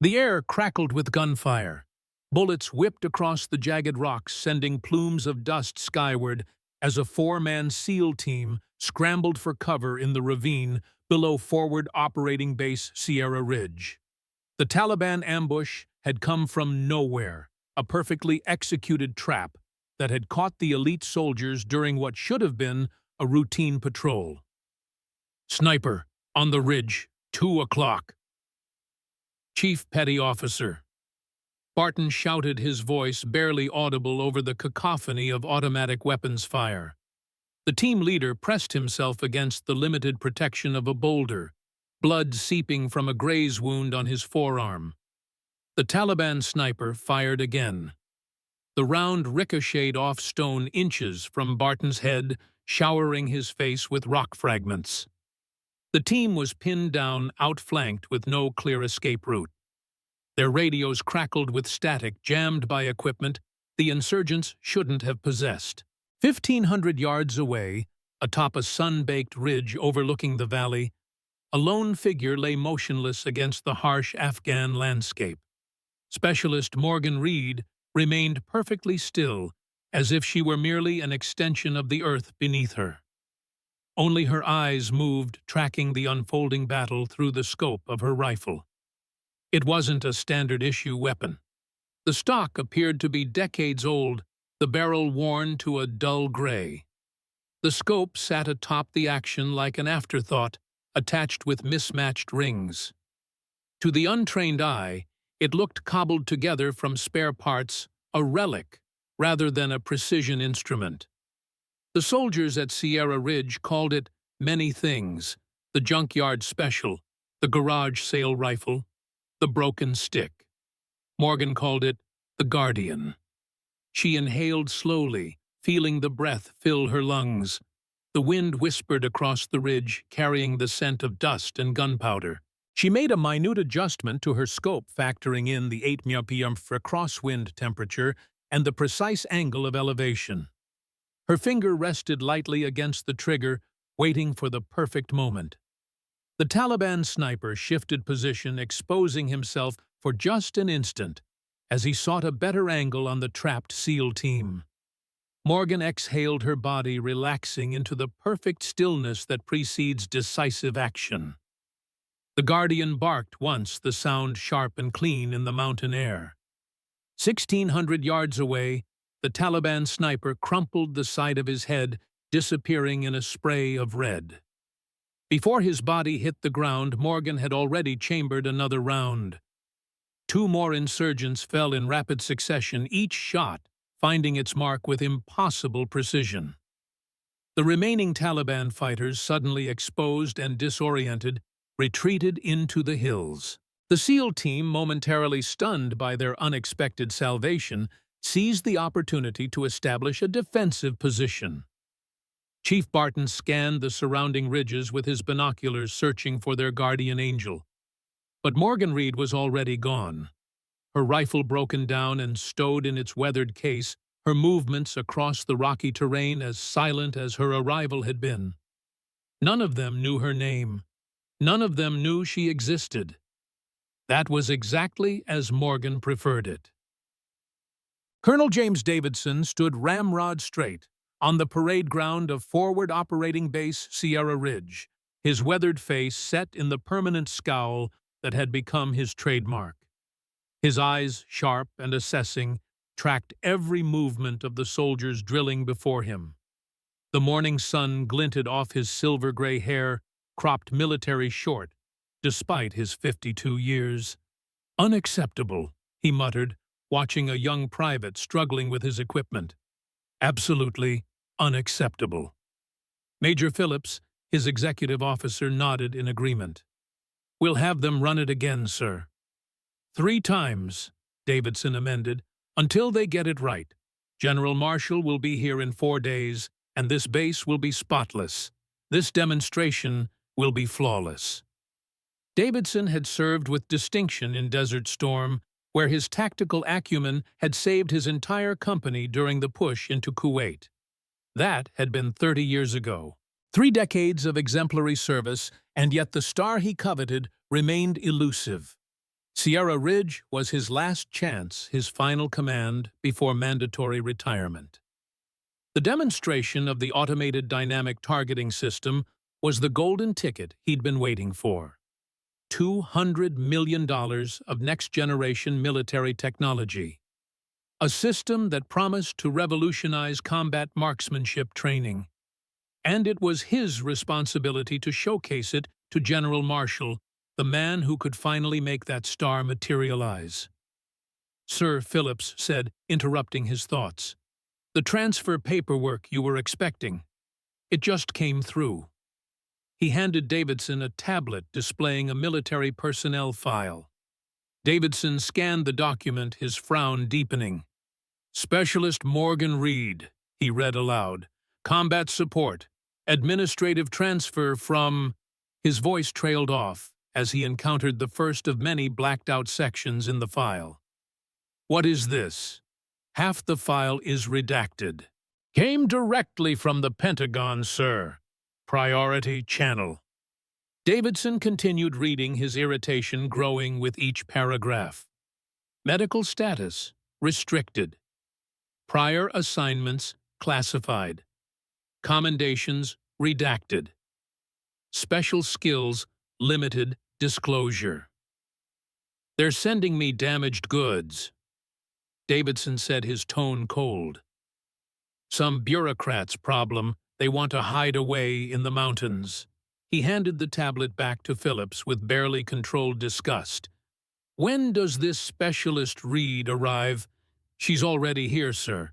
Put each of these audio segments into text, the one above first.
The air crackled with gunfire. Bullets whipped across the jagged rocks, sending plumes of dust skyward as a four-man SEAL team scrambled for cover in the ravine below Forward Operating Base Sierra Ridge. The Taliban ambush had come from nowhere, a perfectly executed trap that had caught the elite soldiers during what should have been a routine patrol. Sniper, on the ridge, 2 o'clock. Chief Petty Officer. Barton shouted, his voice barely audible over the cacophony of automatic weapons fire. The team leader pressed himself against the limited protection of a boulder, blood seeping from a graze wound on his forearm. The Taliban sniper fired again. The round ricocheted off stone inches from Barton's head, showering his face with rock fragments. The team was pinned down, outflanked with no clear escape route. Their radios crackled with static, jammed by equipment the insurgents shouldn't have possessed. 1,500 yards away, atop a sun-baked ridge overlooking the valley, a lone figure lay motionless against the harsh Afghan landscape. Specialist Morgan Reed remained perfectly still, as if she were merely an extension of the earth beneath her. Only her eyes moved, tracking the unfolding battle through the scope of her rifle. It wasn't a standard-issue weapon. The stock appeared to be decades old, the barrel worn to a dull gray. The scope sat atop the action like an afterthought, attached with mismatched rings. To the untrained eye, it looked cobbled together from spare parts, a relic, rather than a precision instrument. The soldiers at Sierra Ridge called it many things: the junkyard special, the garage sale rifle, the broken stick. Morgan called it the Guardian. She inhaled slowly, feeling the breath fill her lungs. The wind whispered across the ridge, carrying the scent of dust and gunpowder. She made a minute adjustment to her scope, factoring in the 8 mpm crosswind temperature and the precise angle of elevation. Her finger rested lightly against the trigger, waiting for the perfect moment. The Taliban sniper shifted position, exposing himself for just an instant as he sought a better angle on the trapped SEAL team. Morgan exhaled, her body relaxing into the perfect stillness that precedes decisive action. The Guardian barked once, the sound sharp and clean in the mountain air. 1,600 yards away, the Taliban sniper crumpled the side of his head, disappearing in a spray of red. Before his body hit the ground, Morgan had already chambered another round. 2 more insurgents fell in rapid succession, each shot finding its mark with impossible precision. The remaining Taliban fighters, suddenly exposed and disoriented, retreated into the hills. The SEAL team, momentarily stunned by their unexpected salvation, seized the opportunity to establish a defensive position. Chief Barton scanned the surrounding ridges with his binoculars, searching for their guardian angel. But Morgan Reed was already gone. Her rifle broken down and stowed in its weathered case, her movements across the rocky terrain as silent as her arrival had been. None of them knew her name. None of them knew she existed. That was exactly as Morgan preferred it. Colonel James Davidson stood ramrod straight on the parade ground of Forward Operating Base Sierra Ridge, his weathered face set in the permanent scowl that had become his trademark. His eyes, sharp and assessing, tracked every movement of the soldiers drilling before him. The morning sun glinted off his silver-gray hair, cropped military short, despite his 52 years. "Unacceptable," he muttered, watching a young private struggling with his equipment. "Absolutely unacceptable." Major Phillips, his executive officer, nodded in agreement. "We'll have them run it again, sir." 3 times, Davidson amended, "until they get it right. General Marshall will be here in 4 days, and this base will be spotless. This demonstration will be flawless." Davidson had served with distinction in Desert Storm, where his tactical acumen had saved his entire company during the push into Kuwait. That had been 30 years ago. 3 decades of exemplary service, and yet the star he coveted remained elusive. Sierra Ridge was his last chance, his final command before mandatory retirement. The demonstration of the automated dynamic targeting system was the golden ticket he'd been waiting for. $200 million of next-generation military technology. A system that promised to revolutionize combat marksmanship training. And it was his responsibility to showcase it to General Marshall, the man who could finally make that star materialize. Sir Phillips said, interrupting his thoughts. The transfer paperwork you were expecting. It just came through. He handed Davidson a tablet displaying a military personnel file. Davidson scanned the document, his frown deepening. Specialist Morgan Reed, he read aloud. Combat support. Administrative transfer from... His voice trailed off as he encountered the first of many blacked-out sections in the file. What is this? Half the file is redacted. Came directly from the Pentagon, sir. Priority channel. Davidson continued reading, his irritation growing with each paragraph. Medical status, restricted. Prior assignments, classified. Commendations, redacted. Special skills, limited disclosure. They're sending me damaged goods. Davidson said, his tone cold. Some bureaucrat's problem. They want to hide away in the mountains. He handed the tablet back to Phillips with barely controlled disgust. When does this specialist Reed arrive? She's already here, sir.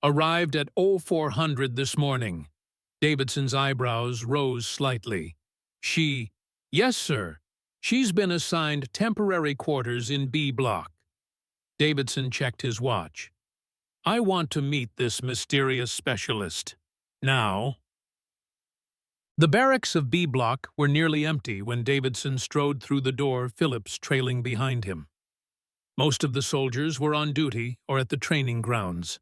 Arrived at 0400 this morning. Davidson's eyebrows rose slightly. She... Yes, sir. She's been assigned temporary quarters in B Block. Davidson checked his watch. I want to meet this mysterious specialist. Now. The barracks of B Block were nearly empty when Davidson strode through the door, Phillips trailing behind him. Most of the soldiers were on duty or at the training grounds.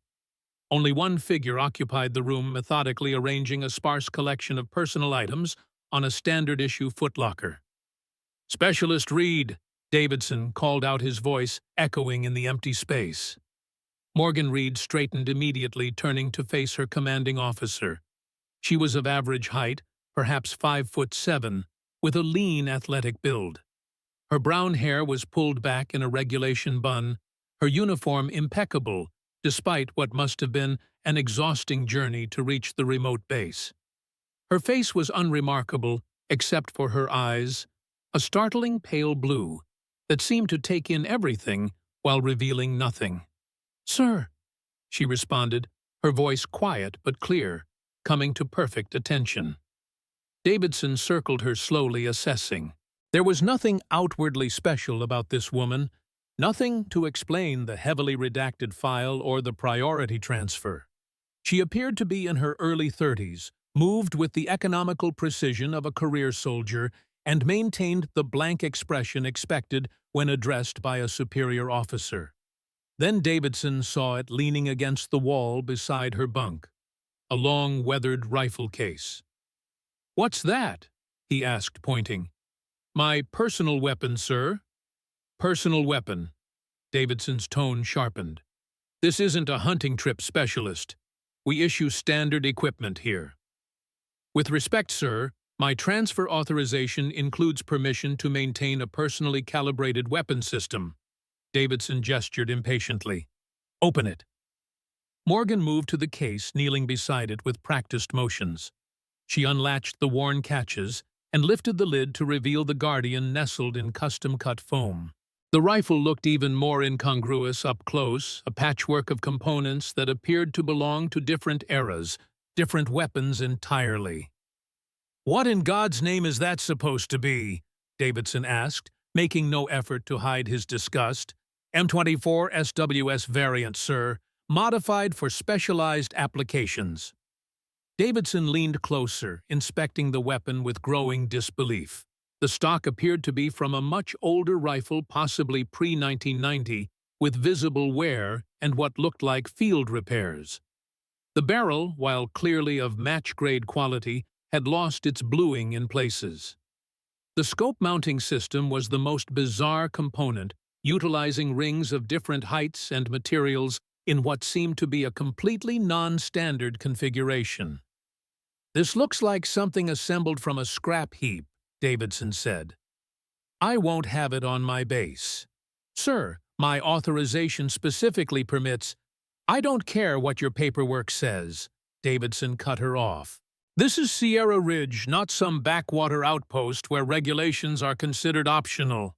Only one figure occupied the room, methodically arranging a sparse collection of personal items on a standard-issue footlocker. Specialist Reed, Davidson called out, his voice echoing in the empty space. Morgan Reed straightened immediately, turning to face her commanding officer. She was of average height, perhaps 5'7", with a lean, athletic build. Her brown hair was pulled back in a regulation bun, her uniform impeccable, despite what must have been an exhausting journey to reach the remote base. Her face was unremarkable, except for her eyes, a startling pale blue that seemed to take in everything while revealing nothing. Sir, she responded, her voice quiet but clear, coming to perfect attention. Davidson circled her slowly, assessing. There was nothing outwardly special about this woman, nothing to explain the heavily redacted file or the priority transfer. She appeared to be in her early 30s, moved with the economical precision of a career soldier, and maintained the blank expression expected when addressed by a superior officer. Then Davidson saw it leaning against the wall beside her bunk, a long, weathered rifle case. "What's that?" he asked, pointing. "My personal weapon, sir." "Personal weapon." Davidson's tone sharpened. "This isn't a hunting trip specialist. We issue standard equipment here. With respect, sir, my transfer authorization includes permission to maintain a personally calibrated weapon system." Davidson gestured impatiently. "Open it." Morgan moved to the case, kneeling beside it with practiced motions. She unlatched the worn catches and lifted the lid to reveal the Guardian nestled in custom-cut foam. The rifle looked even more incongruous up close, a patchwork of components that appeared to belong to different eras, different weapons entirely. "What in God's name is that supposed to be?" Davidson asked, making no effort to hide his disgust. "M24 SWS variant, sir, modified for specialized applications." Davidson leaned closer, inspecting the weapon with growing disbelief. The stock appeared to be from a much older rifle, possibly pre-1990, with visible wear and what looked like field repairs. The barrel, while clearly of match-grade quality, had lost its bluing in places. The scope mounting system was the most bizarre component, utilizing rings of different heights and materials in what seemed to be a completely non-standard configuration. "This looks like something assembled from a scrap heap," Davidson said. "I won't have it on my base." "Sir, my authorization specifically permits—" "I don't care what your paperwork says," Davidson cut her off. "This is Sierra Ridge, not some backwater outpost where regulations are considered optional."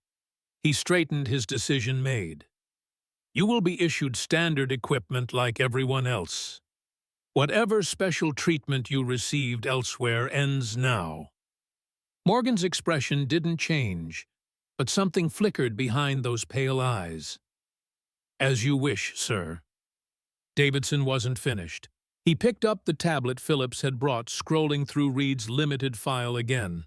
He straightened his decision made. "You will be issued standard equipment like everyone else. Whatever special treatment you received elsewhere ends now." Morgan's expression didn't change, but something flickered behind those pale eyes. "As you wish, sir." Davidson wasn't finished. He picked up the tablet Phillips had brought, scrolling through Reed's limited file again.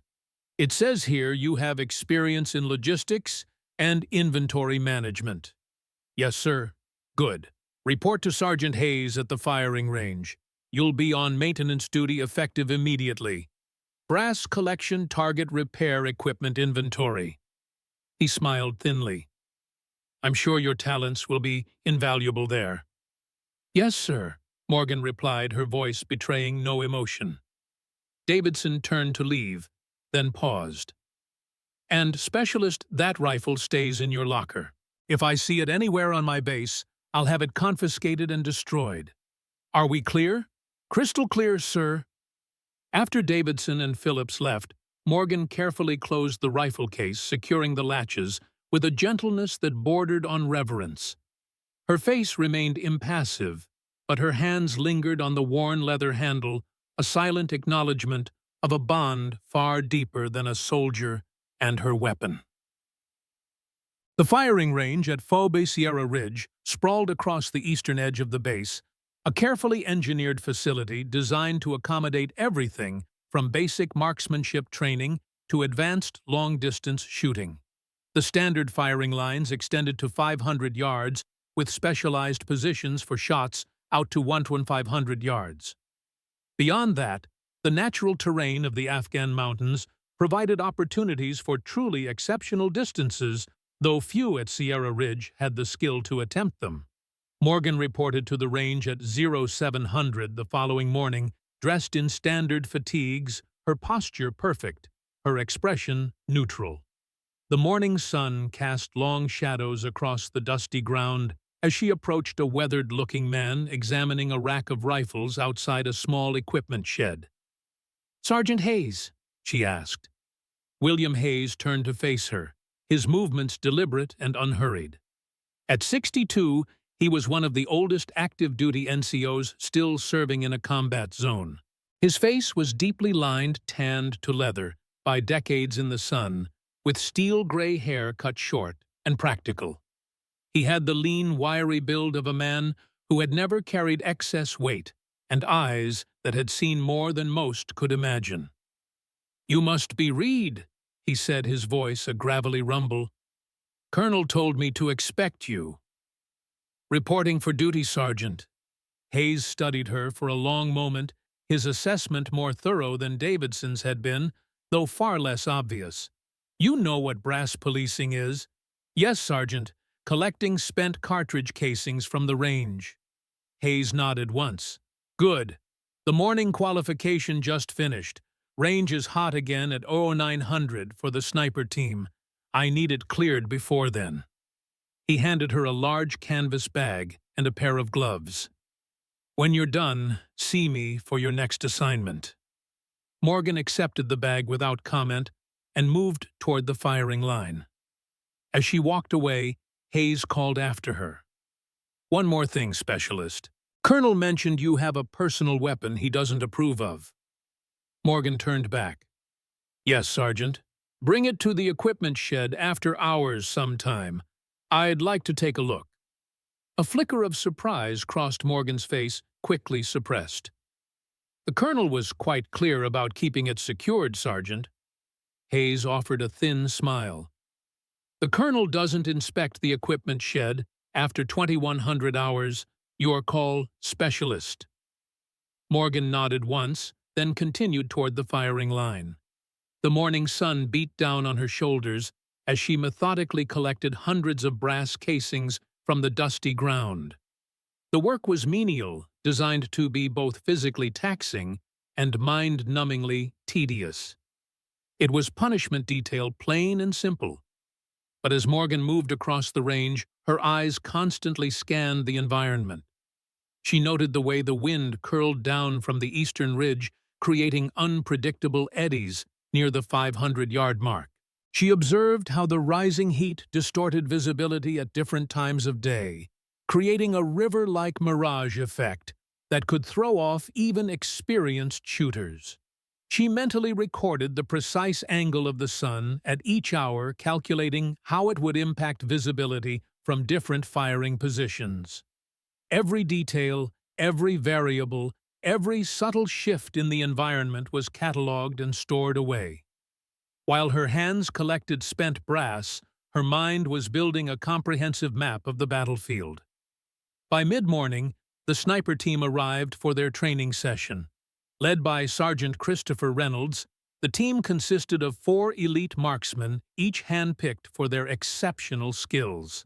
"It says here you have experience in logistics and inventory management." "Yes, sir." "Good. Report to Sergeant Hayes at the firing range. You'll be on maintenance duty effective immediately. Brass collection target repair equipment inventory." He smiled thinly. "I'm sure your talents will be invaluable there." "Yes, sir," Morgan replied, her voice betraying no emotion. Davidson turned to leave, then paused. "And, Specialist, that rifle stays in your locker. If I see it anywhere on my base, I'll have it confiscated and destroyed. Are we clear?" "Crystal clear, sir." After Davidson and Phillips left, Morgan carefully closed the rifle case, securing the latches with a gentleness that bordered on reverence. Her face remained impassive, but her hands lingered on the worn leather handle, a silent acknowledgement of a bond far deeper than a soldier and her weapon. The firing range at Phoebe Sierra Ridge sprawled across the eastern edge of the base, a carefully engineered facility designed to accommodate everything from basic marksmanship training to advanced long-distance shooting. The standard firing lines extended to 500 yards, with specialized positions for shots out to 1,500 yards. Beyond that, the natural terrain of the Afghan mountains provided opportunities for truly exceptional distances, though few at Sierra Ridge had the skill to attempt them. Morgan reported to the range at 0700 the following morning, dressed in standard fatigues, her posture perfect, her expression neutral. The morning sun cast long shadows across the dusty ground as she approached a weathered-looking man examining a rack of rifles outside a small equipment shed. "Sergeant Hayes?" she asked. William Hayes turned to face her, his movements deliberate and unhurried. At 62, he was one of the oldest active-duty NCOs still serving in a combat zone. His face was deeply lined, tanned to leather by decades in the sun, with steel-gray hair cut short and practical. He had the lean, wiry build of a man who had never carried excess weight, and eyes that had seen more than most could imagine. "You must be Reed," he said, his voice a gravelly rumble. "Colonel told me to expect you." "Reporting for duty, Sergeant." Hayes studied her for a long moment, his assessment more thorough than Davidson's had been, though far less obvious. "You know what brass policing is?" "Yes, Sergeant. Collecting spent cartridge casings from the range." Hayes nodded once. "Good. The morning qualification just finished. Range is hot again at 0900 for the sniper team. I need it cleared before then." He handed her a large canvas bag and a pair of gloves. "When you're done, see me for your next assignment." Morgan accepted the bag without comment and moved toward the firing line. As she walked away, Hayes called after her. "One more thing, Specialist. Colonel mentioned you have a personal weapon he doesn't approve of." Morgan turned back. "Yes, Sergeant. Bring it to the equipment shed after hours sometime. I'd like to take a look." A flicker of surprise crossed Morgan's face, quickly suppressed. "The Colonel was quite clear about keeping it secured, Sergeant." Hayes offered a thin smile. "The Colonel doesn't inspect the equipment shed after 2100 hours. Your call, Specialist." Morgan nodded once, then continued toward the firing line. The morning sun beat down on her shoulders, as she methodically collected hundreds of brass casings from the dusty ground. The work was menial, designed to be both physically taxing and mind-numbingly tedious. It was punishment detail, plain and simple. But as Morgan moved across the range, her eyes constantly scanned the environment. She noted the way the wind curled down from the eastern ridge, creating unpredictable eddies near the 500-yard mark. She observed how the rising heat distorted visibility at different times of day, creating a river-like mirage effect that could throw off even experienced shooters. She mentally recorded the precise angle of the sun at each hour, calculating how it would impact visibility from different firing positions. Every detail, every variable, every subtle shift in the environment was catalogued and stored away. While her hands collected spent brass, her mind was building a comprehensive map of the battlefield. By mid-morning, the sniper team arrived for their training session. Led by Sergeant Christopher Reynolds, the team consisted of 4 elite marksmen, each hand-picked for their exceptional skills.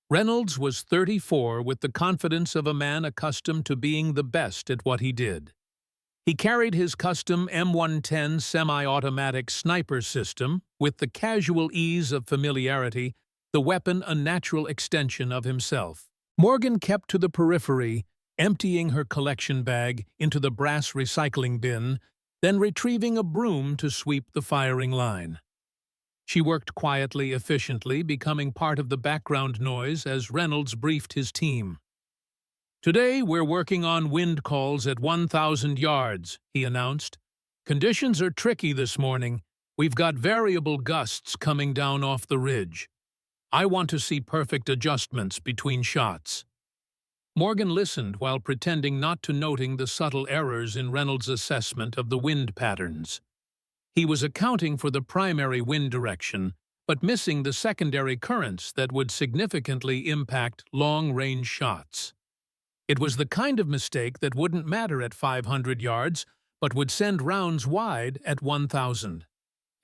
Reynolds was 34, with the confidence of a man accustomed to being the best at what he did. He carried his custom M110 semi-automatic sniper system with the casual ease of familiarity, the weapon a natural extension of himself. Morgan kept to the periphery, emptying her collection bag into the brass recycling bin, then retrieving a broom to sweep the firing line. She worked quietly, efficiently, becoming part of the background noise as Reynolds briefed his team. "Today, we're working on wind calls at 1,000 yards, he announced. "Conditions are tricky this morning. We've got variable gusts coming down off the ridge. I want to see perfect adjustments between shots." Morgan listened while pretending not to noting the subtle errors in Reynolds' assessment of the wind patterns. He was accounting for the primary wind direction, but missing the secondary currents that would significantly impact long-range shots. It was the kind of mistake that wouldn't matter at 500 yards, but would send rounds wide at 1,000.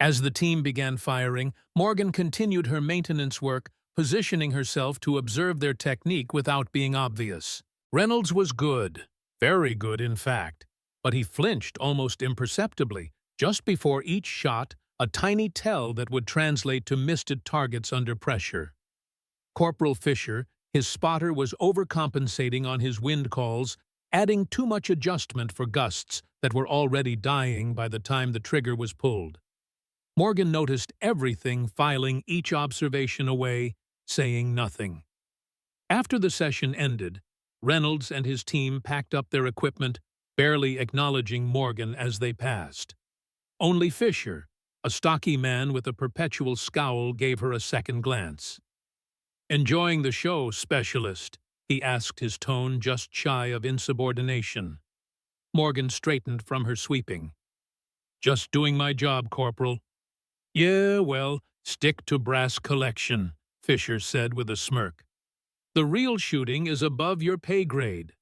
As the team began firing, Morgan continued her maintenance work, positioning herself to observe their technique without being obvious. Reynolds was good, very good in fact, but he flinched almost imperceptibly, just before each shot, a tiny tell that would translate to missed targets under pressure. Corporal Fisher, his spotter, was overcompensating on his wind calls, adding too much adjustment for gusts that were already dying by the time the trigger was pulled. Morgan noticed everything, filing each observation away, saying nothing. After the session ended, Reynolds and his team packed up their equipment, barely acknowledging Morgan as they passed. Only Fisher, a stocky man with a perpetual scowl, gave her a second glance. "Enjoying the show, specialist?" he asked, his tone just shy of insubordination. Morgan straightened from her sweeping. "Just doing my job, Corporal." "Yeah, well, stick to brass collection," Fisher said with a smirk. "The real shooting is above your pay grade."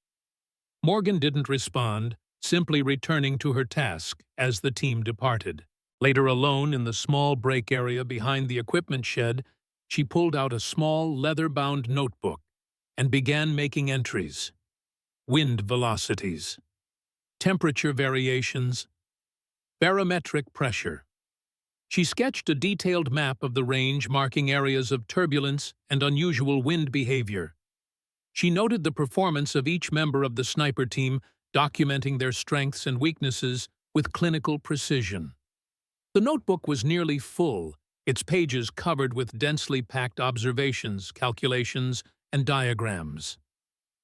Morgan didn't respond, simply returning to her task as the team departed. Later, alone in the small break area behind the equipment shed, she pulled out a small, leather-bound notebook and began making entries. Wind velocities, temperature variations, barometric pressure. She sketched a detailed map of the range, marking areas of turbulence and unusual wind behavior. She noted the performance of each member of the sniper team, documenting their strengths and weaknesses with clinical precision. The notebook was nearly full, its pages covered with densely packed observations, calculations, and diagrams.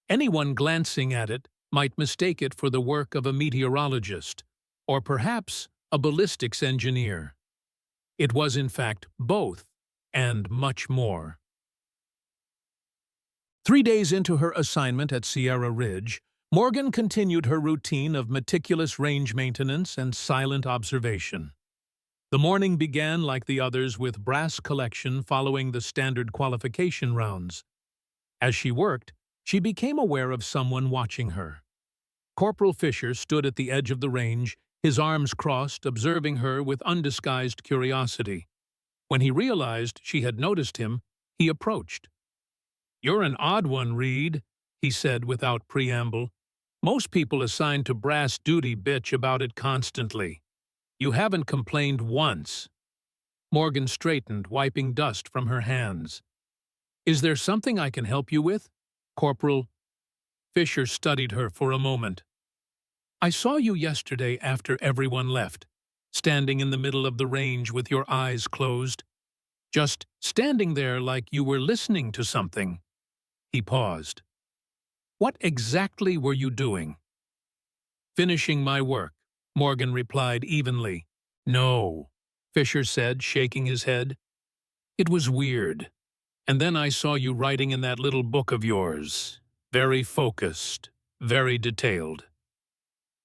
Anyone glancing at it might mistake it for the work of a meteorologist, or perhaps a ballistics engineer. It was, in fact, both, and much more. 3 days into her assignment at Sierra Ridge, Morgan continued her routine of meticulous range maintenance and silent observation. The morning began like the others with brass collection following the standard qualification rounds. As she worked, she became aware of someone watching her. Corporal Fisher stood at the edge of the range, his arms crossed, observing her with undisguised curiosity. When he realized she had noticed him, he approached. "You're an odd one, Reed," he said without preamble. "Most people assigned to brass duty bitch about it constantly. You haven't complained once." Morgan straightened, wiping dust from her hands. "Is there something I can help you with, Corporal?" Fisher studied her for a moment. "I saw you yesterday after everyone left, standing in the middle of the range with your eyes closed. Just standing there like you were listening to something." He paused. "What exactly were you doing?" "Finishing my work," Morgan replied evenly. "No," Fisher said, shaking his head. "It was weird. And then I saw you writing in that little book of yours. Very focused, very detailed."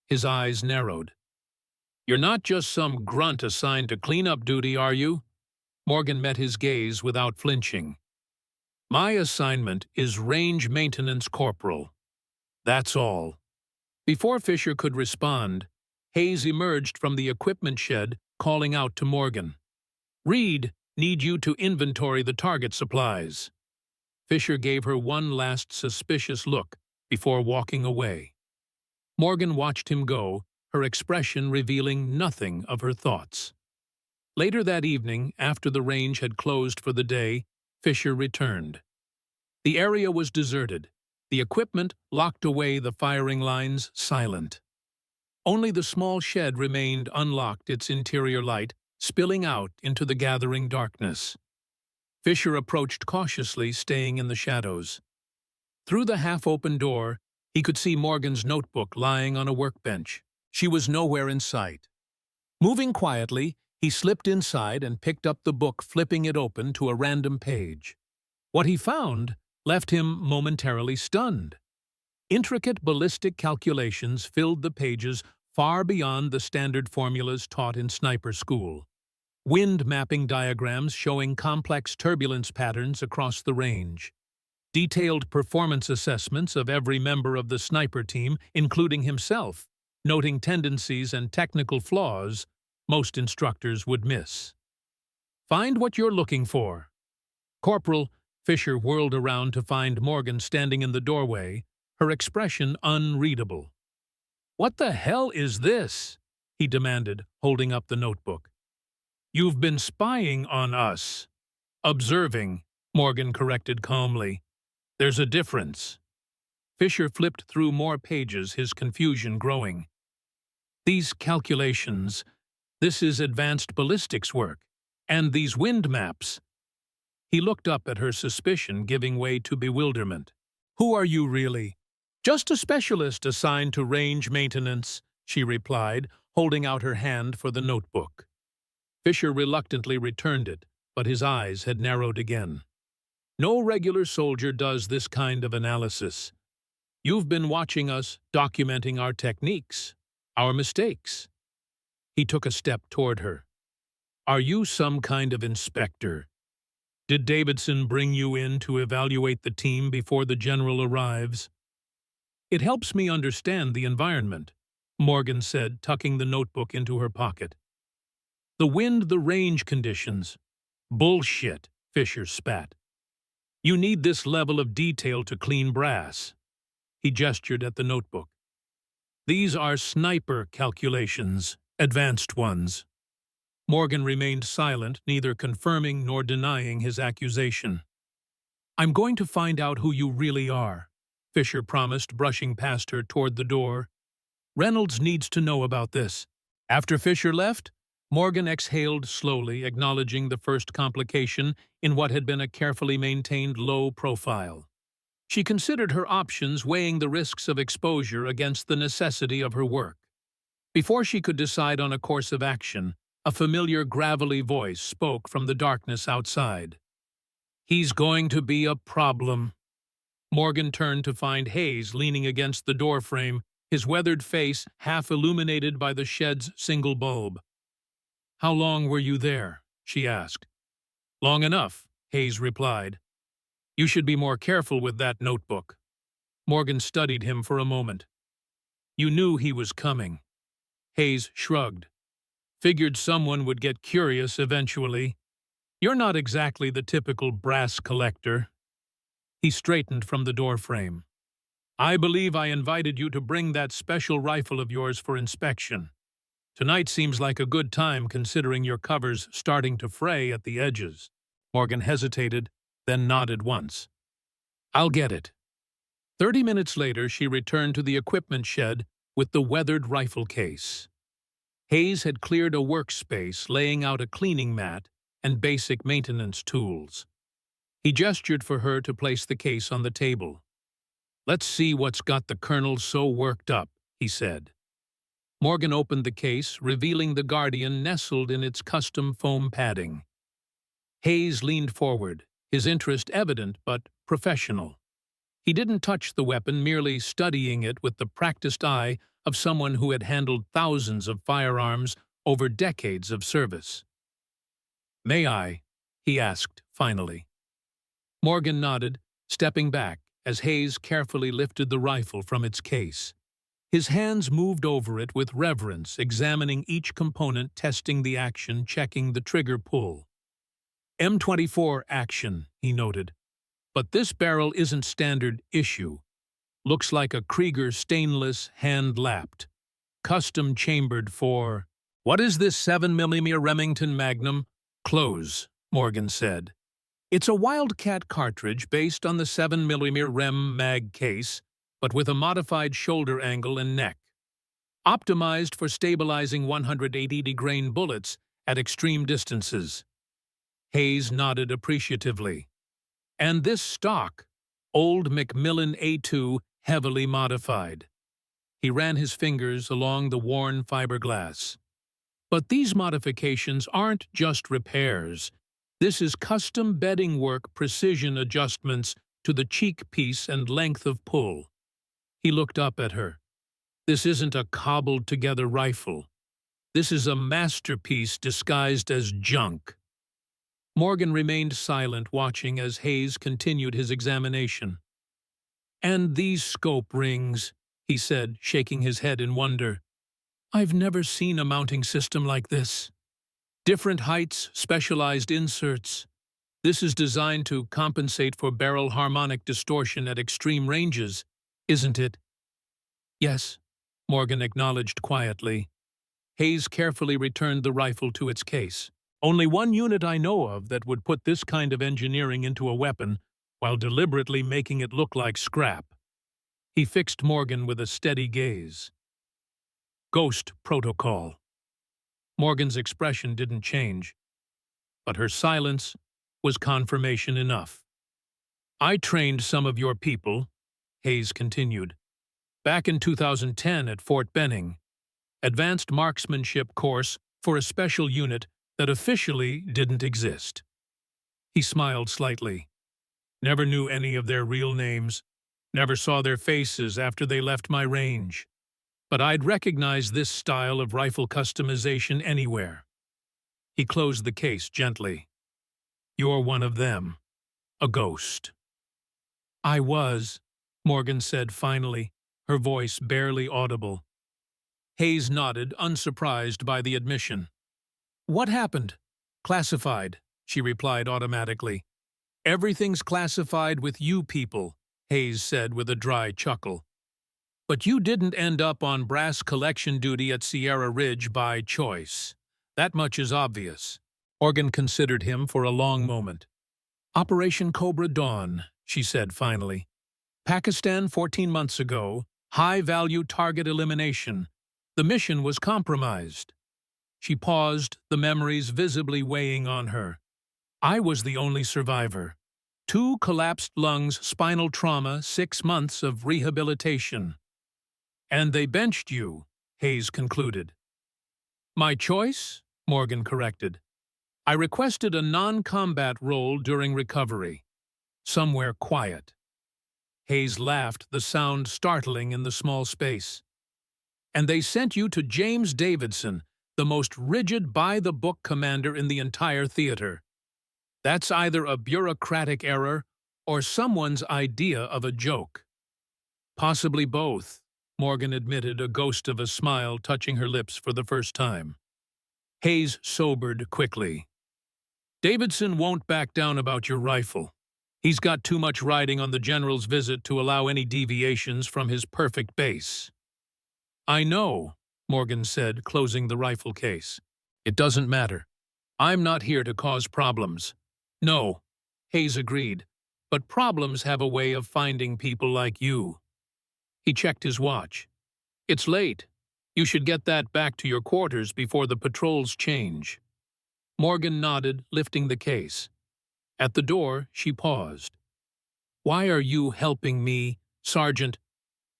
His eyes narrowed. "You're not just some grunt assigned to cleanup duty, are you?" Morgan met his gaze without flinching. "My assignment is Range Maintenance Corporal. That's all." Before Fisher could respond, Hayes emerged from the equipment shed, calling out to Morgan. "Reed, need you to inventory the target supplies." Fisher gave her one last suspicious look before walking away. Morgan watched him go, her expression revealing nothing of her thoughts. Later that evening, after the range had closed for the day, Fisher returned. The area was deserted, the equipment locked away, the firing lines silent. Only the small shed remained unlocked, its interior light spilling out into the gathering darkness. Fisher approached cautiously, staying in the shadows. Through the half-open door, he could see Morgan's notebook lying on a workbench. She was nowhere in sight. Moving quietly, he slipped inside and picked up the book, flipping it open to a random page. What he found left him momentarily stunned. Intricate ballistic calculations filled the pages far beyond the standard formulas taught in sniper school. Wind mapping diagrams showing complex turbulence patterns across the range. Detailed performance assessments of every member of the sniper team, including himself, noting tendencies and technical flaws most instructors would miss. "Find what you're looking for." Corporal, Fisher whirled around to find Morgan standing in the doorway, her expression unreadable. "What the hell is this?" he demanded, holding up the notebook. "You've been spying on us." "Observing," Morgan corrected calmly. "There's a difference." Fisher flipped through more pages, his confusion growing. "These calculations, this is advanced ballistics work, and these wind maps." He looked up at her, suspicion giving way to bewilderment. "Who are you really?" "Just a specialist assigned to range maintenance," she replied, holding out her hand for the notebook. Fisher reluctantly returned it, but his eyes had narrowed again. "No regular soldier does this kind of analysis. You've been watching us, documenting our techniques, our mistakes." He took a step toward her. "Are you some kind of inspector? Did Davidson bring you in to evaluate the team before the general arrives?" "It helps me understand the environment," Morgan said, tucking the notebook into her pocket. "The wind, the range conditions." "Bullshit," Fisher spat. "You need this level of detail to clean brass." He gestured at the notebook. "These are sniper calculations, advanced ones." Morgan remained silent, neither confirming nor denying his accusation. "I'm going to find out who you really are," Fisher promised, brushing past her toward the door. "Reynolds needs to know about this." After Fisher left, Morgan exhaled slowly, acknowledging the first complication in what had been a carefully maintained low profile. She considered her options, weighing the risks of exposure against the necessity of her work. Before she could decide on a course of action, a familiar gravelly voice spoke from the darkness outside. "He's going to be a problem." Morgan turned to find Hayes leaning against the doorframe, his weathered face half illuminated by the shed's single bulb. "How long were you there?" she asked. "Long enough," Hayes replied. "You should be more careful with that notebook." Morgan studied him for a moment. "You knew he was coming." Hayes shrugged. "Figured someone would get curious eventually." You're not exactly the typical brass collector. He straightened from the doorframe. I believe I invited you to bring that special rifle of yours for inspection. Tonight seems like a good time considering your cover's starting to fray at the edges. Morgan hesitated, then nodded once. I'll get it. 30 minutes later, she returned to the equipment shed with the weathered rifle case. Hayes had cleared a workspace, laying out a cleaning mat and basic maintenance tools. He gestured for her to place the case on the table. Let's see what's got the colonel so worked up, he said. Morgan opened the case, revealing the Guardian nestled in its custom foam padding. Hayes leaned forward, his interest evident but professional. He didn't touch the weapon, merely studying it with the practiced eye of someone who had handled thousands of firearms over decades of service. May I? He asked, finally. Morgan nodded, stepping back as Hayes carefully lifted the rifle from its case. His hands moved over it with reverence, examining each component, testing the action, checking the trigger pull. M24 action, he noted. But this barrel isn't standard issue. Looks like a Krieger stainless, hand-lapped. Custom chambered for... What is this 7mm Remington Magnum? Close, Morgan said. It's a Wildcat cartridge based on the 7mm Rem Mag case, but with a modified shoulder angle and neck. Optimized for stabilizing 180 grain bullets at extreme distances. Hayes nodded appreciatively. And this stock, old Macmillan A2, heavily modified. He ran his fingers along the worn fiberglass. But these modifications aren't just repairs. This is custom bedding work, precision adjustments to the cheek piece and length of pull. He looked up at her. This isn't a cobbled-together rifle. This is a masterpiece disguised as junk. Morgan remained silent, watching as Hayes continued his examination. And these scope rings, he said, shaking his head in wonder. I've never seen a mounting system like this. Different heights, specialized inserts. This is designed to compensate for barrel harmonic distortion at extreme ranges, isn't it? Yes, Morgan acknowledged quietly. Hayes carefully returned the rifle to its case. Only one unit I know of that would put this kind of engineering into a weapon while deliberately making it look like scrap. He fixed Morgan with a steady gaze. Ghost protocol. Morgan's expression didn't change, but her silence was confirmation enough. I trained some of your people, Hayes continued, back in 2010 at Fort Benning. Advanced marksmanship course for a special unit that officially didn't exist. He smiled slightly. Never knew any of their real names, never saw their faces after they left my range. But I'd recognize this style of rifle customization anywhere. He closed the case gently. You're one of them, a ghost. I was, Morgan said finally, her voice barely audible. Hayes nodded, unsurprised by the admission. What happened? Classified, she replied automatically. Everything's classified with you people, Hayes said with a dry chuckle. But you didn't end up on brass collection duty at Sierra Ridge by choice. That much is obvious. Morgan considered him for a long moment. Operation Cobra Dawn, she said finally. Pakistan 14 months ago, high-value target elimination. The mission was compromised. She paused, the memories visibly weighing on her. I was the only survivor. 2 collapsed lungs, spinal trauma, 6 months of rehabilitation. And they benched you, Hayes concluded. My choice? Morgan corrected. I requested a non-combat role during recovery. Somewhere quiet. Hayes laughed, the sound startling in the small space. And they sent you to James Davidson, the most rigid by-the-book commander in the entire theater. That's either a bureaucratic error or someone's idea of a joke. Possibly both, Morgan admitted, a ghost of a smile touching her lips for the first time. Hayes sobered quickly. Davidson won't back down about your rifle. He's got too much riding on the general's visit to allow any deviations from his perfect base. I know, Morgan said, closing the rifle case. It doesn't matter. I'm not here to cause problems. No, Hayes agreed, but problems have a way of finding people like you. He checked his watch. It's late. You should get that back to your quarters before the patrols change. Morgan nodded, lifting the case. At the door, she paused. Why are you helping me, Sergeant?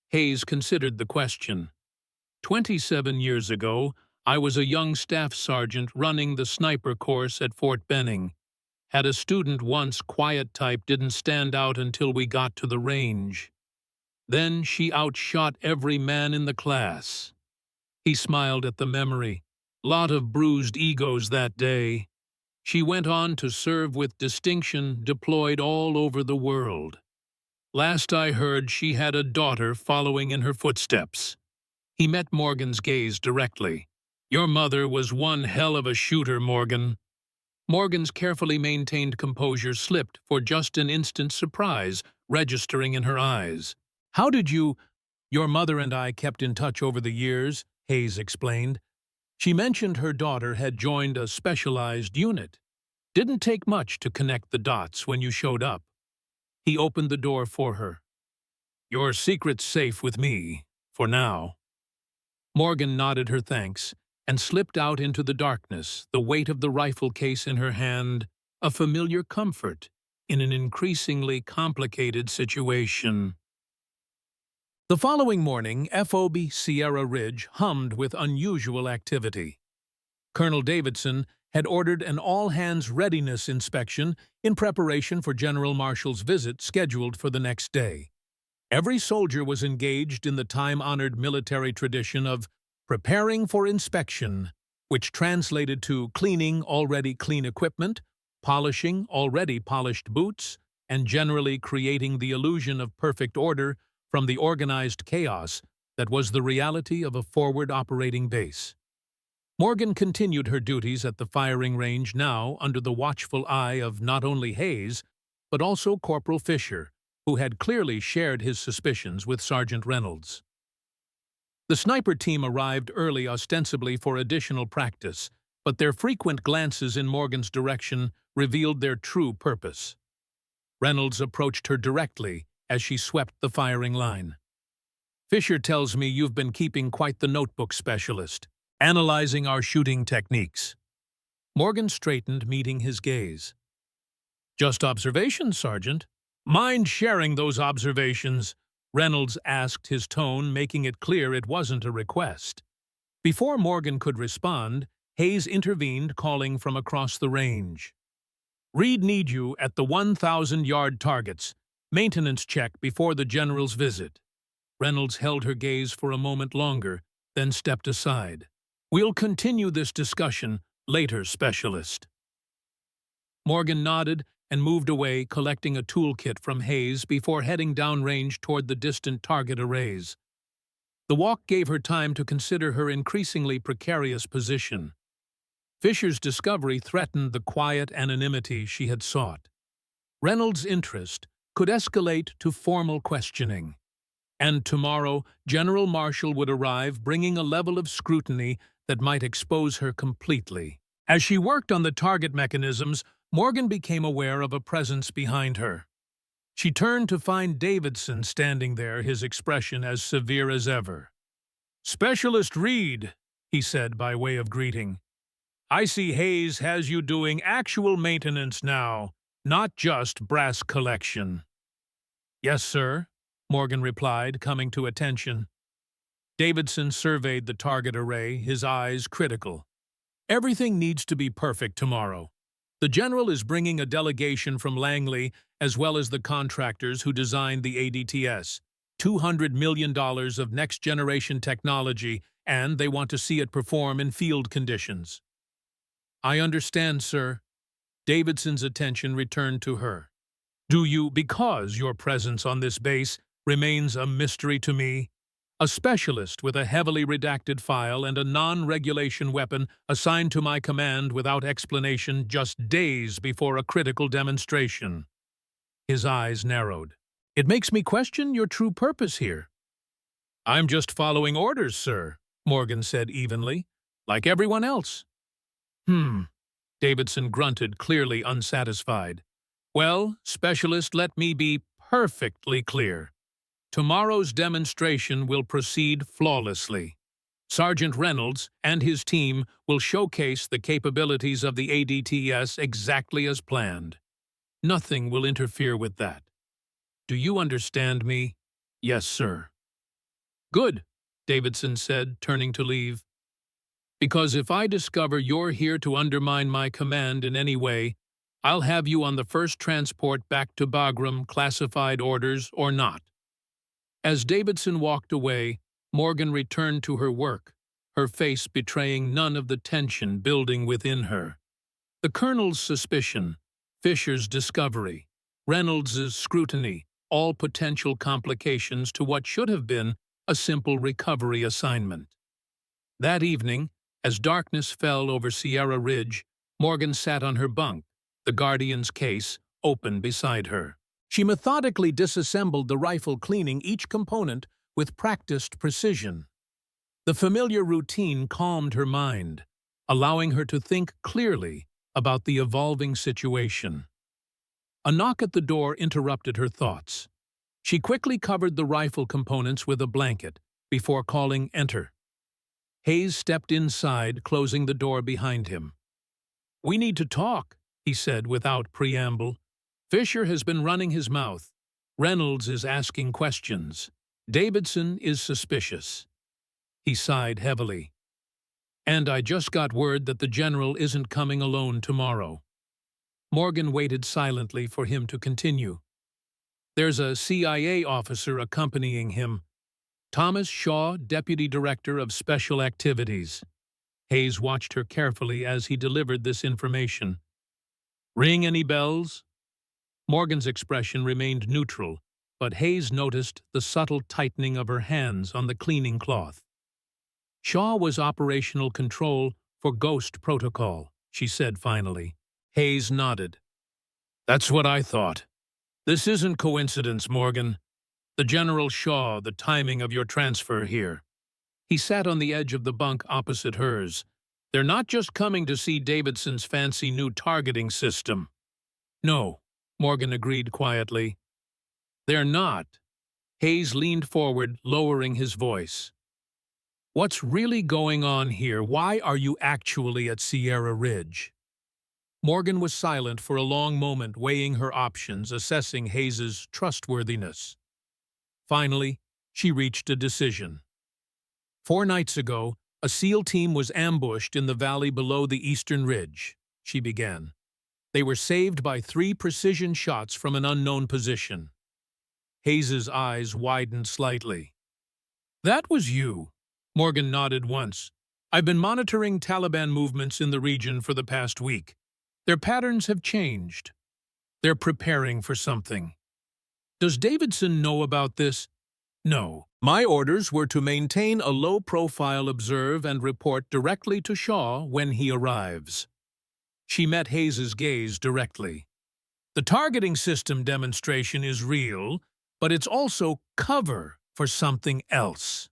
Hayes considered the question. 27 years ago, I was a young staff sergeant running the sniper course at Fort Benning. Had a student once, quiet type, didn't stand out until we got to the range. Then she outshot every man in the class. He smiled at the memory. Lot of bruised egos that day. She went on to serve with distinction, deployed all over the world. Last I heard, she had a daughter following in her footsteps. He met Morgan's gaze directly. Your mother was one hell of a shooter, Morgan. Morgan's carefully maintained composure slipped for just an instant's surprise, registering in her eyes. How did you— Your mother and I kept in touch over the years, Hayes explained. She mentioned her daughter had joined a specialized unit. Didn't take much to connect the dots when you showed up. He opened the door for her. Your secret's safe with me, for now. Morgan nodded her thanks and slipped out into the darkness, the weight of the rifle case in her hand, a familiar comfort in an increasingly complicated situation. The following morning, FOB Sierra Ridge hummed with unusual activity. Colonel Davidson had ordered an all-hands readiness inspection in preparation for General Marshall's visit scheduled for the next day. Every soldier was engaged in the time-honored military tradition of preparing for inspection, which translated to cleaning already clean equipment, polishing already polished boots, and generally creating the illusion of perfect order from the organized chaos that was the reality of a forward operating base. Morgan continued her duties at the firing range now under the watchful eye of not only Hayes, but also Corporal Fisher, who had clearly shared his suspicions with Sergeant Reynolds. The sniper team arrived early ostensibly for additional practice, but their frequent glances in Morgan's direction revealed their true purpose. Reynolds approached her directly as she swept the firing line. Fisher tells me you've been keeping quite the notebook, specialist, analyzing our shooting techniques. Morgan straightened, meeting his gaze. Just observations, Sergeant. Mind sharing those observations? Reynolds asked, his tone making it clear it wasn't a request. Before Morgan could respond, Hayes intervened, calling from across the range. Reed need you at the 1,000-yard targets. Maintenance check before the general's visit. Reynolds held her gaze for a moment longer, then stepped aside. We'll continue this discussion later, specialist. Morgan nodded and moved away, collecting a toolkit from Hayes before heading downrange toward the distant target arrays. The walk gave her time to consider her increasingly precarious position. Fisher's discovery threatened the quiet anonymity she had sought. Reynolds' interest could escalate to formal questioning. And tomorrow, General Marshall would arrive, bringing a level of scrutiny that might expose her completely. As she worked on the target mechanisms, Morgan became aware of a presence behind her. She turned to find Davidson standing there, his expression as severe as ever. "Specialist Reed," he said by way of greeting. "I see Hayes has you doing actual maintenance now, not just brass collection." "Yes, sir," Morgan replied, coming to attention. Davidson surveyed the target array, his eyes critical. "Everything needs to be perfect tomorrow. The general is bringing a delegation from Langley, as well as the contractors who designed the ADTS. $200 million of next-generation technology, and they want to see it perform in field conditions." "I understand, sir." Davidson's attention returned to her. "Do you, because your presence on this base remains a mystery to me, A specialist with a heavily redacted file and a non-regulation weapon assigned to my command without explanation just days before a critical demonstration. His eyes narrowed. It makes me question your true purpose here. I'm just following orders, sir, Morgan said evenly, like everyone else. Davidson grunted, clearly unsatisfied. Well, specialist, let me be perfectly clear. Tomorrow's demonstration will proceed flawlessly. Sergeant Reynolds and his team will showcase the capabilities of the ADTS exactly as planned. Nothing will interfere with that. Do you understand me? Yes, sir. Good, Davidson said, turning to leave. Because if I discover you're here to undermine my command in any way, I'll have you on the first transport back to Bagram, classified orders or not. As Davidson walked away, Morgan returned to her work, her face betraying none of the tension building within her. The colonel's suspicion, Fisher's discovery, Reynolds's scrutiny, all potential complications to what should have been a simple recovery assignment. That evening, as darkness fell over Sierra Ridge, Morgan sat on her bunk, the Guardian's case open beside her. She methodically disassembled the rifle, cleaning each component with practiced precision. The familiar routine calmed her mind, allowing her to think clearly about the evolving situation. A knock at the door interrupted her thoughts. She quickly covered the rifle components with a blanket before calling enter. Hayes stepped inside, closing the door behind him. "We need to talk," he said without preamble. "Fisher has been running his mouth. Reynolds is asking questions. Davidson is suspicious." He sighed heavily. "And I just got word that the general isn't coming alone tomorrow." Morgan waited silently for him to continue. "There's a CIA officer accompanying him. Thomas Shaw, Deputy Director of Special Activities." Hayes watched her carefully as he delivered this information. "Ring any bells?" Morgan's expression remained neutral, but Hayes noticed the subtle tightening of her hands on the cleaning cloth. "Shaw was operational control for Ghost Protocol," she said finally. Hayes nodded. "That's what I thought. This isn't coincidence, Morgan. The General Shaw, the timing of your transfer here." He sat on the edge of the bunk opposite hers. "They're not just coming to see Davidson's fancy new targeting system." "No," Morgan agreed quietly. "They're not." Hayes leaned forward, lowering his voice. "What's really going on here? Why are you actually at Sierra Ridge?" Morgan was silent for a long moment, weighing her options, assessing Hayes's trustworthiness. Finally, she reached a decision. 4 nights ago, a SEAL team was ambushed in the valley below the eastern ridge, she began. They were saved by 3 precision shots from an unknown position. Hayes's eyes widened slightly. "That was you." Morgan nodded once. "I've been monitoring Taliban movements in the region for the past week. Their patterns have changed. They're preparing for something." "Does Davidson know about this?" "No. My orders were to maintain a low profile, observe, and report directly to Shaw when he arrives." She met Hayes's gaze directly. "The targeting system demonstration is real, but it's also cover for something else."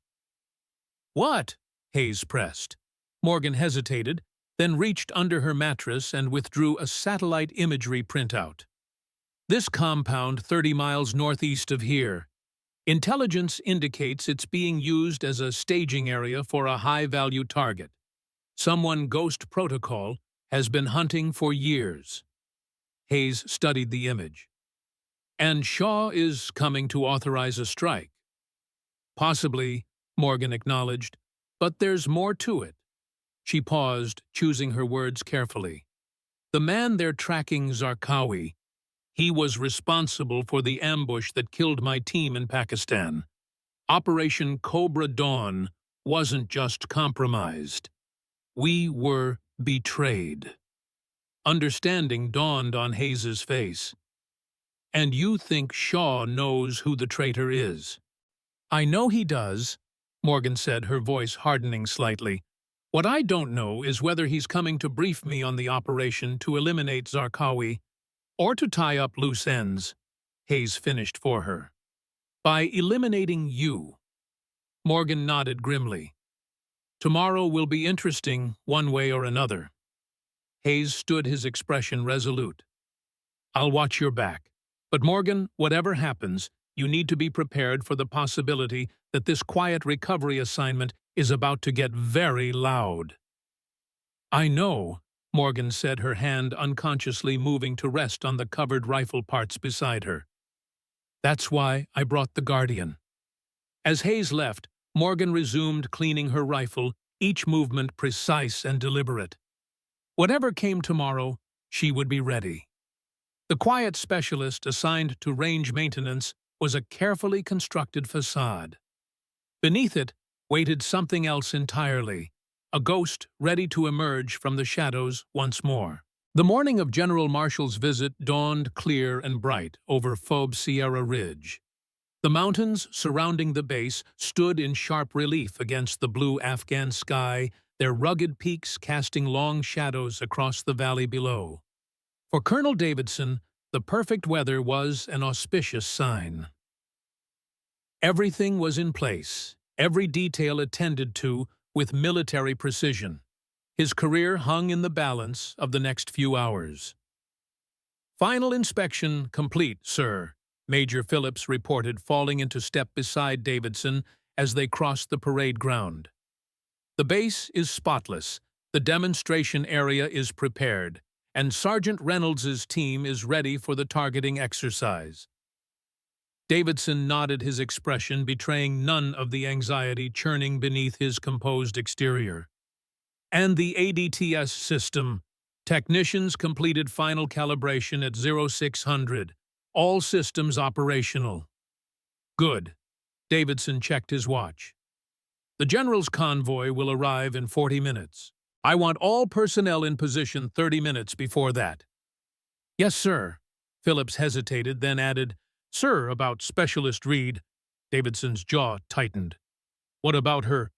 "What?" Hayes pressed. Morgan hesitated, then reached under her mattress and withdrew a satellite imagery printout. "This compound 30 miles northeast of here. Intelligence indicates it's being used as a staging area for a high-value target. Someone Ghost Protocol has been hunting for years." Hayes studied the image. "And Shaw is coming to authorize a strike." "Possibly," Morgan acknowledged, "but there's more to it." She paused, choosing her words carefully. "The man they're tracking, Zarqawi, he was responsible for the ambush that killed my team in Pakistan. Operation Cobra Dawn wasn't just compromised. We were betrayed." Understanding dawned on Hayes's face. "And you think Shaw knows who the traitor is?" "I know he does, Morgan said, her voice hardening slightly. "What I don't know is whether he's coming to brief me on the operation to eliminate Zarqawi or to tie up loose ends," Hayes finished for her. "By eliminating you." Morgan nodded grimly. "Tomorrow will be interesting, one way or another." Hayes stood his expression resolute. "I'll watch your back. But Morgan, whatever happens, you need to be prepared for the possibility that this quiet recovery assignment is about to get very loud." "I know," Morgan said, her hand unconsciously moving to rest on the covered rifle parts beside her. "That's why I brought the Guardian." As Hayes left, Morgan resumed cleaning her rifle, each movement precise and deliberate. Whatever came tomorrow, she would be ready. The quiet specialist assigned to range maintenance was a carefully constructed facade. Beneath it waited something else entirely, a ghost ready to emerge from the shadows once more. The morning of General Marshall's visit dawned clear and bright over Phoebe Sierra Ridge. The mountains surrounding the base stood in sharp relief against the blue Afghan sky, their rugged peaks casting long shadows across the valley below. For Colonel Davidson, the perfect weather was an auspicious sign. Everything was in place, every detail attended to with military precision. His career hung in the balance of the next few hours. "Final inspection complete, sir," Major Phillips reported, falling into step beside Davidson as they crossed the parade ground. "The base is spotless, the demonstration area is prepared, and Sergeant Reynolds's team is ready for the targeting exercise." Davidson nodded, his expression betraying none of the anxiety churning beneath his composed exterior. "And the ADTS system. Technicians completed final calibration at 0600. All systems operational." "Good." Davidson checked his watch. "The General's convoy will arrive in 40 minutes. I want all personnel in position 30 minutes before that." "Yes, sir." Phillips hesitated, then added, "Sir, about Specialist Reed." Davidson's jaw tightened. "What about her?"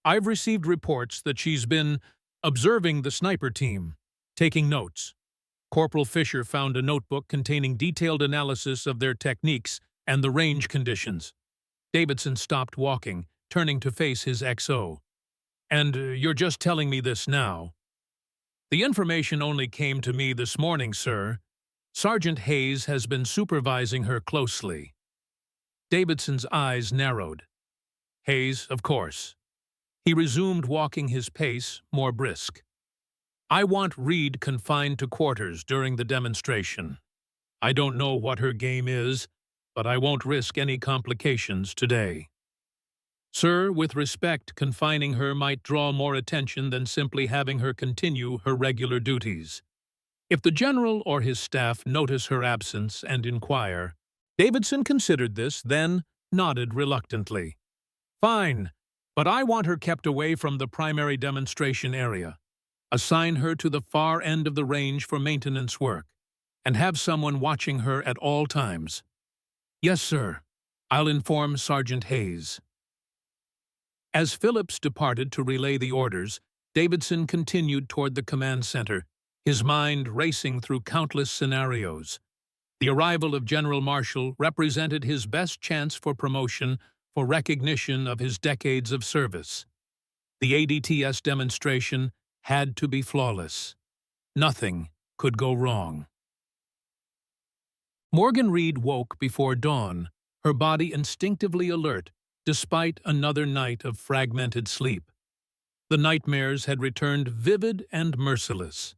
"I've received reports that she's been observing the sniper team, taking notes." Corporal Fisher found a notebook containing detailed analysis of their techniques and the range conditions. Davidson stopped walking, turning to face his XO. "And you're just telling me this now?" "The information only came to me this morning, sir. Sergeant Hayes has been supervising her closely." Davidson's eyes narrowed. "Hayes, of course." He resumed walking, his pace more brisk. "I want Reed confined to quarters during the demonstration. I don't know what her game is, but I won't risk any complications today." "Sir, with respect, confining her might draw more attention than simply having her continue her regular duties. If the General or his staff notice her absence and inquire—" Davidson considered this, then nodded reluctantly. "Fine, but I want her kept away from the primary demonstration area. Assign her to the far end of the range for maintenance work, and have someone watching her at all times." "Yes, sir. I'll inform Sergeant Hayes." As Phillips departed to relay the orders, Davidson continued toward the command center, his mind racing through countless scenarios. The arrival of General Marshall represented his best chance for promotion, for recognition of his decades of service. The ADTS demonstration had to be flawless. Nothing could go wrong. Morgan Reed woke before dawn, her body instinctively alert, despite another night of fragmented sleep. The nightmares had returned vivid and merciless.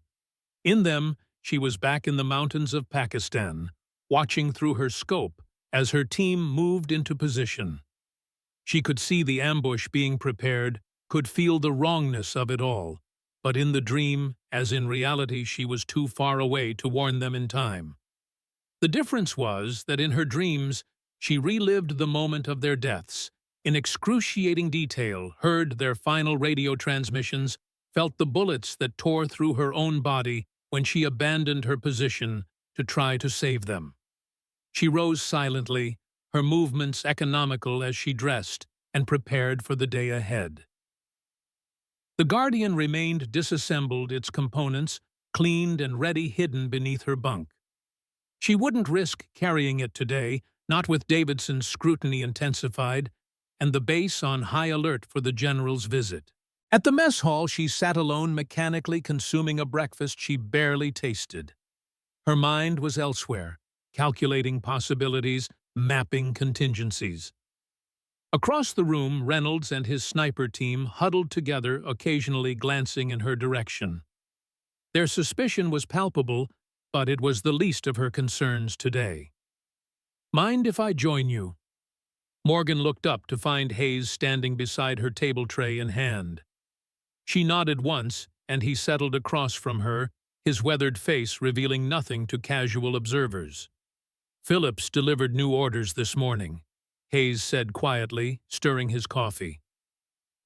In them, she was back in the mountains of Pakistan, watching through her scope as her team moved into position. She could see the ambush being prepared, could feel the wrongness of it all, but in the dream, as in reality, she was too far away to warn them in time. The difference was that in her dreams, she relived the moment of their deaths, in excruciating detail, heard their final radio transmissions, felt the bullets that tore through her own body when she abandoned her position to try to save them. She rose silently, her movements economical as she dressed, and prepared for the day ahead. The Guardian remained disassembled, its components cleaned and ready hidden beneath her bunk. She wouldn't risk carrying it today, not with Davidson's scrutiny intensified, and the base on high alert for the general's visit. At the mess hall, she sat alone, mechanically consuming a breakfast she barely tasted. Her mind was elsewhere, calculating possibilities, mapping contingencies. Across the room, Reynolds and his sniper team huddled together, occasionally glancing in her direction. Their suspicion was palpable, but it was the least of her concerns today. "Mind if I join you?" Morgan looked up to find Hayes standing beside her table tray in hand. She nodded once, and he settled across from her, his weathered face revealing nothing to casual observers. "Phillips delivered new orders this morning," Hayes said quietly, stirring his coffee.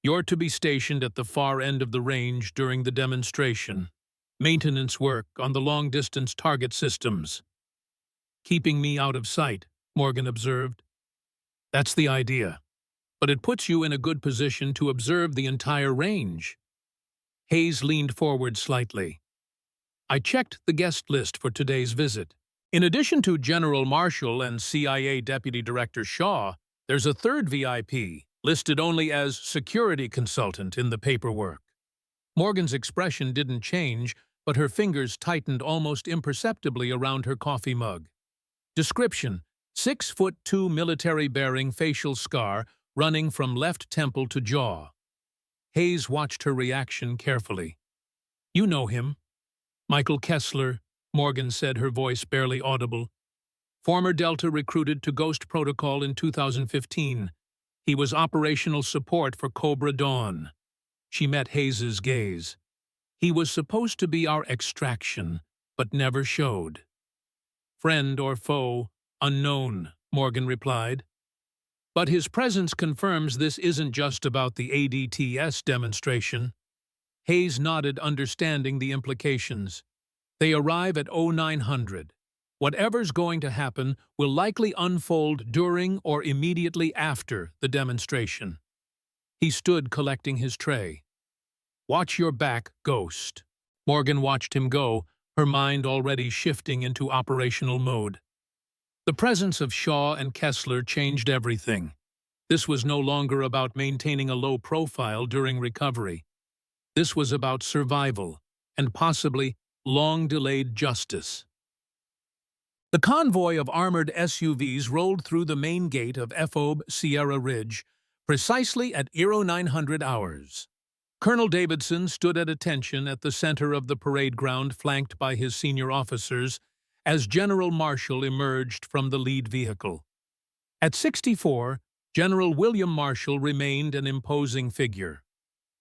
"You're to be stationed at the far end of the range during the demonstration. Maintenance work on the long-distance target systems." "Keeping me out of sight," Morgan observed. "That's the idea. But it puts you in a good position to observe the entire range." Hayes leaned forward slightly. "I checked the guest list for today's visit. In addition to General Marshall and CIA Deputy Director Shaw, there's a third VIP, listed only as security consultant in the paperwork." Morgan's expression didn't change, but her fingers tightened almost imperceptibly around her coffee mug. Description: 6'2" military-bearing facial scar running from left temple to jaw. Hayes watched her reaction carefully. "You know him." "Michael Kessler," Morgan said, her voice barely audible. "Former Delta recruited to Ghost Protocol in 2015. He was operational support for Cobra Dawn." She met Hayes's gaze. "He was supposed to be our extraction, but never showed." "Friend or foe, unknown," Morgan replied. "But his presence confirms this isn't just about the ADTS demonstration." Hayes nodded, understanding the implications. "They arrive at 0900. Whatever's going to happen will likely unfold during or immediately after the demonstration." He stood collecting his tray. "Watch your back, Ghost." Morgan watched him go, her mind already shifting into operational mode. The presence of Shaw and Kessler changed everything. This was no longer about maintaining a low profile during recovery. This was about survival, and possibly long-delayed justice. The convoy of armored SUVs rolled through the main gate of FOB Sierra Ridge, precisely at 0900 hours. Colonel Davidson stood at attention at the center of the parade ground, flanked by his senior officers, as General Marshall emerged from the lead vehicle. At 64, General William Marshall remained an imposing figure.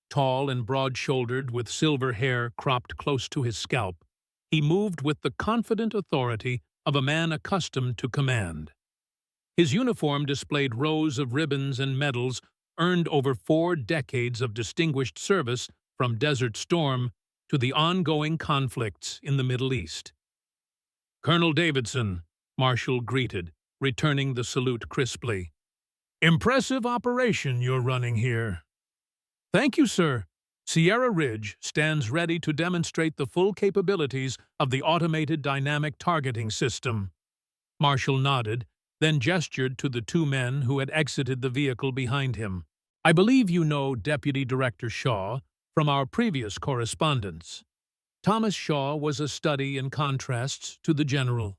Tall and broad-shouldered, with silver hair cropped close to his scalp, he moved with the confident authority of a man accustomed to command. His uniform displayed rows of ribbons and medals earned over 4 decades of distinguished service, from Desert Storm to the ongoing conflicts in the Middle East. "Colonel Davidson," Marshall greeted, returning the salute crisply. "Impressive operation you're running here." "Thank you, sir. Sierra Ridge stands ready to demonstrate the full capabilities of the automated dynamic targeting system." Marshall nodded, then gestured to the 2 men who had exited the vehicle behind him. "I believe you know Deputy Director Shaw from our previous correspondence." Thomas Shaw was a study in contrasts to the general.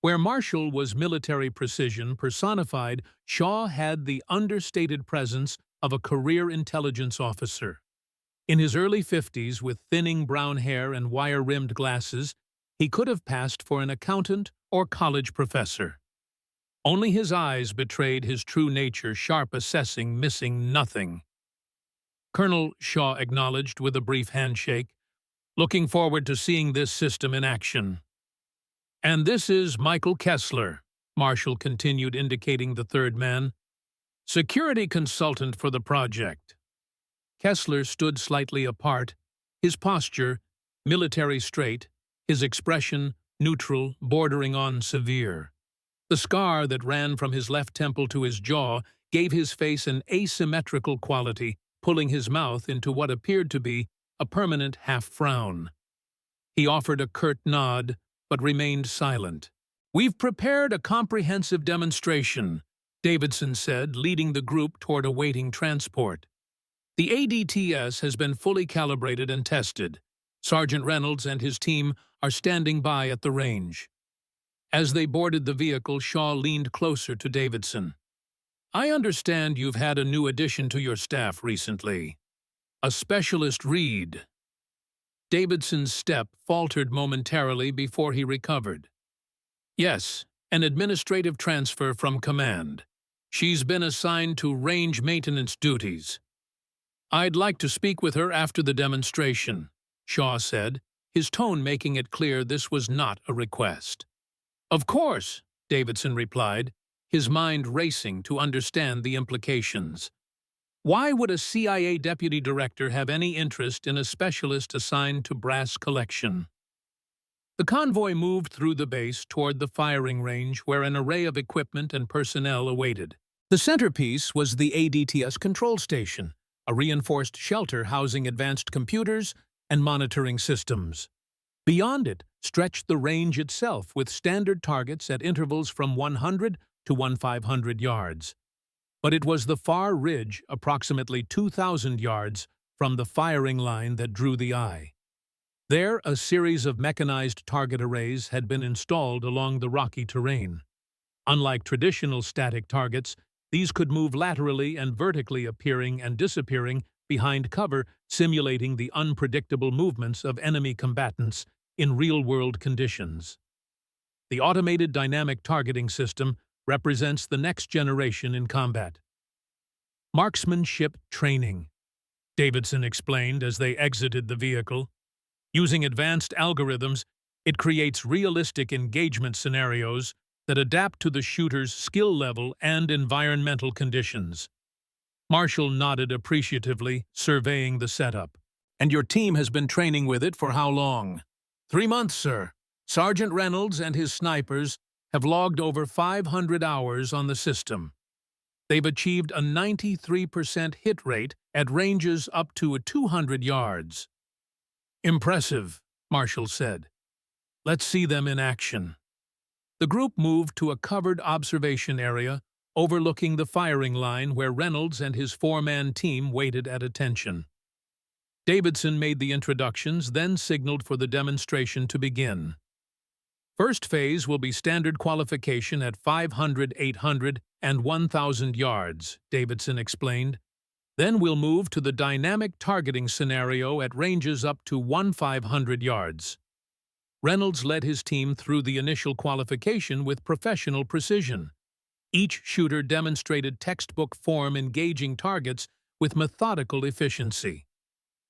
Where Marshall was military precision personified, Shaw had the understated presence of a career intelligence officer. In his early 50s, with thinning brown hair and wire-rimmed glasses, he could have passed for an accountant or college professor. Only his eyes betrayed his true nature, sharp, assessing, missing nothing. "Colonel," Shaw acknowledged with a brief handshake, "looking forward to seeing this system in action." "And this is Michael Kessler," Marshall continued, indicating the 3rd man. "Security consultant for the project." Kessler stood slightly apart, his posture military straight, his expression neutral, bordering on severe. The scar that ran from his left temple to his jaw gave his face an asymmetrical quality, pulling his mouth into what appeared to be a permanent half-frown. He offered a curt nod, but remained silent. "We've prepared a comprehensive demonstration," Davidson said, leading the group toward awaiting transport. "The ADTS has been fully calibrated and tested. Sergeant Reynolds and his team are standing by at the range." As they boarded the vehicle, Shaw leaned closer to Davidson. "I understand you've had a new addition to your staff recently. A specialist Reed." Davidson's step faltered momentarily before he recovered. "Yes, an administrative transfer from command. She's been assigned to range maintenance duties." "I'd like to speak with her after the demonstration," Shaw said, his tone making it clear this was not a request. "Of course," Davidson replied, his mind racing to understand the implications. Why would a CIA deputy director have any interest in a specialist assigned to brass collection? The convoy moved through the base toward the firing range where an array of equipment and personnel awaited. The centerpiece was the ADTS control station, a reinforced shelter housing advanced computers and monitoring systems. Beyond it stretched the range itself with standard targets at intervals from 100 to 1,500 yards. But it was the far ridge, approximately 2,000 yards from the firing line, that drew the eye. There, a series of mechanized target arrays had been installed along the rocky terrain. Unlike traditional static targets, these could move laterally and vertically, appearing and disappearing behind cover, simulating the unpredictable movements of enemy combatants in real-world conditions. The automated dynamic targeting system represents the next generation in combat. "Marksmanship training," Davidson explained as they exited the vehicle. "Using advanced algorithms, it creates realistic engagement scenarios that adapt to the shooter's skill level and environmental conditions." Marshall nodded appreciatively, surveying the setup. "And your team has been training with it for how long?" 3 months, sir. Sergeant Reynolds and his snipers have logged over 500 hours on the system. They've achieved a 93% hit rate at ranges up to 200 yards. "Impressive," Marshall said. "Let's see them in action." The group moved to a covered observation area overlooking the firing line where Reynolds and his 4-man team waited at attention. Davidson made the introductions, then signaled for the demonstration to begin. "First phase will be standard qualification at 500, 800, and 1,000 yards, Davidson explained. "Then we'll move to the dynamic targeting scenario at ranges up to 1,500 yards. Reynolds led his team through the initial qualification with professional precision. Each shooter demonstrated textbook form engaging targets with methodical efficiency.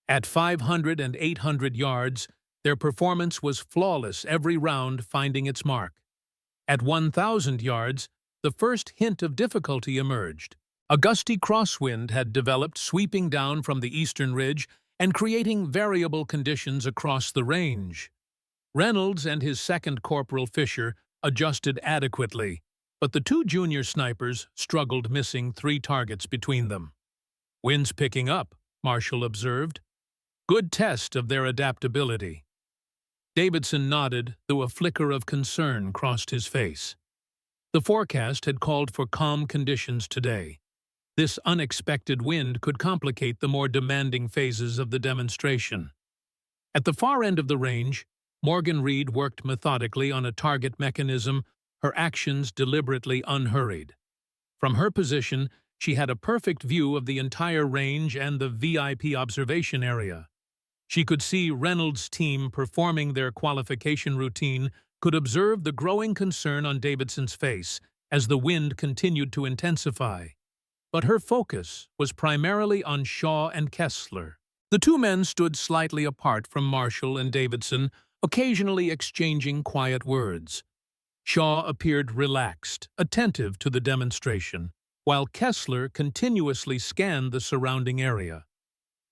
At 500 and 800 yards, their performance was flawless, every round finding its mark. At 1,000 yards, the first hint of difficulty emerged. A gusty crosswind had developed, sweeping down from the eastern ridge and creating variable conditions across the range. Reynolds and his second Corporal Fisher adjusted adequately, but the 2 junior snipers struggled, missing 3 targets between them. "Wind's picking up," Marshall observed. "Good test of their adaptability." Davidson nodded, though a flicker of concern crossed his face. The forecast had called for calm conditions today. This unexpected wind could complicate the more demanding phases of the demonstration. At the far end of the range, Morgan Reed worked methodically on a target mechanism, her actions deliberately unhurried. From her position, she had a perfect view of the entire range and the VIP observation area. She could see Reynolds' team performing their qualification routine, could observe the growing concern on Davidson's face as the wind continued to intensify. But her focus was primarily on Shaw and Kessler. The 2 men stood slightly apart from Marshall and Davidson, occasionally exchanging quiet words. Shaw appeared relaxed, attentive to the demonstration, while Kessler continuously scanned the surrounding area,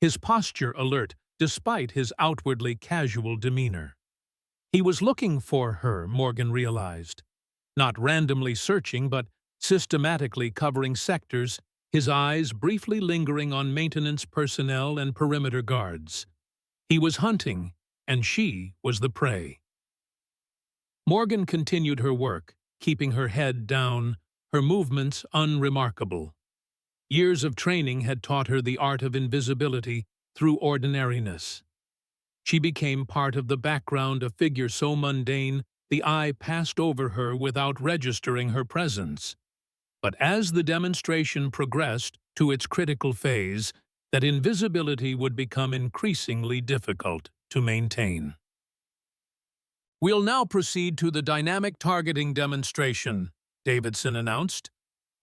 his posture alert despite his outwardly casual demeanor. He was looking for her, Morgan realized. Not randomly searching, but systematically covering sectors, his eyes briefly lingering on maintenance personnel and perimeter guards. He was hunting, and she was the prey. Morgan continued her work, keeping her head down, her movements unremarkable. Years of training had taught her the art of invisibility through ordinariness. She became part of the background, a figure so mundane the eye passed over her without registering her presence. But as the demonstration progressed to its critical phase, that invisibility would become increasingly difficult to maintain. "We'll now proceed to the dynamic targeting demonstration," Davidson announced.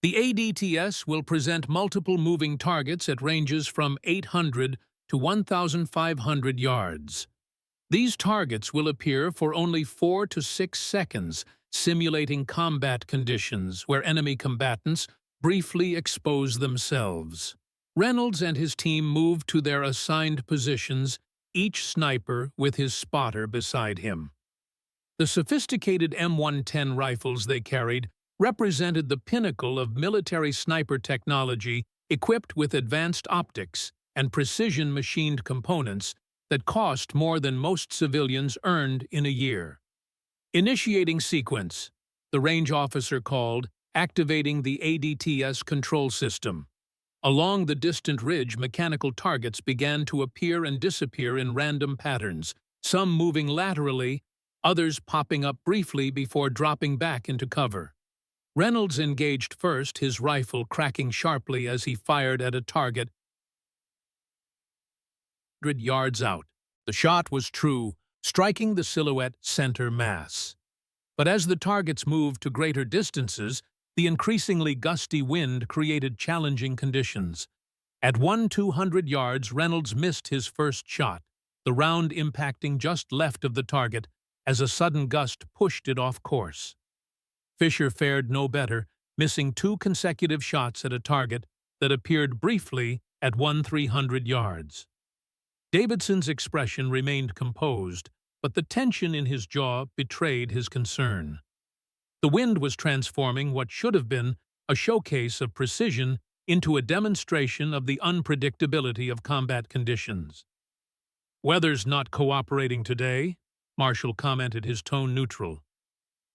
"The ADTS will present multiple moving targets at ranges from 800 to 1,500 yards. These targets will appear for only 4 to 6 seconds, simulating combat conditions where enemy combatants briefly expose themselves." Reynolds and his team moved to their assigned positions, each sniper with his spotter beside him. The sophisticated M110 rifles they carried represented the pinnacle of military sniper technology, equipped with advanced optics and precision-machined components that cost more than most civilians earned in a year. "Initiating sequence," the range officer called, activating the ADTS control system. Along the distant ridge, mechanical targets began to appear and disappear in random patterns, some moving laterally, others popping up briefly before dropping back into cover. Reynolds engaged first, his rifle cracking sharply as he fired at a target 100 yards out. The shot was true, striking the silhouette center mass. But as the targets moved to greater distances, the increasingly gusty wind created challenging conditions. At 200 yards, Reynolds missed his first shot, the round impacting just left of the target as a sudden gust pushed it off course. Fisher fared no better, missing 2 consecutive shots at a target that appeared briefly at 300 yards. Davidson's expression remained composed, but the tension in his jaw betrayed his concern. The wind was transforming what should have been a showcase of precision into a demonstration of the unpredictability of combat conditions. "Weather's not cooperating today," Marshall commented, his tone neutral.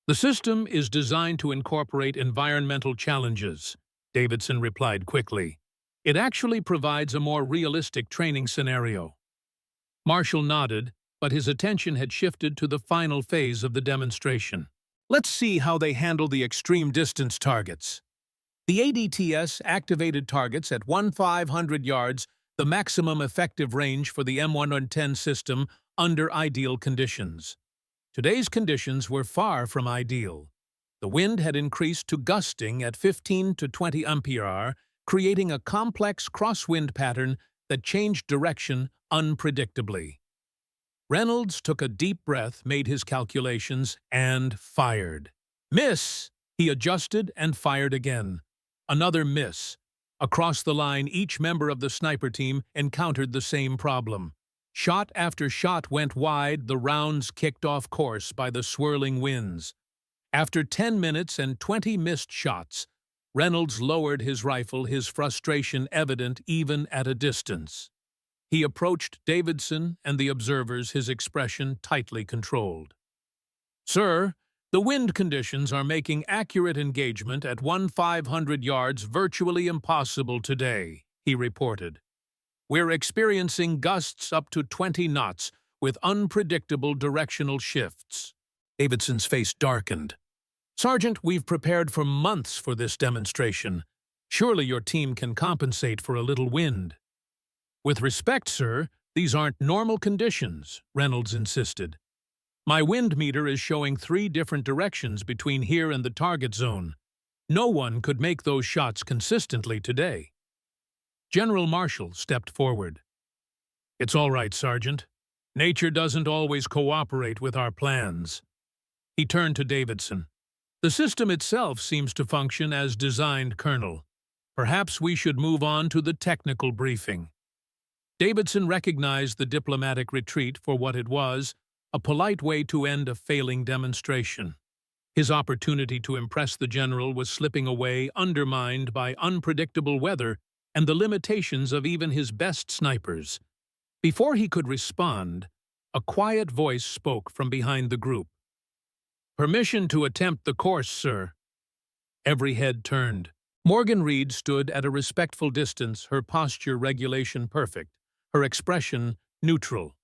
"The system is designed to incorporate environmental challenges," Davidson replied quickly. "It actually provides a more realistic training scenario." Marshall nodded, but his attention had shifted to the final phase of the demonstration. "Let's see how they handle the extreme distance targets." The ADTS activated targets at 1,500 yards, the maximum effective range for the M110 system under ideal conditions. Today's conditions were far from ideal. The wind had increased to gusting at 15 to 20 mph, creating a complex crosswind pattern that changed direction unpredictably. Reynolds took a deep breath, made his calculations, and fired. Miss! He adjusted and fired again. Another miss. Across the line, each member of the sniper team encountered the same problem. Shot after shot went wide, the rounds kicked off course by the swirling winds. After 10 minutes and 20 missed shots, Reynolds lowered his rifle, his frustration evident even at a distance. He approached Davidson and the observers, his expression tightly controlled. "Sir, the wind conditions are making accurate engagement at 1,500 yards virtually impossible today," he reported. "We're experiencing gusts up to 20 knots with unpredictable directional shifts." Davidson's face darkened. "Sergeant, we've prepared for months for this demonstration. Surely your team can compensate for a little wind." "With respect, sir, these aren't normal conditions," Reynolds insisted. "My wind meter is showing 3 different directions between here and the target zone. No one could make those shots consistently today." General Marshall stepped forward. "It's all right, Sergeant. Nature doesn't always cooperate with our plans." He turned to Davidson. "The system itself seems to function as designed, Colonel. Perhaps we should move on to the technical briefing." Davidson recognized the diplomatic retreat for what it was, a polite way to end a failing demonstration. His opportunity to impress the general was slipping away, undermined by unpredictable weather and the limitations of even his best snipers. Before he could respond, a quiet voice spoke from behind the group. "Permission to attempt the course, sir." Every head turned. Morgan Reed stood at a respectful distance, her posture regulation perfect, her expression neutral.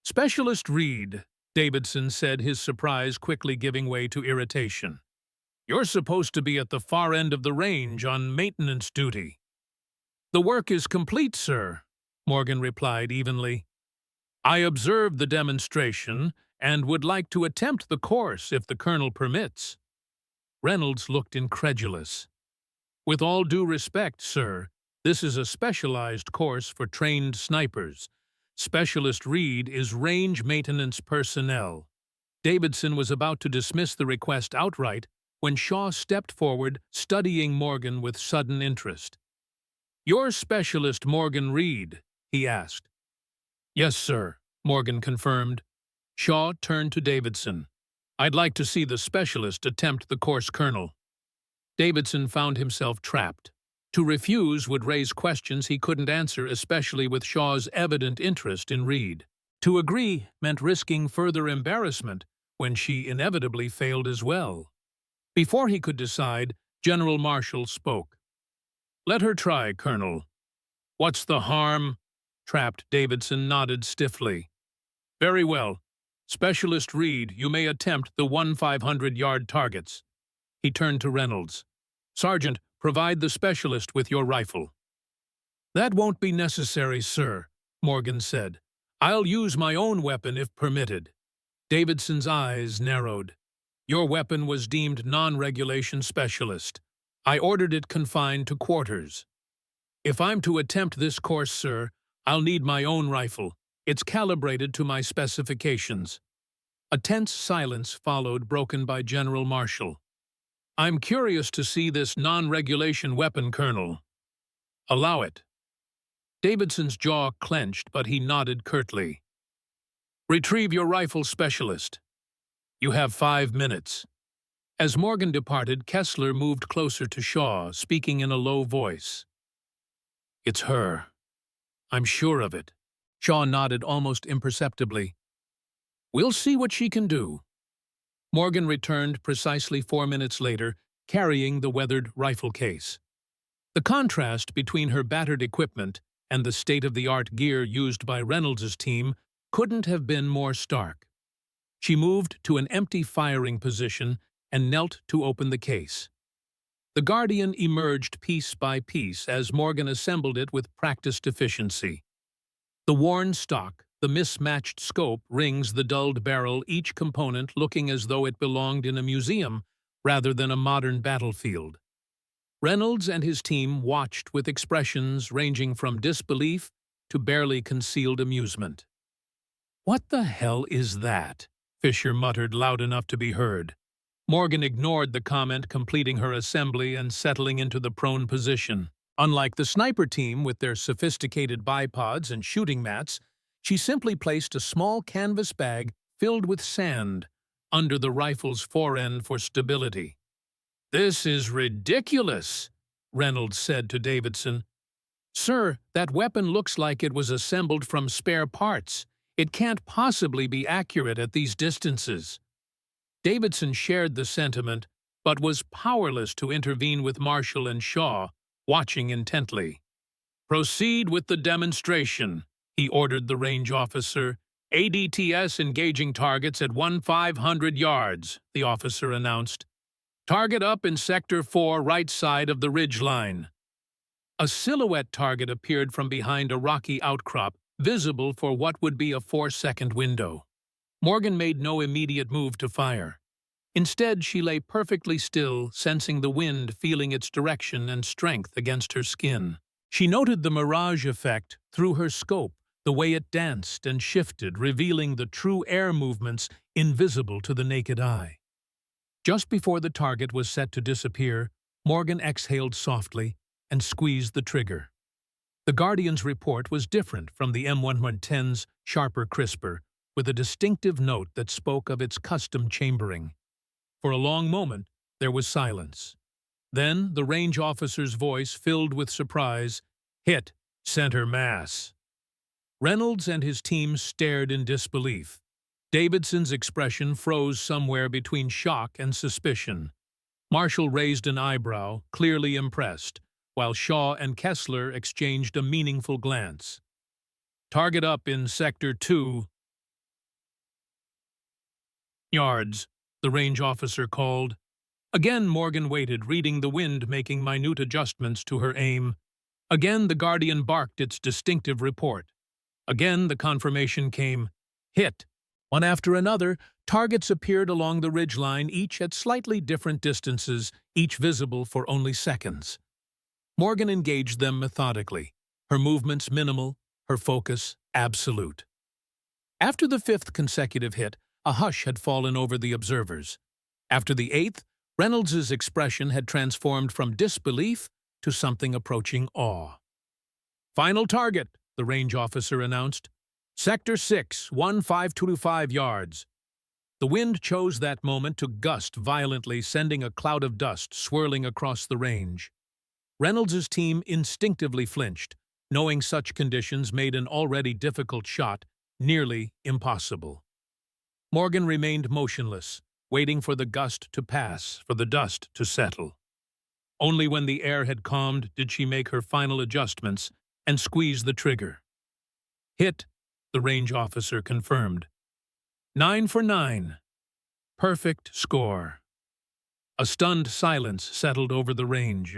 "Specialist Reed," Davidson said, his surprise quickly giving way to irritation. "You're supposed to be at the far end of the range on maintenance duty." "The work is complete, sir," Morgan replied evenly. "I observed the demonstration and would like to attempt the course if the colonel permits." Reynolds looked incredulous. "With all due respect, sir, this is a specialized course for trained snipers. Specialist Reed is range maintenance personnel." Davidson was about to dismiss the request outright when Shaw stepped forward, studying Morgan with sudden interest. "You're Specialist Morgan Reed?" he asked. "Yes, sir," Morgan confirmed. Shaw turned to Davidson. "I'd like to see the specialist attempt the course, Colonel." Davidson found himself trapped. To refuse would raise questions he couldn't answer, especially with Shaw's evident interest in Reed. To agree meant risking further embarrassment when she inevitably failed as well. Before he could decide, General Marshall spoke. "Let her try, Colonel." "What's the harm?" Trapped Davidson nodded stiffly. "Very well. Specialist Reed, you may attempt the 1,500-yard targets." He turned to Reynolds. "Sergeant, provide the specialist with your rifle." "That won't be necessary, sir," Morgan said. "I'll use my own weapon if permitted." Davidson's eyes narrowed. "Your weapon was deemed non-regulation specialist. I ordered it confined to quarters." "If I'm to attempt this course, sir, I'll need my own rifle. It's calibrated to my specifications." A tense silence followed, broken by General Marshall. "I'm curious to see this non-regulation weapon, Colonel." "Allow it." Davidson's jaw clenched, but he nodded curtly. "Retrieve your rifle, specialist. You have 5 minutes." As Morgan departed, Kessler moved closer to Shaw, speaking in a low voice. "It's her. I'm sure of it." Shaw nodded almost imperceptibly. "We'll see what she can do." Morgan returned precisely 4 minutes later, carrying the weathered rifle case. The contrast between her battered equipment and the state-of-the-art gear used by Reynolds's team couldn't have been more stark. She moved to an empty firing position and knelt to open the case. The Guardian emerged piece by piece as Morgan assembled it with practiced efficiency. The worn stock, the mismatched scope, rings, the dulled barrel, each component looking as though it belonged in a museum rather than a modern battlefield. Reynolds and his team watched with expressions ranging from disbelief to barely concealed amusement. "What the hell is that?" Fisher muttered loud enough to be heard. Morgan ignored the comment, completing her assembly and settling into the prone position. Unlike the sniper team with their sophisticated bipods and shooting mats, she simply placed a small canvas bag filled with sand under the rifle's forend for stability. "This is ridiculous," Reynolds said to Davidson. "Sir, that weapon looks like it was assembled from spare parts. It can't possibly be accurate at these distances." Davidson shared the sentiment, but was powerless to intervene, with Marshall and Shaw watching intently. "Proceed with the demonstration," he ordered the range officer. "ADTS engaging targets at 1,500 yards, the officer announced. "Target up in Sector 4, right side of the ridge line." A silhouette target appeared from behind a rocky outcrop, visible for what would be a 4-second window. Morgan made no immediate move to fire. Instead, she lay perfectly still, sensing the wind, feeling its direction and strength against her skin. She noted the mirage effect through her scope, the way it danced and shifted, revealing the true air movements invisible to the naked eye. Just before the target was set to disappear, Morgan exhaled softly and squeezed the trigger. The Guardian's report was different from the M110's sharper, crisper, with a distinctive note that spoke of its custom chambering. For a long moment, there was silence. Then the range officer's voice filled with surprise. Hit, center mass. Reynolds and his team stared in disbelief. Davidson's expression froze somewhere between shock and suspicion. Marshall raised an eyebrow, clearly impressed, while Shaw and Kessler exchanged a meaningful glance. Target up in Sector 2 yards, the range officer called. Again Morgan waited, reading the wind, making minute adjustments to her aim. Again the Guardian barked its distinctive report. Again the confirmation came. Hit. One after another, targets appeared along the ridgeline, each at slightly different distances, each visible for only seconds. Morgan engaged them methodically, her movements minimal, her focus absolute. After the fifth consecutive hit, a hush had fallen over the observers. After the eighth, Reynolds's expression had transformed from disbelief to something approaching awe. Final target, the range officer announced. Sector 6, 15225 yards. The wind chose that moment to gust violently, sending a cloud of dust swirling across the range. Reynolds's team instinctively flinched, knowing such conditions made an already difficult shot nearly impossible. Morgan remained motionless, waiting for the gust to pass, for the dust to settle. Only when the air had calmed did she make her final adjustments and squeeze the trigger. Hit, the range officer confirmed. 9 for 9. Perfect score. A stunned silence settled over the range.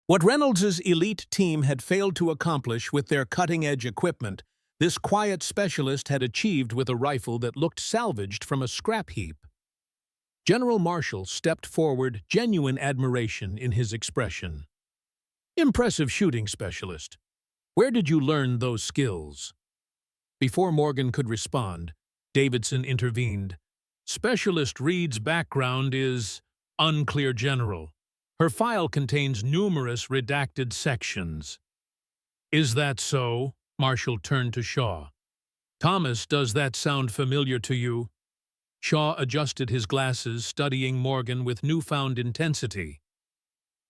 What Reynolds's elite team had failed to accomplish with their cutting-edge equipment, this quiet specialist had achieved with a rifle that looked salvaged from a scrap heap. General Marshall stepped forward, genuine admiration in his expression. Impressive shooting specialist. Where did you learn those skills? Before Morgan could respond, Davidson intervened. Specialist Reed's background is unclear, General. Her file contains numerous redacted sections. Is that so? Marshall turned to Shaw. Thomas, does that sound familiar to you? Shaw adjusted his glasses, studying Morgan with newfound intensity.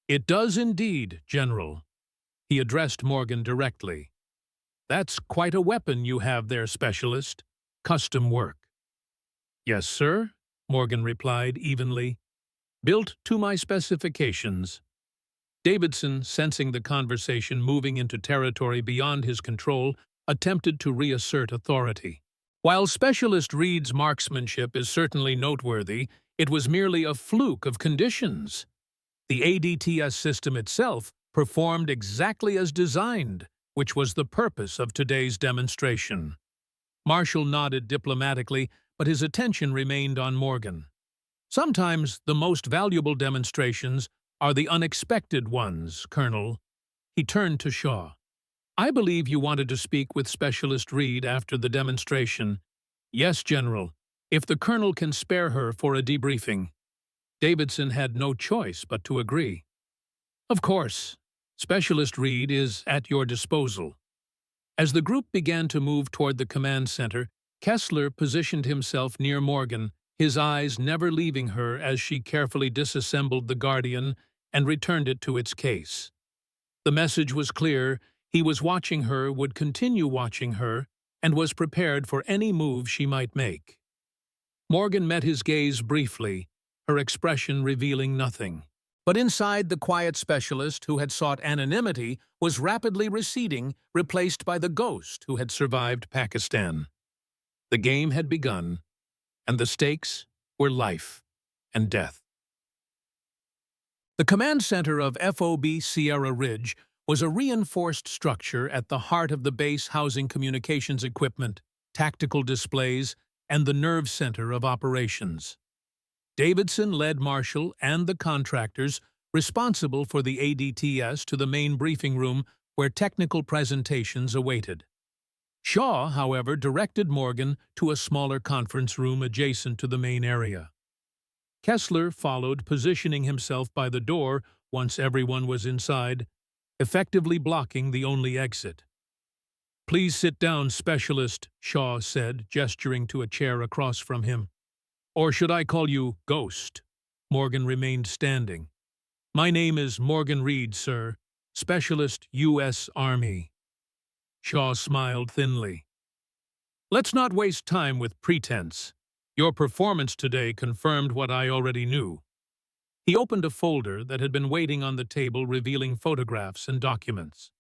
It does indeed, General. He addressed Morgan directly. That's quite a weapon you have there, Specialist. Custom work. Yes, sir, Morgan replied evenly. Built to my specifications. Davidson, sensing the conversation moving into territory beyond his control, attempted to reassert authority. While Specialist Reed's marksmanship is certainly noteworthy, it was merely a fluke of conditions. The ADTS system itself performed exactly as designed, which was the purpose of today's demonstration. Marshall nodded diplomatically, but his attention remained on Morgan. Sometimes the most valuable demonstrations are the unexpected ones, Colonel. He turned to Shaw. I believe you wanted to speak with Specialist Reed after the demonstration. Yes, General, if the Colonel can spare her for a debriefing. Davidson had no choice but to agree. Of course, Specialist Reed is at your disposal. As the group began to move toward the command center, Kessler positioned himself near Morgan, his eyes never leaving her as she carefully disassembled the Guardian and returned it to its case. The message was clear. He was watching her, would continue watching her, and was prepared for any move she might make. Morgan met his gaze briefly, her expression revealing nothing. But inside, the quiet specialist who had sought anonymity was rapidly receding, replaced by the ghost who had survived Pakistan. The game had begun, and the stakes were life and death. The command center of FOB Sierra Ridge was a reinforced structure at the heart of the base, housing communications equipment, tactical displays, and the nerve center of operations. Davidson led Marshall and the contractors responsible for the ADTS to the main briefing room where technical presentations awaited. Shaw, however, directed Morgan to a smaller conference room adjacent to the main area. Kessler followed, positioning himself by the door once everyone was inside, effectively blocking the only exit. Please sit down, Specialist, Shaw said, gesturing to a chair across from him. Or should I call you Ghost? Morgan remained standing. "My name is Morgan Reed, sir. Specialist, U.S. Army." Shaw smiled thinly. "Let's not waste time with pretense. Your performance today confirmed what I already knew." He opened a folder that had been waiting on the table, revealing photographs and documents.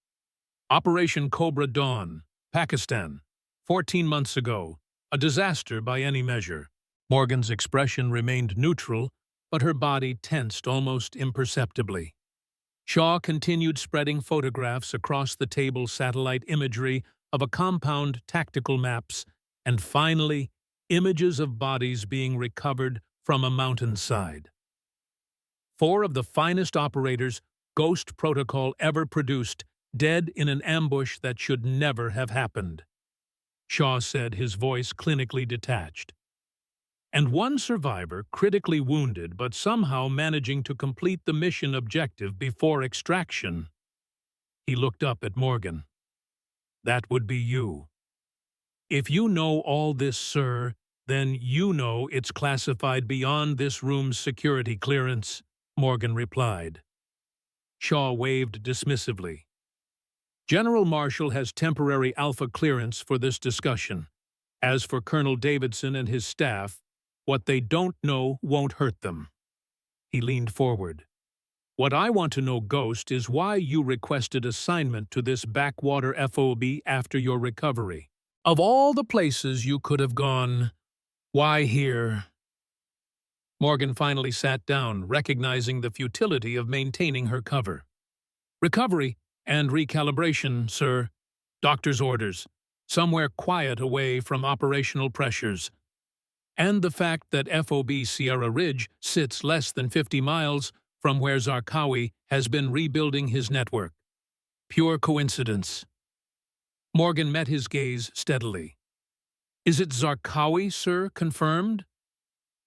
"Operation Cobra Dawn, Pakistan, 14 months ago. A disaster by any measure." Morgan's expression remained neutral, but her body tensed almost imperceptibly. Shaw continued spreading photographs across the table, satellite imagery of a compound, tactical maps, and finally, images of bodies being recovered from a mountainside. 4 of the finest operators Ghost Protocol ever produced, dead in an ambush that should never have happened, Shaw said, his voice clinically detached. "And 1 survivor, critically wounded but somehow managing to complete the mission objective before extraction." He looked up at Morgan. "That would be you." "If you know all this, sir, then you know it's classified beyond this room's security clearance," Morgan replied. Shaw waved dismissively. "General Marshall has temporary Alpha clearance for this discussion. As for Colonel Davidson and his staff, what they don't know won't hurt them." He leaned forward. "What I want to know, Ghost, is why you requested assignment to this backwater FOB after your recovery. Of all the places you could have gone, why here?" Morgan finally sat down, recognizing the futility of maintaining her cover. "Recovery and recalibration, sir. Doctor's orders. Somewhere quiet away from operational pressures. And the fact that FOB Sierra Ridge sits less than 50 miles from where Zarqawi has been rebuilding his network. Pure coincidence." Morgan met his gaze steadily. "Is it Zarqawi, sir, confirmed?"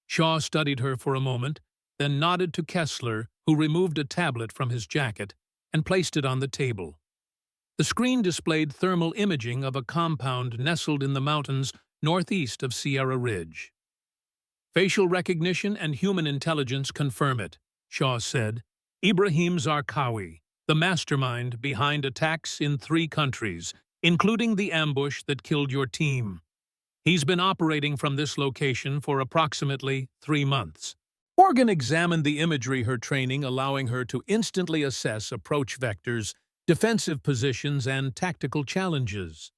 Shaw studied her for a moment, then nodded to Kessler, who removed a tablet from his jacket and placed it on the table. The screen displayed thermal imaging of a compound nestled in the mountains northeast of Sierra Ridge. "Facial recognition and human intelligence confirm it," Shaw said. "Ibrahim Zarqawi, the mastermind behind attacks in 3 countries, including the ambush that killed your team. He's been operating from this location for approximately 3 months." Morgan examined the imagery, her training allowing her to instantly assess approach vectors, defensive positions, and tactical challenges.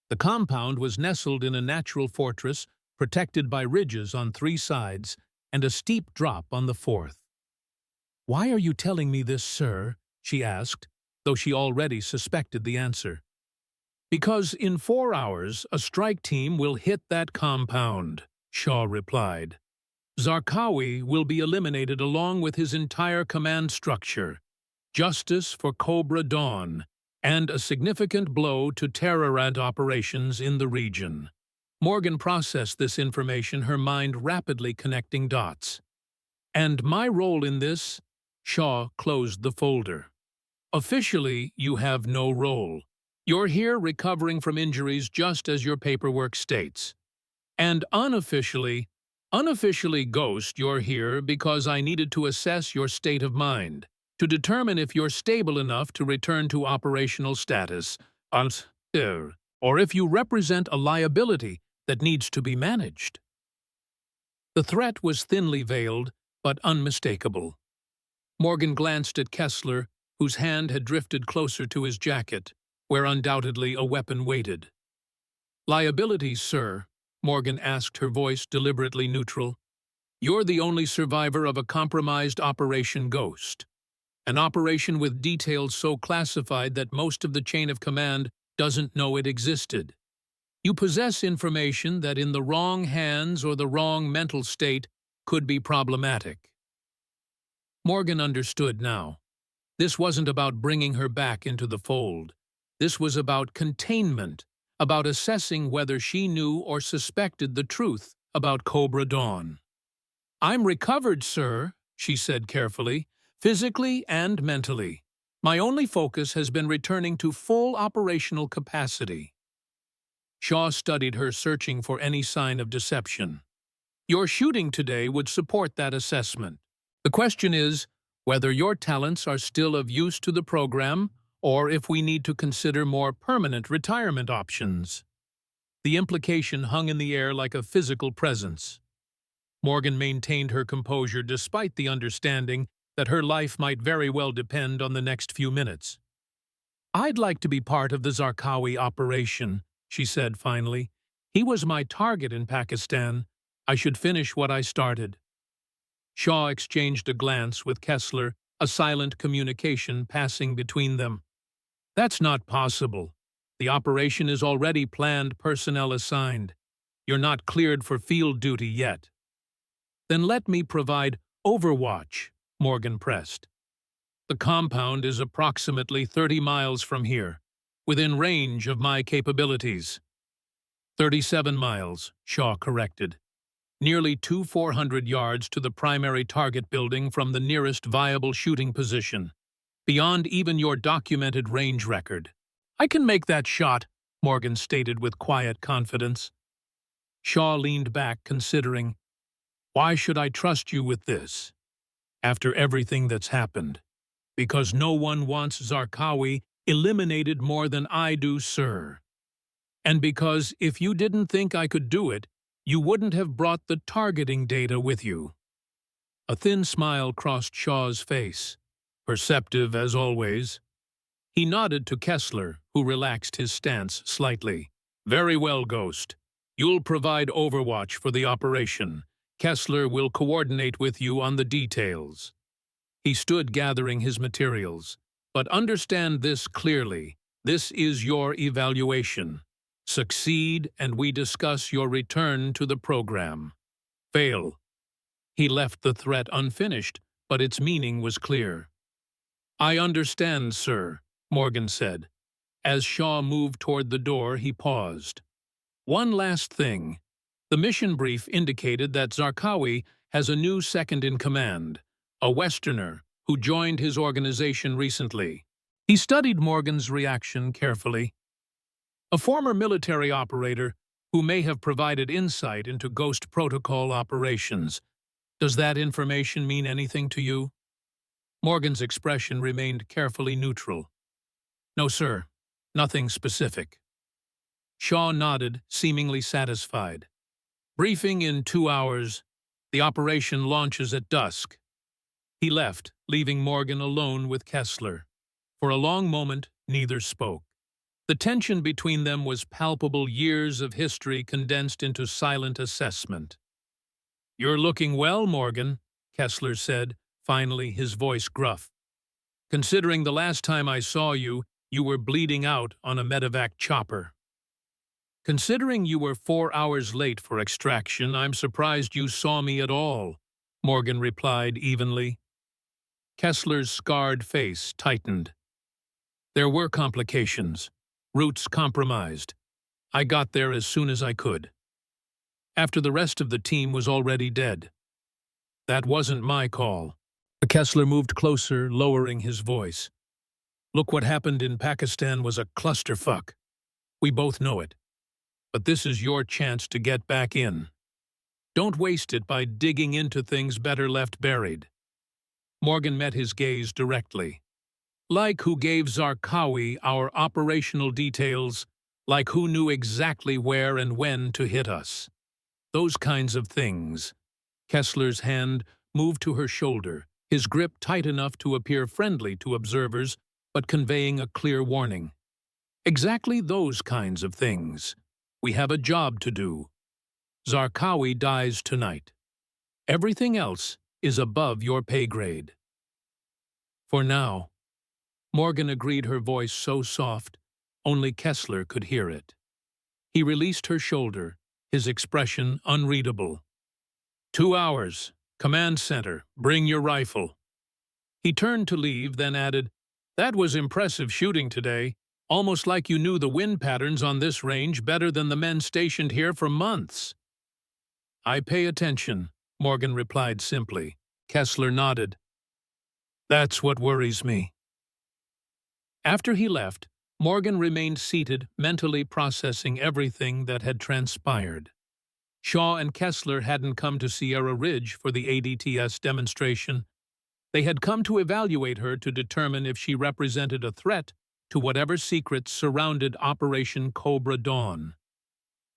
The compound was nestled in a natural fortress, protected by ridges on 3 sides and a steep drop on the 4th. "Why are you telling me this, sir?" she asked, though she already suspected the answer. "Because in 4 hours, a strike team will hit that compound," Shaw replied. "Zarqawi will be eliminated along with his entire command structure. Justice for Cobra Dawn, and a significant blow to terrorant operations in the region." Morgan processed this information, her mind rapidly connecting dots. "And my role in this?" Shaw closed the folder. "Officially, you have no role. You're here recovering from injuries just as your paperwork states. And unofficially, Ghost, you're here because I needed to assess your state of mind, to determine if you're stable enough to return to operational status, or if you represent a liability that needs to be managed." The threat was thinly veiled, but unmistakable. Morgan glanced at Kessler, whose hand had drifted closer to his jacket, where undoubtedly a weapon waited. "Liability, sir?" Morgan asked, her voice deliberately neutral. "You're the only survivor of a compromised Operation Ghost. An operation with details so classified that most of the chain of command doesn't know it existed. You possess information that in the wrong hands or the wrong mental state could be problematic." Morgan understood now. This wasn't about bringing her back into the fold. This was about containment, about assessing whether she knew or suspected the truth about Cobra Dawn. "I'm recovered, sir," she said carefully, "physically and mentally. My only focus has been returning to full operational capacity." Shaw studied her, searching for any sign of deception. "Your shooting today would support that assessment. The question is whether your talents are still of use to the program or if we need to consider more permanent retirement options. The implication hung in the air like a physical presence. Morgan maintained her composure despite the understanding that her life might very well depend on the next few minutes. "I'd like to be part of the Zarqawi operation," she said finally. "He was my target in Pakistan. I should finish what I started." Shaw exchanged a glance with Kessler, a silent communication passing between them. "That's not possible. The operation is already planned, personnel assigned. You're not cleared for field duty yet." "Then let me provide overwatch," Morgan pressed. "The compound is approximately 30 miles from here, within range of my capabilities." 37 miles, Shaw corrected. "Nearly 400 yards to the primary target building from the nearest viable shooting position, beyond even your documented range record." "I can make that shot," Morgan stated with quiet confidence. Shaw leaned back, considering, "Why should I trust you with this? After everything that's happened. Because no one wants Zarqawi eliminated more than I do, sir. And because if you didn't think I could do it, you wouldn't have brought the targeting data with you." A thin smile crossed Shaw's face, perceptive as always. He nodded to Kessler, who relaxed his stance slightly. "Very well, Ghost. You'll provide overwatch for the operation. Kessler will coordinate with you on the details." He stood gathering his materials. "But understand this clearly. This is your evaluation. Succeed, and we discuss your return to the program. Fail." He left the threat unfinished, but its meaning was clear. "I understand, sir," Morgan said. As Shaw moved toward the door, he paused. "One last thing. The mission brief indicated that Zarqawi has a new second-in-command, a Westerner who joined his organization recently." He studied Morgan's reaction carefully. "A former military operator who may have provided insight into Ghost Protocol operations. Does that information mean anything to you?" Morgan's expression remained carefully neutral. "No, sir. Nothing specific." Shaw nodded, seemingly satisfied. "Briefing in 2 hours. The operation launches at dusk." He left, leaving Morgan alone with Kessler. For a long moment, neither spoke. The tension between them was palpable, years of history condensed into silent assessment. "You're looking well, Morgan," Kessler said, finally, his voice gruff. "Considering the last time I saw you, you were bleeding out on a medevac chopper." "Considering you were 4 hours late for extraction, I'm surprised you saw me at all," Morgan replied evenly. Kessler's scarred face tightened. "There were complications. Routes compromised. I got there as soon as I could. After the rest of the team was already dead. That wasn't my call." Kessler moved closer, lowering his voice. "Look, what happened in Pakistan was a clusterfuck. We both know it. But this is your chance to get back in. Don't waste it by digging into things better left buried." Morgan met his gaze directly. "Like who gave Zarqawi our operational details, like who knew exactly where and when to hit us. Those kinds of things." Kessler's hand moved to her shoulder, his grip tight enough to appear friendly to observers, but conveying a clear warning. "Exactly those kinds of things. We have a job to do. Zarqawi dies tonight. Everything else is above your pay grade." "For now," Morgan agreed, her voice so soft, only Kessler could hear it. He released her shoulder, his expression unreadable. 2 hours. Command center. Bring your rifle." He turned to leave, then added, "That was impressive shooting today. Almost like you knew the wind patterns on this range better than the men stationed here for months." "I pay attention," Morgan replied simply. Kessler nodded. "That's what worries me." After he left, Morgan remained seated, mentally processing everything that had transpired. Shaw and Kessler hadn't come to Sierra Ridge for the ADTS demonstration. They had come to evaluate her to determine if she represented a threat to whatever secrets surrounded Operation Cobra Dawn.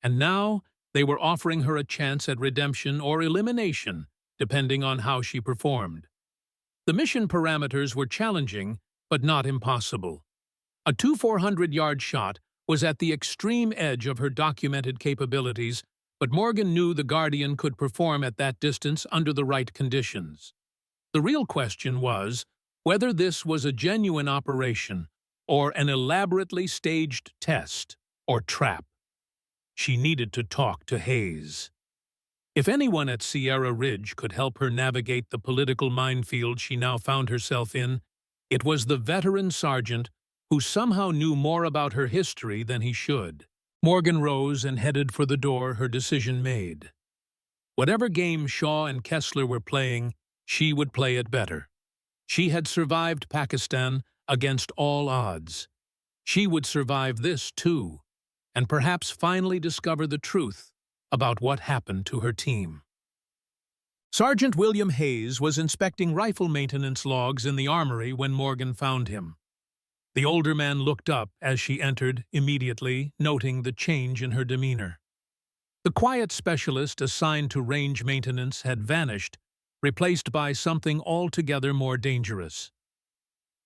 And now they were offering her a chance at redemption or elimination, depending on how she performed. The mission parameters were challenging, but not impossible. A 400-yard shot was at the extreme edge of her documented capabilities, but Morgan knew the Guardian could perform at that distance under the right conditions. The real question was whether this was a genuine operation or an elaborately staged test or trap. She needed to talk to Hayes. If anyone at Sierra Ridge could help her navigate the political minefield she now found herself in, it was the veteran sergeant who somehow knew more about her history than he should. Morgan rose and headed for the door, her decision made. Whatever game Shaw and Kessler were playing, she would play it better. She had survived Pakistan against all odds. She would survive this too, and perhaps finally discover the truth about what happened to her team. Sergeant William Hayes was inspecting rifle maintenance logs in the armory when Morgan found him. The older man looked up as she entered, immediately noting the change in her demeanor. The quiet specialist assigned to range maintenance had vanished, replaced by something altogether more dangerous.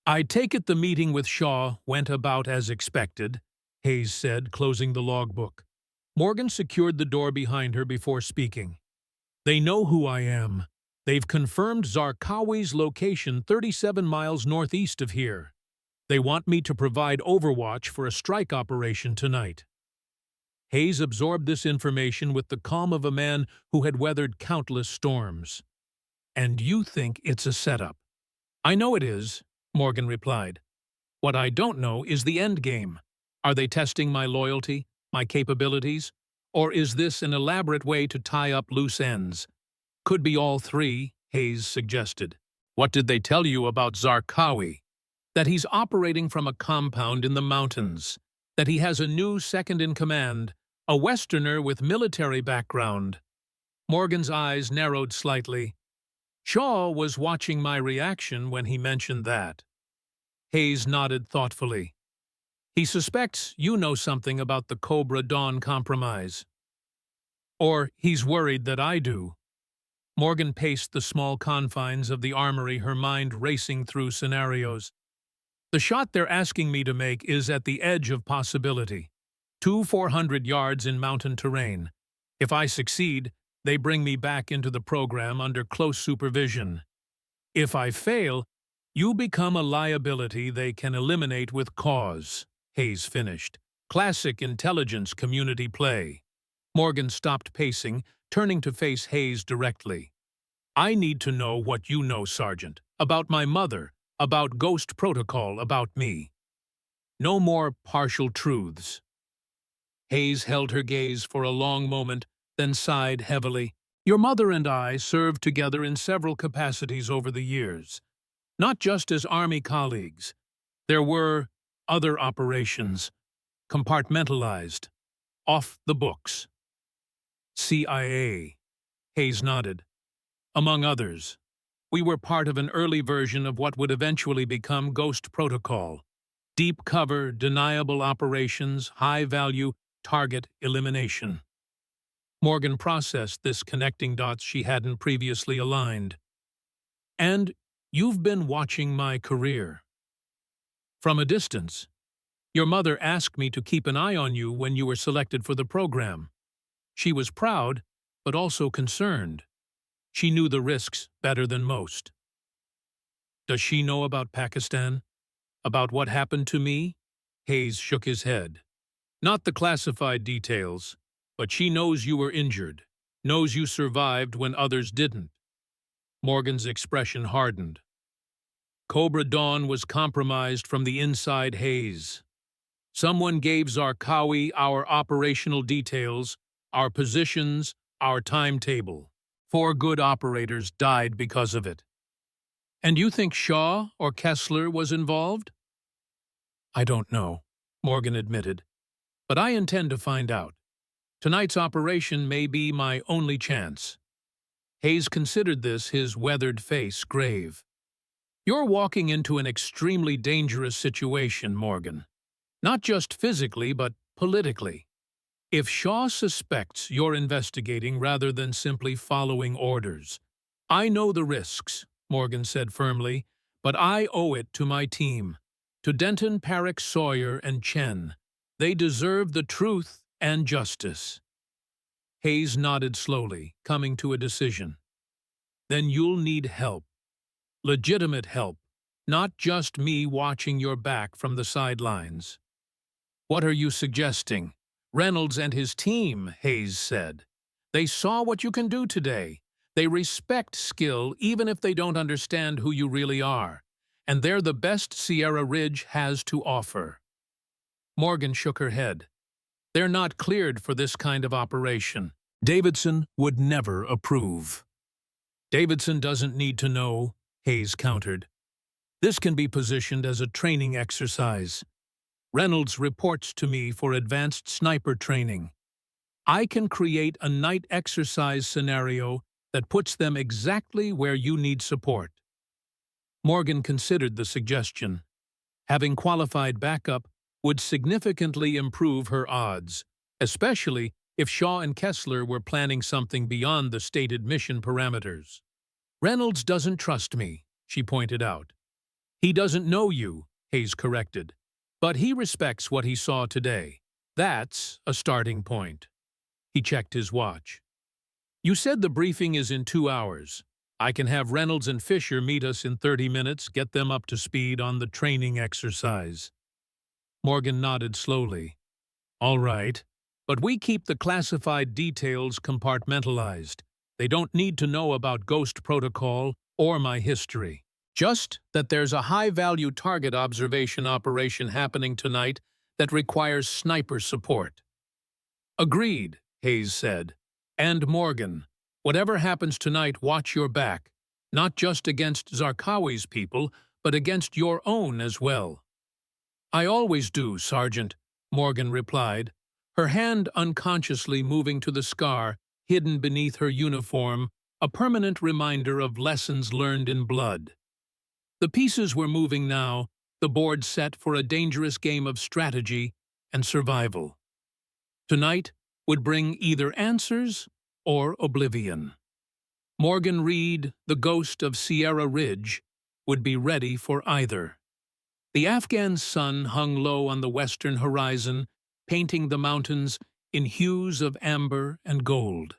"I take it the meeting with Shaw went about as expected," Hayes said, closing the logbook. Morgan secured the door behind her before speaking. "They know who I am. They've confirmed Zarqawi's location 37 miles northeast of here. They want me to provide overwatch for a strike operation tonight." Hayes absorbed this information with the calm of a man who had weathered countless storms. "And you think it's a setup?" "I know it is," Morgan replied. "What I don't know is the end game. Are they testing my loyalty, my capabilities, or is this an elaborate way to tie up loose ends?" "Could be all three," Hayes suggested. "What did they tell you about Zarqawi?" "That he's operating from a compound in the mountains, that he has a new second-in-command, a Westerner with military background." Morgan's eyes narrowed slightly. "Shaw was watching my reaction when he mentioned that." Hayes nodded thoughtfully. "He suspects you know something about the Cobra Dawn compromise. Or he's worried that I do." Morgan paced the small confines of the armory, her mind racing through scenarios. "The shot they're asking me to make is at the edge of possibility. 400 yards in mountain terrain. If I succeed, they bring me back into the program under close supervision. If I fail, you become a liability they can eliminate with cause," Hayes finished. "Classic intelligence community play." Morgan stopped pacing, turning to face Hayes directly. "I need to know what you know, Sergeant, about my mother, about Ghost Protocol, about me. No more partial truths." Hayes held her gaze for a long moment, then sighed heavily. "Your mother and I served together in several capacities over the years, not just as Army colleagues. There were other operations, compartmentalized, off the books." "CIA," Hayes nodded. "Among others. We were part of an early version of what would eventually become Ghost Protocol. Deep cover, deniable operations, high-value target elimination." Morgan processed this, connecting dots she hadn't previously aligned. "And you've been watching my career from a distance. Your mother asked me to keep an eye on you when you were selected for the program. She was proud, but also concerned. She knew the risks better than most." "Does she know about Pakistan? About what happened to me?" Hayes shook his head. "Not the classified details, but she knows you were injured, knows you survived when others didn't." Morgan's expression hardened. "Cobra Dawn was compromised from the inside, Hayes. Someone gave Zarqawi our operational details, our positions, our timetable. 4 good operators died because of it." "And you think Shaw or Kessler was involved?" "I don't know," Morgan admitted. "But I intend to find out. Tonight's operation may be my only chance." Hayes considered this, his weathered face grave. You're walking into an extremely dangerous situation, Morgan. Not just physically, but politically. If Shaw suspects you're investigating rather than simply following orders, I know the risks, Morgan said firmly, but I owe it to my team, to Denton, Parrick, Sawyer, and Chen. They deserve the truth and justice. Hayes nodded slowly, coming to a decision. Then you'll need help. Legitimate help, not just me watching your back from the sidelines. What are you suggesting? Reynolds and his team, Hayes said. They saw what you can do today. They respect skill even if they don't understand who you really are. And they're the best Sierra Ridge has to offer. Morgan shook her head. They're not cleared for this kind of operation. Davidson would never approve. Davidson doesn't need to know, Hayes countered. This can be positioned as a training exercise. Reynolds reports to me for advanced sniper training. I can create a night exercise scenario that puts them exactly where you need support. Morgan considered the suggestion. Having qualified backup would significantly improve her odds, especially if Shaw and Kessler were planning something beyond the stated mission parameters. Reynolds doesn't trust me, she pointed out. He doesn't know you, Hayes corrected. But he respects what he saw today. That's a starting point. He checked his watch. You said the briefing is in 2 hours. I can have Reynolds and Fisher meet us in 30 minutes, get them up to speed on the training exercise. Morgan nodded slowly. All right, but we keep the classified details compartmentalized. They don't need to know about Ghost Protocol or my history. Just that there's a high-value target observation operation happening tonight that requires sniper support. Agreed, Hayes said. And Morgan, whatever happens tonight, watch your back, not just against Zarqawi's people, but against your own as well. I always do, Sergeant, Morgan replied, her hand unconsciously moving to the scar hidden beneath her uniform, a permanent reminder of lessons learned in blood. The pieces were moving now, the board set for a dangerous game of strategy and survival. Tonight would bring either answers or oblivion. Morgan Reed, the ghost of Sierra Ridge, would be ready for either. The Afghan sun hung low on the western horizon, painting the mountains in hues of amber and gold.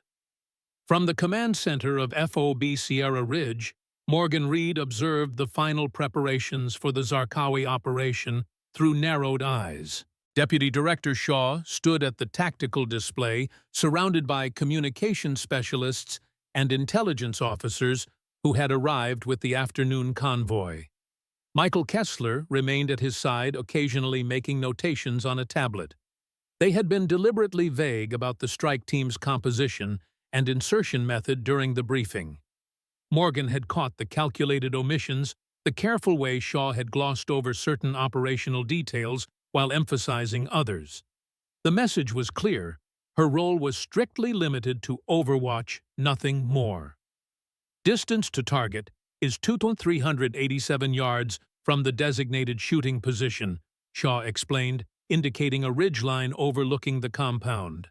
From the command center of FOB Sierra Ridge, Morgan Reed observed the final preparations for the Zarqawi operation through narrowed eyes. Deputy Director Shaw stood at the tactical display, surrounded by communication specialists and intelligence officers who had arrived with the afternoon convoy. Michael Kessler remained at his side, occasionally making notations on a tablet. They had been deliberately vague about the strike team's composition and insertion method during the briefing. Morgan had caught the calculated omissions, the careful way Shaw had glossed over certain operational details while emphasizing others. The message was clear. Her role was strictly limited to overwatch, nothing more. Distance to target is 2,387 yards from the designated shooting position, Shaw explained, indicating a ridgeline overlooking the compound.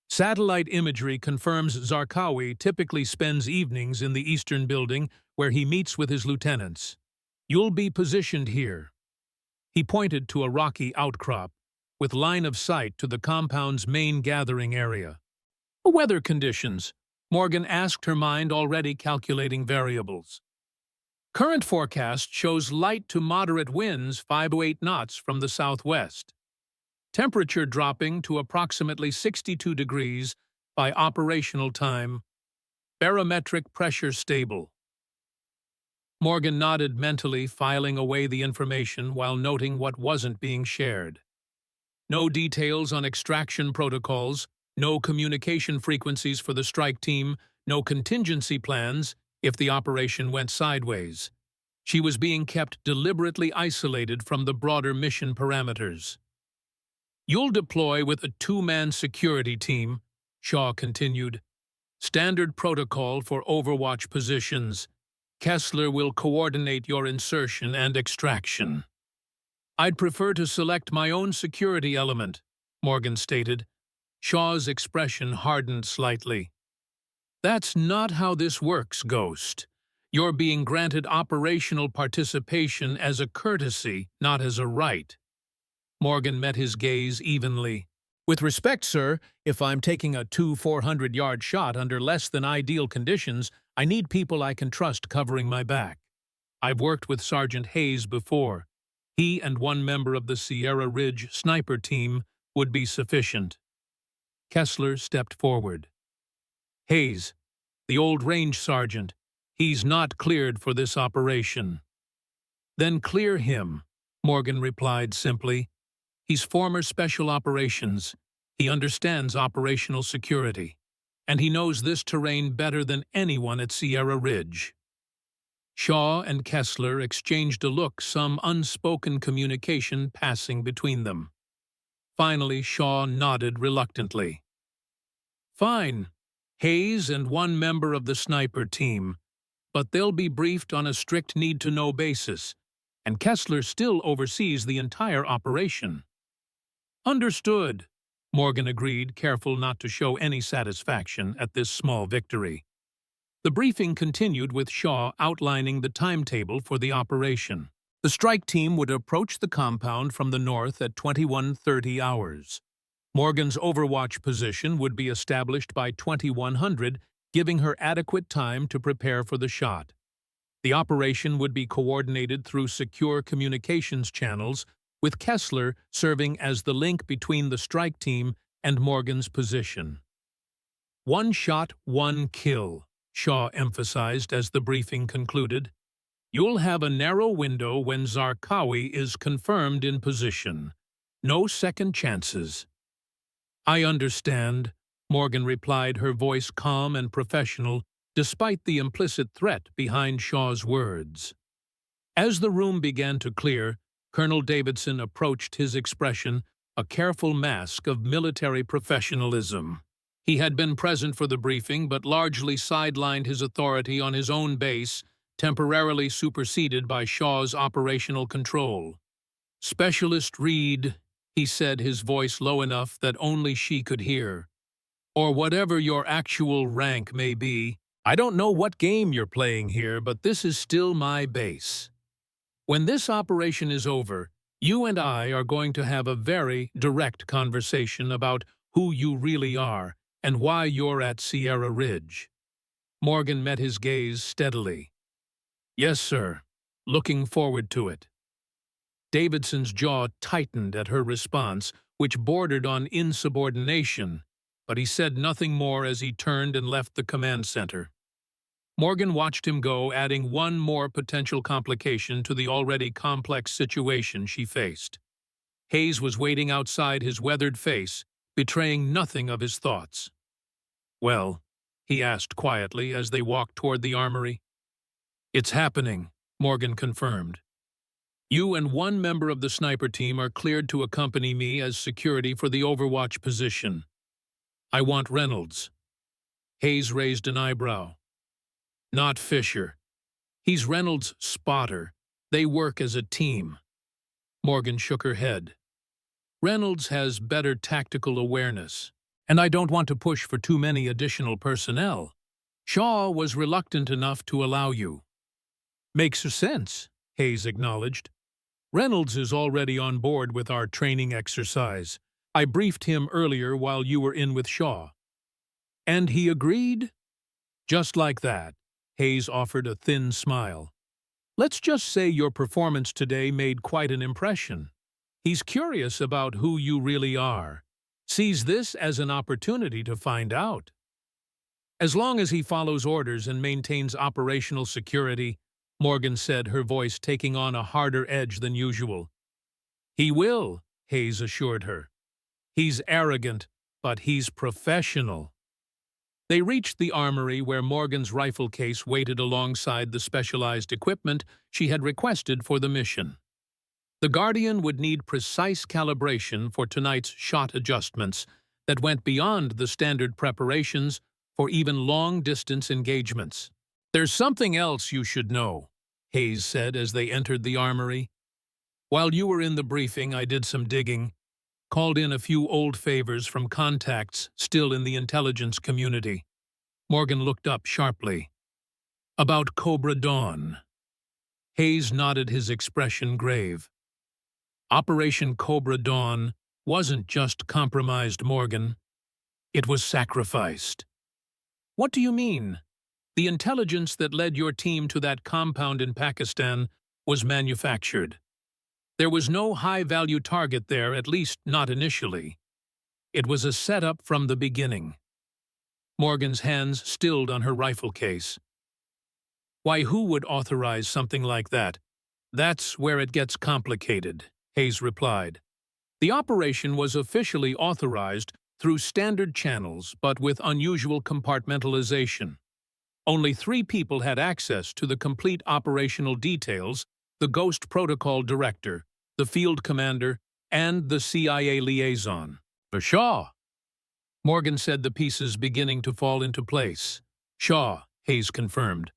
Satellite imagery confirms Zarqawi typically spends evenings in the eastern building where he meets with his lieutenants. You'll be positioned here. He pointed to a rocky outcrop, with line of sight to the compound's main gathering area. Weather conditions, Morgan asked, her mind already calculating variables. Current forecast shows light to moderate winds 5 to 8 knots from the southwest. Temperature dropping to approximately 62 degrees by operational time. Barometric pressure stable. Morgan nodded mentally, filing away the information while noting what wasn't being shared. No details on extraction protocols, no communication frequencies for the strike team, no contingency plans if the operation went sideways. She was being kept deliberately isolated from the broader mission parameters. You'll deploy with a 2-man security team, Shaw continued. Standard protocol for overwatch positions. Kessler will coordinate your insertion and extraction. I'd prefer to select my own security element, Morgan stated. Shaw's expression hardened slightly. That's not how this works, Ghost. You're being granted operational participation as a courtesy, not as a right. Morgan met his gaze evenly. With respect, sir, if I'm taking a 400-yard shot under less than ideal conditions, I need people I can trust covering my back. I've worked with Sergeant Hayes before. He and one member of the Sierra Ridge sniper team would be sufficient. Kessler stepped forward. Hayes, the old range sergeant, he's not cleared for this operation. Then clear him, Morgan replied simply. He's former special operations. He understands operational security, and he knows this terrain better than anyone at Sierra Ridge. Shaw and Kessler exchanged a look, some unspoken communication passing between them. Finally, Shaw nodded reluctantly. Fine. Hayes and one member of the sniper team, but they'll be briefed on a strict need-to-know basis, and Kessler still oversees the entire operation. Understood, Morgan agreed, careful not to show any satisfaction at this small victory. The briefing continued with Shaw outlining the timetable for the operation. The strike team would approach the compound from the north at 21:30 hours. Morgan's overwatch position would be established by 2100, giving her adequate time to prepare for the shot. The operation would be coordinated through secure communications channels, with Kessler serving as the link between the strike team and Morgan's position. One shot, one kill, Shaw emphasized as the briefing concluded. You'll have a narrow window when Zarqawi is confirmed in position. No second chances. I understand, Morgan replied, her voice calm and professional, despite the implicit threat behind Shaw's words. As the room began to clear, Colonel Davidson approached his expression, a careful mask of military professionalism. He had been present for the briefing, but largely sidelined his authority on his own base, temporarily superseded by Shaw's operational control. Specialist Reed, he said, his voice low enough that only she could hear. Or whatever your actual rank may be, I don't know what game you're playing here, but this is still my base. When this operation is over, you and I are going to have a very direct conversation about who you really are and why you're at Sierra Ridge. Morgan met his gaze steadily. Yes, sir. Looking forward to it. Davidson's jaw tightened at her response, which bordered on insubordination, but he said nothing more as he turned and left the command center. Morgan watched him go, adding one more potential complication to the already complex situation she faced. Hayes was waiting outside his weathered face, betraying nothing of his thoughts. Well, he asked quietly as they walked toward the armory. It's happening, Morgan confirmed. You and one member of the sniper team are cleared to accompany me as security for the overwatch position. I want Reynolds. Hayes raised an eyebrow. Not Fisher. He's Reynolds' spotter. They work as a team. Morgan shook her head. Reynolds has better tactical awareness, and I don't want to push for too many additional personnel. Shaw was reluctant enough to allow you. Makes sense, Hayes acknowledged. Reynolds is already on board with our training exercise. I briefed him earlier while you were in with Shaw. And he agreed? Just like that, Hayes offered a thin smile. Let's just say your performance today made quite an impression. He's curious about who you really are. Sees this as an opportunity to find out. As long as he follows orders and maintains operational security, Morgan said, her voice taking on a harder edge than usual. He will, Hayes assured her. He's arrogant, but he's professional. They reached the armory where Morgan's rifle case waited alongside the specialized equipment she had requested for the mission. The Guardian would need precise calibration for tonight's shot adjustments that went beyond the standard preparations for even long-distance engagements. "There's something else you should know," Hayes said as they entered the armory. "While you were in the briefing, I did some digging, called in a few old favors from contacts still in the intelligence community." Morgan looked up sharply. "About Cobra Dawn." Hayes nodded, his expression grave. Operation Cobra Dawn wasn't just compromised, Morgan. It was sacrificed. "What do you mean?" "The intelligence that led your team to that compound in Pakistan was manufactured. There was no high-value target there, at least not initially. It was a setup from the beginning." Morgan's hands stilled on her rifle case. "Why, who would authorize something like that?" "That's where it gets complicated," Hayes replied. "The operation was officially authorized through standard channels, but with unusual compartmentalization. Only 3 people had access to the complete operational details: the Ghost Protocol Director, the Field Commander, and the CIA liaison." "Shaw," Morgan said, the pieces beginning to fall into place. "Shaw," Hayes confirmed.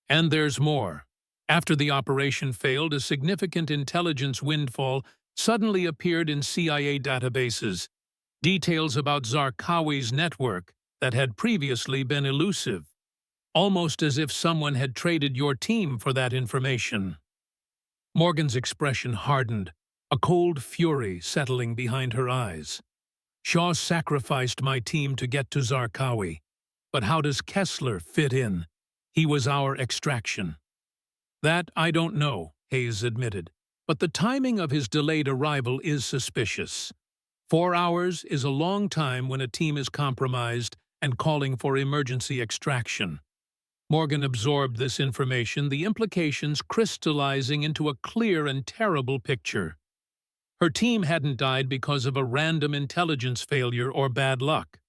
"And there's more. After the operation failed, a significant intelligence windfall suddenly appeared in CIA databases, details about Zarqawi's network that had previously been elusive, almost as if someone had traded your team for that information." Morgan's expression hardened, a cold fury settling behind her eyes. "Shaw sacrificed my team to get to Zarqawi. But how does Kessler fit in? He was our extraction." "That I don't know," Hayes admitted, "but the timing of his delayed arrival is suspicious. 4 hours is a long time when a team is compromised and calling for emergency extraction." Morgan absorbed this information, the implications crystallizing into a clear and terrible picture. Her team hadn't died because of a random intelligence failure or bad luck.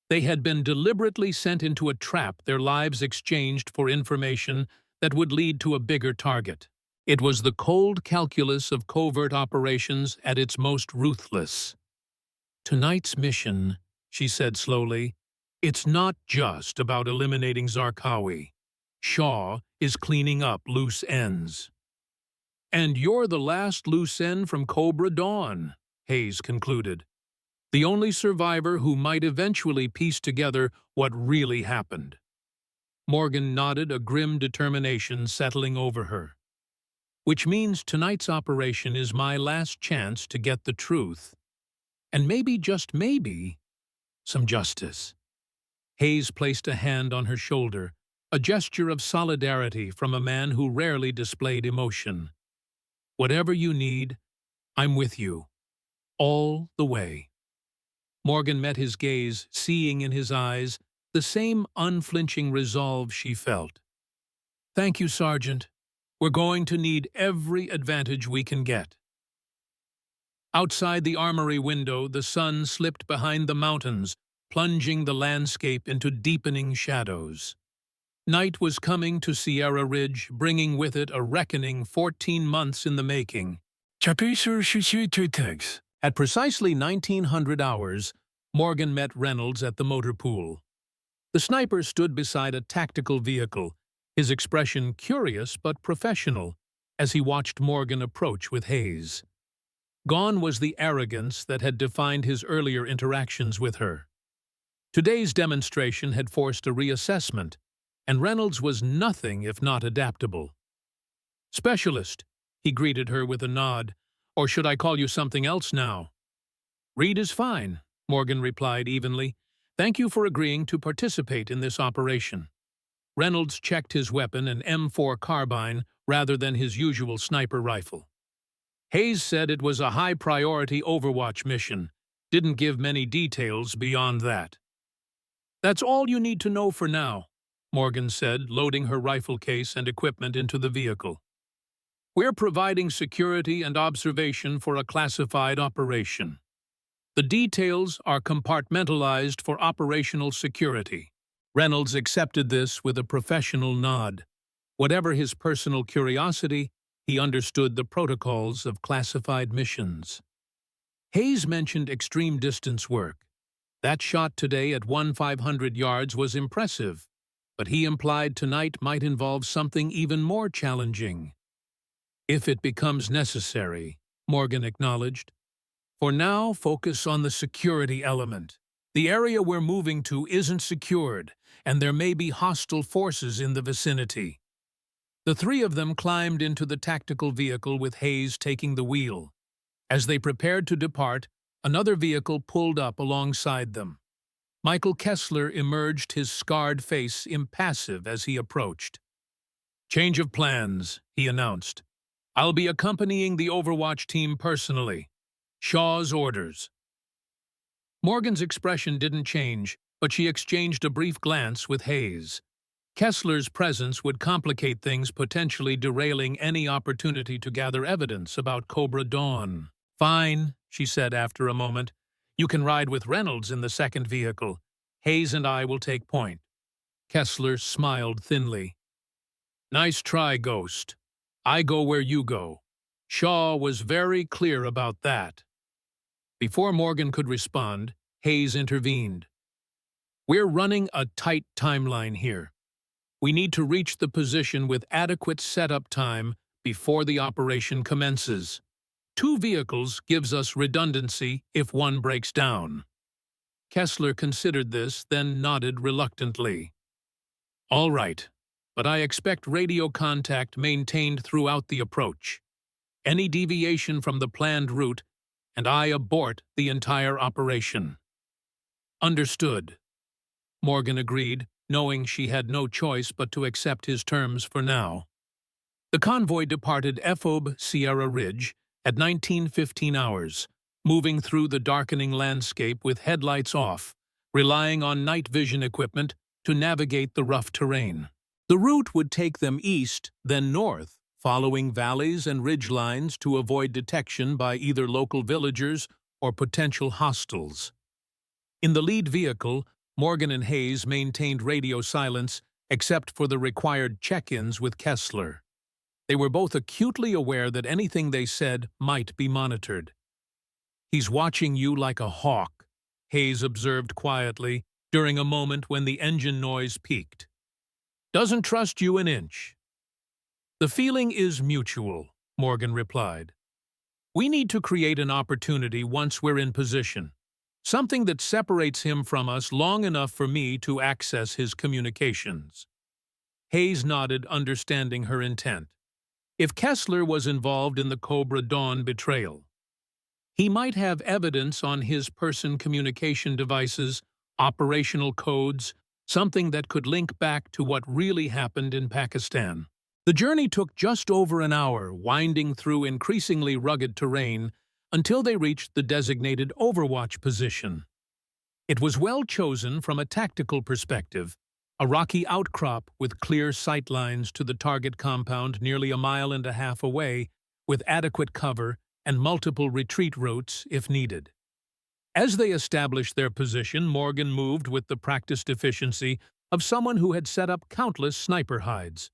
They had been deliberately sent into a trap, their lives exchanged for information that would lead to a bigger target. It was the cold calculus of covert operations at its most ruthless. "Tonight's mission," she said slowly, "it's not just about eliminating Zarqawi. Shaw is cleaning up loose ends." "And you're the last loose end from Cobra Dawn," Hayes concluded. "The only survivor who might eventually piece together what really happened." Morgan nodded, a grim determination settling over her. "Which means tonight's operation is my last chance to get the truth. And maybe, just maybe, some justice." Hayes placed a hand on her shoulder, a gesture of solidarity from a man who rarely displayed emotion. "Whatever you need, I'm with you. All the way." Morgan met his gaze, seeing in his eyes the same unflinching resolve she felt. "Thank you, Sergeant. We're going to need every advantage we can get." Outside the armory window, the sun slipped behind the mountains, plunging the landscape into deepening shadows. Night was coming to Sierra Ridge, bringing with it a reckoning 14 months in the making. At precisely 1900 hours, Morgan met Reynolds at the motor pool. The sniper stood beside a tactical vehicle, his expression curious but professional, as he watched Morgan approach with Hayes. Gone was the arrogance that had defined his earlier interactions with her. Today's demonstration had forced a reassessment, and Reynolds was nothing if not adaptable. "Specialist," he greeted her with a nod. "Or should I call you something else now?" "Reed is fine," Morgan replied evenly. "Thank you for agreeing to participate in this operation." Reynolds checked his weapon, an M4 carbine, rather than his usual sniper rifle. Hayes said it was a high-priority Overwatch mission. Didn't give many details beyond that. "That's all you need to know for now," Morgan said, loading her rifle case and equipment into the vehicle. "We're providing security and observation for a classified operation. The details are compartmentalized for operational security." Reynolds accepted this with a professional nod. Whatever his personal curiosity, he understood the protocols of classified missions. Hayes mentioned extreme distance work. That shot today at 1,500 yards was impressive. but he implied tonight might involve something even more challenging. If it becomes necessary, Morgan acknowledged. For now, focus on the security element. The area we're moving to isn't secured, and there may be hostile forces in the vicinity. The three of them climbed into the tactical vehicle with Hayes taking the wheel. As they prepared to depart, another vehicle pulled up alongside them. Michael Kessler emerged, his scarred face impassive as he approached. "Change of plans," he announced. "I'll be accompanying the Overwatch team personally. Shaw's orders." Morgan's expression didn't change, but she exchanged a brief glance with Hayes. Kessler's presence would complicate things, potentially derailing any opportunity to gather evidence about Cobra Dawn. "Fine," she said after a moment. "You can ride with Reynolds in the second vehicle. Hayes and I will take point." Kessler smiled thinly. "Nice try, Ghost. I go where you go." Shaw was very clear about that. Before Morgan could respond, Hayes intervened. "We're running a tight timeline here. We need to reach the position with adequate setup time before the operation commences. 2 vehicles gives us redundancy if one breaks down." Kessler considered this, then nodded reluctantly. "All right, but I expect radio contact maintained throughout the approach. Any deviation from the planned route, and I abort the entire operation." "Understood," Morgan agreed, knowing she had no choice but to accept his terms for now. The convoy departed FOB Sierra Ridge at 19:15 hours, moving through the darkening landscape with headlights off, relying on night vision equipment to navigate the rough terrain. The route would take them east, then north, following valleys and ridgelines to avoid detection by either local villagers or potential hostiles. In the lead vehicle, Morgan and Hayes maintained radio silence except for the required check-ins with Kessler. They were both acutely aware that anything they said might be monitored. "He's watching you like a hawk," Hayes observed quietly during a moment when the engine noise peaked. "Doesn't trust you an inch." "The feeling is mutual," Morgan replied. "We need to create an opportunity once we're in position. Something that separates him from us long enough for me to access his communications." Hayes nodded, understanding her intent. If Kessler was involved in the Cobra Dawn betrayal, he might have evidence on his person communication devices, operational codes, something that could link back to what really happened in Pakistan. The journey took just over an hour, winding through increasingly rugged terrain until they reached the designated Overwatch position. It was well chosen from a tactical perspective, a rocky outcrop with clear sightlines to the target compound nearly a mile and a half away, with adequate cover and multiple retreat routes if needed. As they established their position, Morgan moved with the practiced efficiency of someone who had set up countless sniper hides.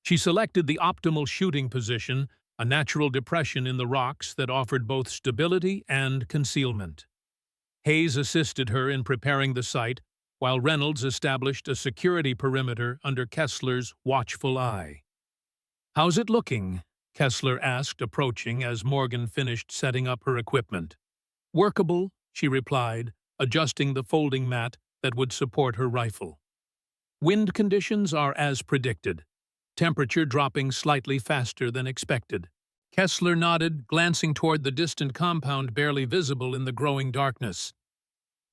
She selected the optimal shooting position, a natural depression in the rocks that offered both stability and concealment. Hayes assisted her in preparing the site, while Reynolds established a security perimeter under Kessler's watchful eye. "How's it looking?" Kessler asked, approaching as Morgan finished setting up her equipment. "Workable," she replied, adjusting the folding mat that would support her rifle. "Wind conditions are as predicted, temperature dropping slightly faster than expected." Kessler nodded, glancing toward the distant compound barely visible in the growing darkness.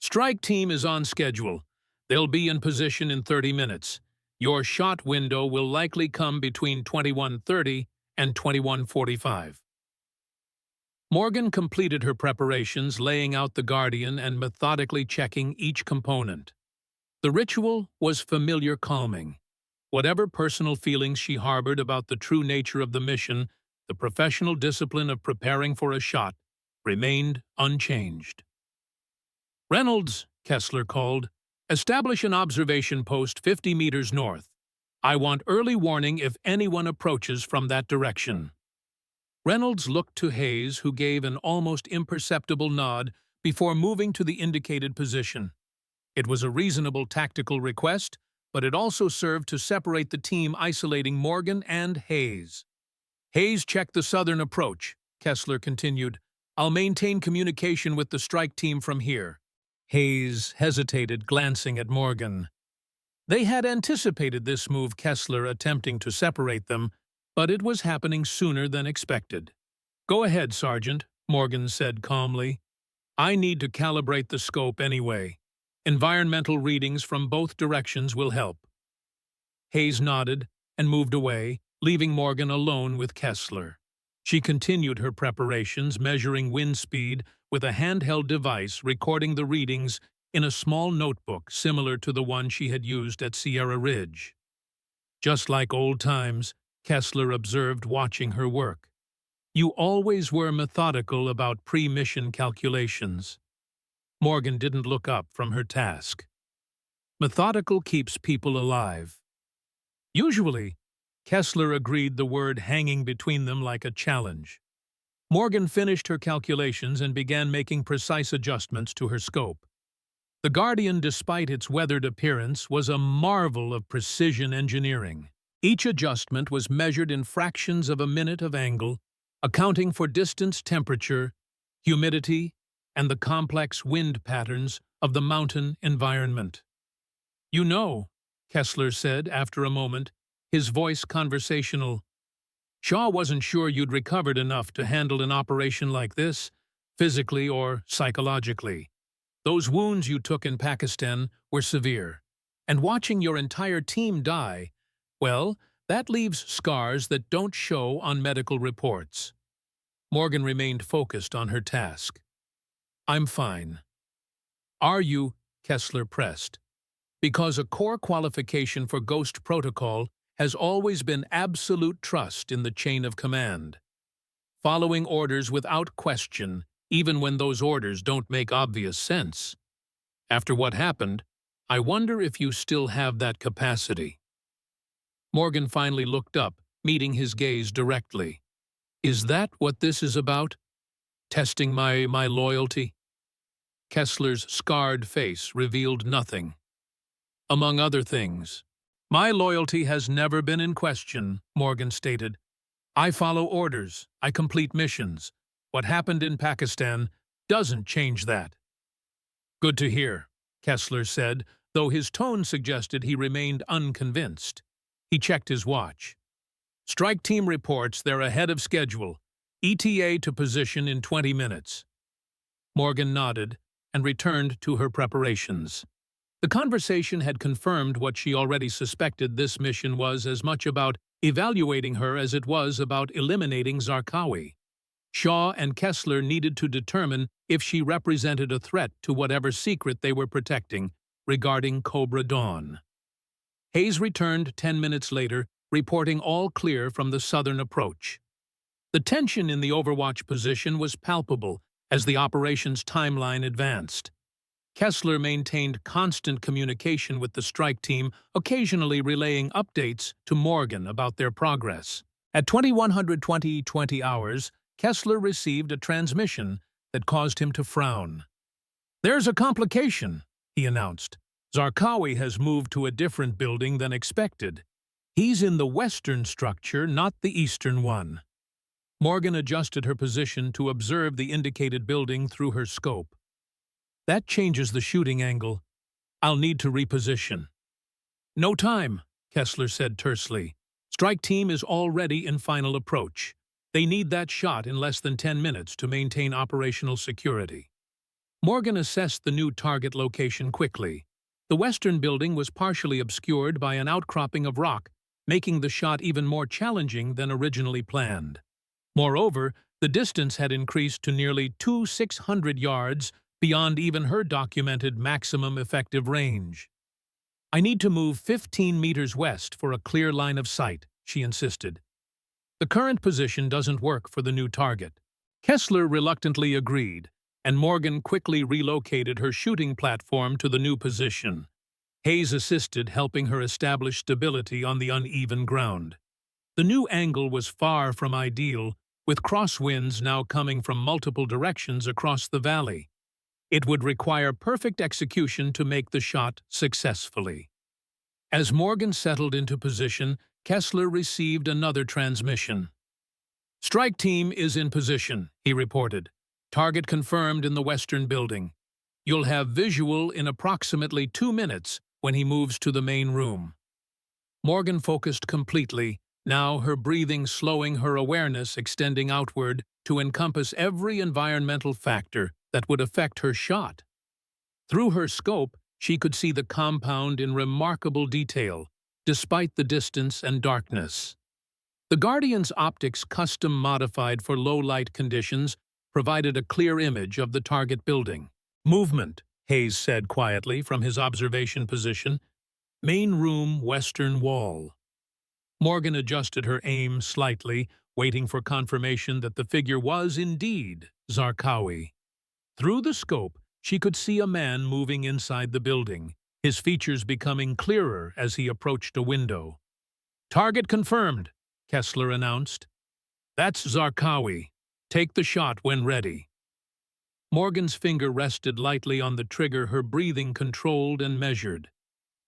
"Strike team is on schedule. They'll be in position in 30 minutes. Your shot window will likely come between 21:30 and 21:45. Morgan completed her preparations, laying out the Guardian and methodically checking each component. The ritual was familiar calming. Whatever personal feelings she harbored about the true nature of the mission, the professional discipline of preparing for a shot remained unchanged. "Reynolds," Kessler called, "establish an observation post 50 meters north. I want early warning if anyone approaches from that direction." Reynolds looked to Hayes, who gave an almost imperceptible nod before moving to the indicated position. It was a reasonable tactical request, but it also served to separate the team, isolating Morgan and Hayes. Hayes checked the southern approach, Kessler continued. I'll maintain communication with the strike team from here. Hayes hesitated, glancing at Morgan. They had anticipated this move, Kessler attempting to separate them, but it was happening sooner than expected. Go ahead, Sergeant, Morgan said calmly. I need to calibrate the scope anyway. Environmental readings from both directions will help. Hayes nodded and moved away, leaving Morgan alone with Kessler. She continued her preparations, measuring wind speed with a handheld device recording the readings in a small notebook similar to the one she had used at Sierra Ridge. Just like old times, Kessler observed, watching her work. You always were methodical about pre-mission calculations. Morgan didn't look up from her task. Methodical keeps people alive. Usually, Kessler agreed, the word hanging between them like a challenge. Morgan finished her calculations and began making precise adjustments to her scope. The Guardian, despite its weathered appearance, was a marvel of precision engineering. Each adjustment was measured in fractions of a minute of angle, accounting for distance, temperature, humidity, and the complex wind patterns of the mountain environment. You know, Kessler said after a moment, his voice conversational, Shaw wasn't sure you'd recovered enough to handle an operation like this, physically or psychologically. Those wounds you took in Pakistan were severe, and watching your entire team die, well, that leaves scars that don't show on medical reports. Morgan remained focused on her task. I'm fine. Are you? Kessler pressed. Because a core qualification for Ghost Protocol has always been absolute trust in the chain of command. Following orders without question, even when those orders don't make obvious sense. After what happened, I wonder if you still have that capacity. Morgan finally looked up, meeting his gaze directly. Is that what this is about? Testing my loyalty? Kessler's scarred face revealed nothing. Among other things, my loyalty has never been in question, Morgan stated. I follow orders, I complete missions. What happened in Pakistan doesn't change that. Good to hear, Kessler said, though his tone suggested he remained unconvinced. He checked his watch. Strike team reports they're ahead of schedule. ETA to position in 20 minutes. Morgan nodded and returned to her preparations. The conversation had confirmed what she already suspected. This mission was as much about evaluating her as it was about eliminating Zarqawi. Shaw and Kessler needed to determine if she represented a threat to whatever secret they were protecting regarding Cobra Dawn. Hayes returned 10 minutes later, reporting all clear from the southern approach. The tension in the Overwatch position was palpable as the operation's timeline advanced. Kessler maintained constant communication with the strike team, occasionally relaying updates to Morgan about their progress. At 2120 hours, Kessler received a transmission that caused him to frown. There's a complication, he announced. Zarqawi has moved to a different building than expected. He's in the western structure, not the eastern one. Morgan adjusted her position to observe the indicated building through her scope. That changes the shooting angle. I'll need to reposition. No time, Kessler said tersely. Strike team is already in final approach. They need that shot in less than 10 minutes to maintain operational security. Morgan assessed the new target location quickly. The western building was partially obscured by an outcropping of rock, making the shot even more challenging than originally planned. Moreover, the distance had increased to nearly 600 yards, beyond even her documented maximum effective range. I need to move 15 meters west for a clear line of sight, she insisted. The current position doesn't work for the new target. Kessler reluctantly agreed, and Morgan quickly relocated her shooting platform to the new position. Hayes assisted, helping her establish stability on the uneven ground. The new angle was far from ideal, with crosswinds now coming from multiple directions across the valley. It would require perfect execution to make the shot successfully. As Morgan settled into position, Kessler received another transmission. "Strike team is in position," he reported. "Target confirmed in the western building. You'll have visual in approximately 2 minutes when he moves to the main room." Morgan focused completely, now her breathing slowing, her awareness extending outward to encompass every environmental factor that would affect her shot. Through her scope, she could see the compound in remarkable detail, despite the distance and darkness. The Guardian's optics, custom modified for low-light conditions, provided a clear image of the target building. "Movement," Hayes said quietly from his observation position. "Main room, western wall." Morgan adjusted her aim slightly, waiting for confirmation that the figure was indeed Zarqawi. Through the scope, she could see a man moving inside the building, his features becoming clearer as he approached a window. "Target confirmed," Kessler announced. "That's Zarqawi. Take the shot when ready." Morgan's finger rested lightly on the trigger, her breathing controlled and measured.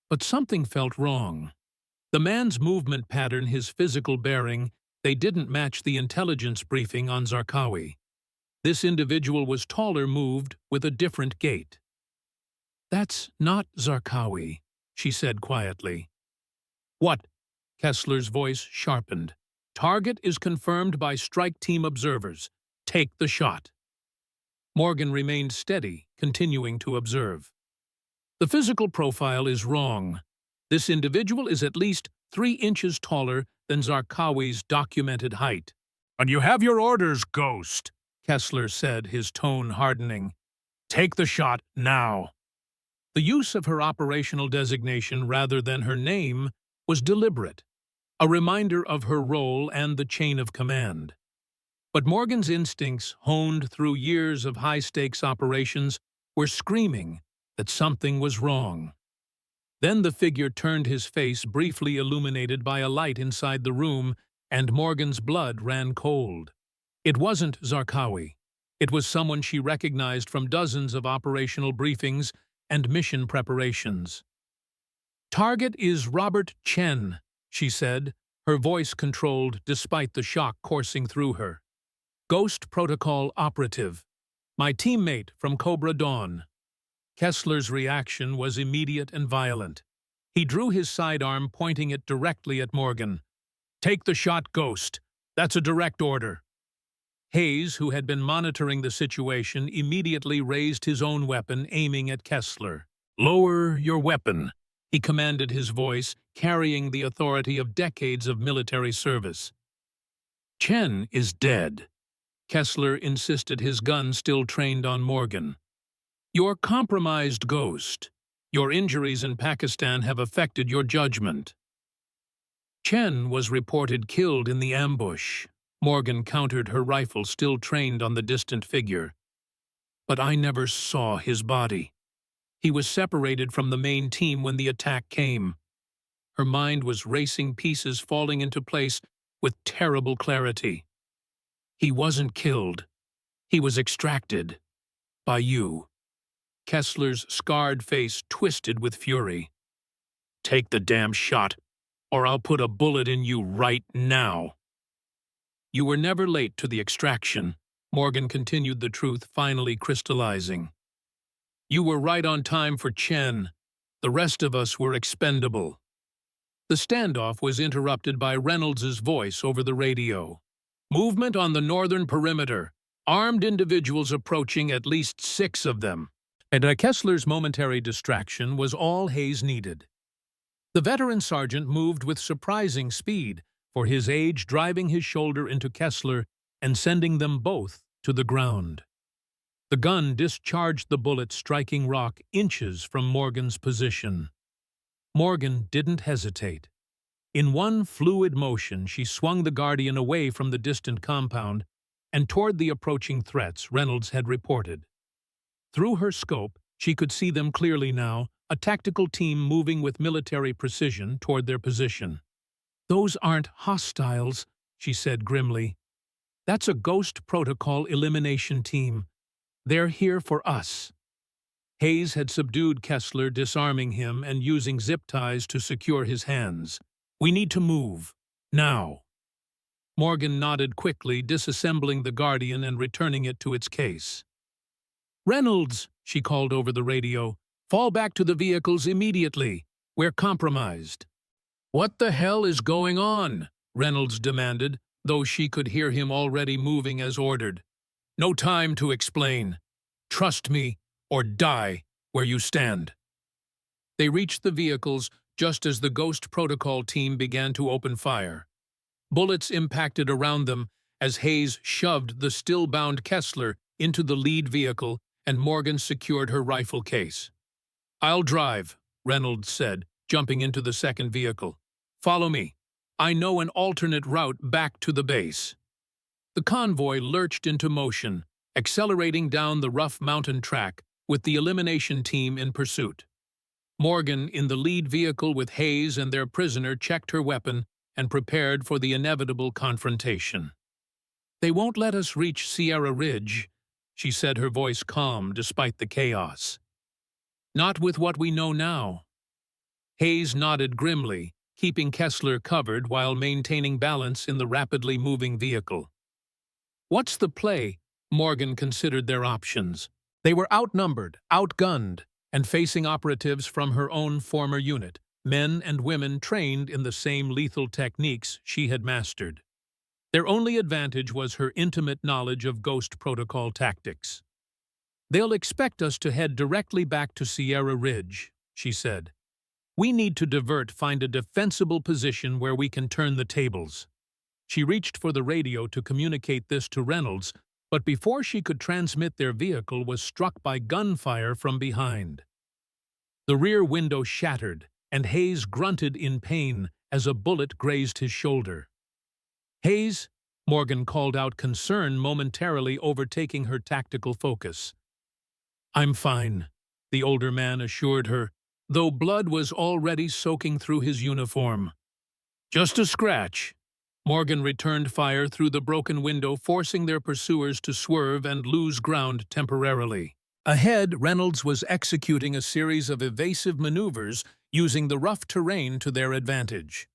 But something felt wrong. The man's movement pattern, his physical bearing, they didn't match the intelligence briefing on Zarqawi. This individual was taller, moved with a different gait. "That's not Zarqawi," she said quietly. "What?" Kessler's voice sharpened. "Target is confirmed by strike team observers. Take the shot." Morgan remained steady, continuing to observe. "The physical profile is wrong. This individual is at least 3 inches taller than Zarqawi's documented height." "And you have your orders, Ghost," Kessler said, his tone hardening. "Take the shot now." The use of her operational designation rather than her name was deliberate, a reminder of her role and the chain of command. But Morgan's instincts, honed through years of high-stakes operations, were screaming that something was wrong. Then the figure turned, his face briefly illuminated by a light inside the room, and Morgan's blood ran cold. It wasn't Zarqawi. It was someone she recognized from dozens of operational briefings and mission preparations. "Target is Robert Chen," she said, her voice controlled despite the shock coursing through her. "Ghost Protocol operative. My teammate from Cobra Dawn." Kessler's reaction was immediate and violent. He drew his sidearm, pointing it directly at Morgan. "Take the shot, Ghost. That's a direct order." Hayes, who had been monitoring the situation, immediately raised his own weapon, aiming at Kessler. "Lower your weapon," he commanded, his voice carrying the authority of decades of military service. "Chen is dead," Kessler insisted, his gun still trained on Morgan. "You're compromised, Ghost. Your injuries in Pakistan have affected your judgment." "Chen was reported killed in the ambush," Morgan countered, her rifle still trained on the distant figure. "But I never saw his body. He was separated from the main team when the attack came." Her mind was racing, pieces falling into place with terrible clarity. "He wasn't killed. He was extracted. By you." Kessler's scarred face twisted with fury. "Take the damn shot, or I'll put a bullet in you right now." "You were never late to the extraction," Morgan continued, the truth finally crystallizing. "You were right on time for Chen. The rest of us were expendable." The standoff was interrupted by Reynolds's voice over the radio. "Movement on the northern perimeter. Armed individuals approaching, at least 6 of them." And Kessler's momentary distraction was all Hayes needed. The veteran sergeant moved with surprising speed, for his age, driving his shoulder into Kessler and sending them both to the ground. The gun discharged the bullet, striking rock inches from Morgan's position. Morgan didn't hesitate. In one fluid motion, she swung the Guardian away from the distant compound and toward the approaching threats Reynolds had reported. Through her scope, she could see them clearly now, a tactical team moving with military precision toward their position. "Those aren't hostiles," she said grimly. "That's a Ghost Protocol elimination team. They're here for us." Hayes had subdued Kessler, disarming him and using zip ties to secure his hands. "We need to move. Now." Morgan nodded quickly, disassembling the Guardian and returning it to its case. "Reynolds," she called over the radio, "fall back to the vehicles immediately. We're compromised." "What the hell is going on?" Reynolds demanded, though she could hear him already moving as ordered. "No time to explain. Trust me, or die where you stand." They reached the vehicles just as the Ghost Protocol team began to open fire. Bullets impacted around them as Hayes shoved the still-bound Kessler into the lead vehicle and Morgan secured her rifle case. "I'll drive," Reynolds said, jumping into the second vehicle. "Follow me. I know an alternate route back to the base." The convoy lurched into motion, accelerating down the rough mountain track with the elimination team in pursuit. Morgan, in the lead vehicle with Hayes and their prisoner, checked her weapon and prepared for the inevitable confrontation. "They won't let us reach Sierra Ridge," she said, her voice calm despite the chaos. "Not with what we know now." Hayes nodded grimly, keeping Kessler covered while maintaining balance in the rapidly moving vehicle. "What's the play?" Morgan considered their options. They were outnumbered, outgunned, and facing operatives from her own former unit, men and women trained in the same lethal techniques she had mastered. Their only advantage was her intimate knowledge of Ghost Protocol tactics. "They'll expect us to head directly back to Sierra Ridge," she said. "We need to find a defensible position where we can turn the tables." She reached for the radio to communicate this to Reynolds, but before she could transmit, their vehicle was struck by gunfire from behind. The rear window shattered, and Hayes grunted in pain as a bullet grazed his shoulder. "Hayes," Morgan called out, concern momentarily overtaking her tactical focus. "I'm fine," the older man assured her, though blood was already soaking through his uniform. "Just a scratch." Morgan returned fire through the broken window, forcing their pursuers to swerve and lose ground temporarily. Ahead, Reynolds was executing a series of evasive maneuvers using the rough terrain to their advantage.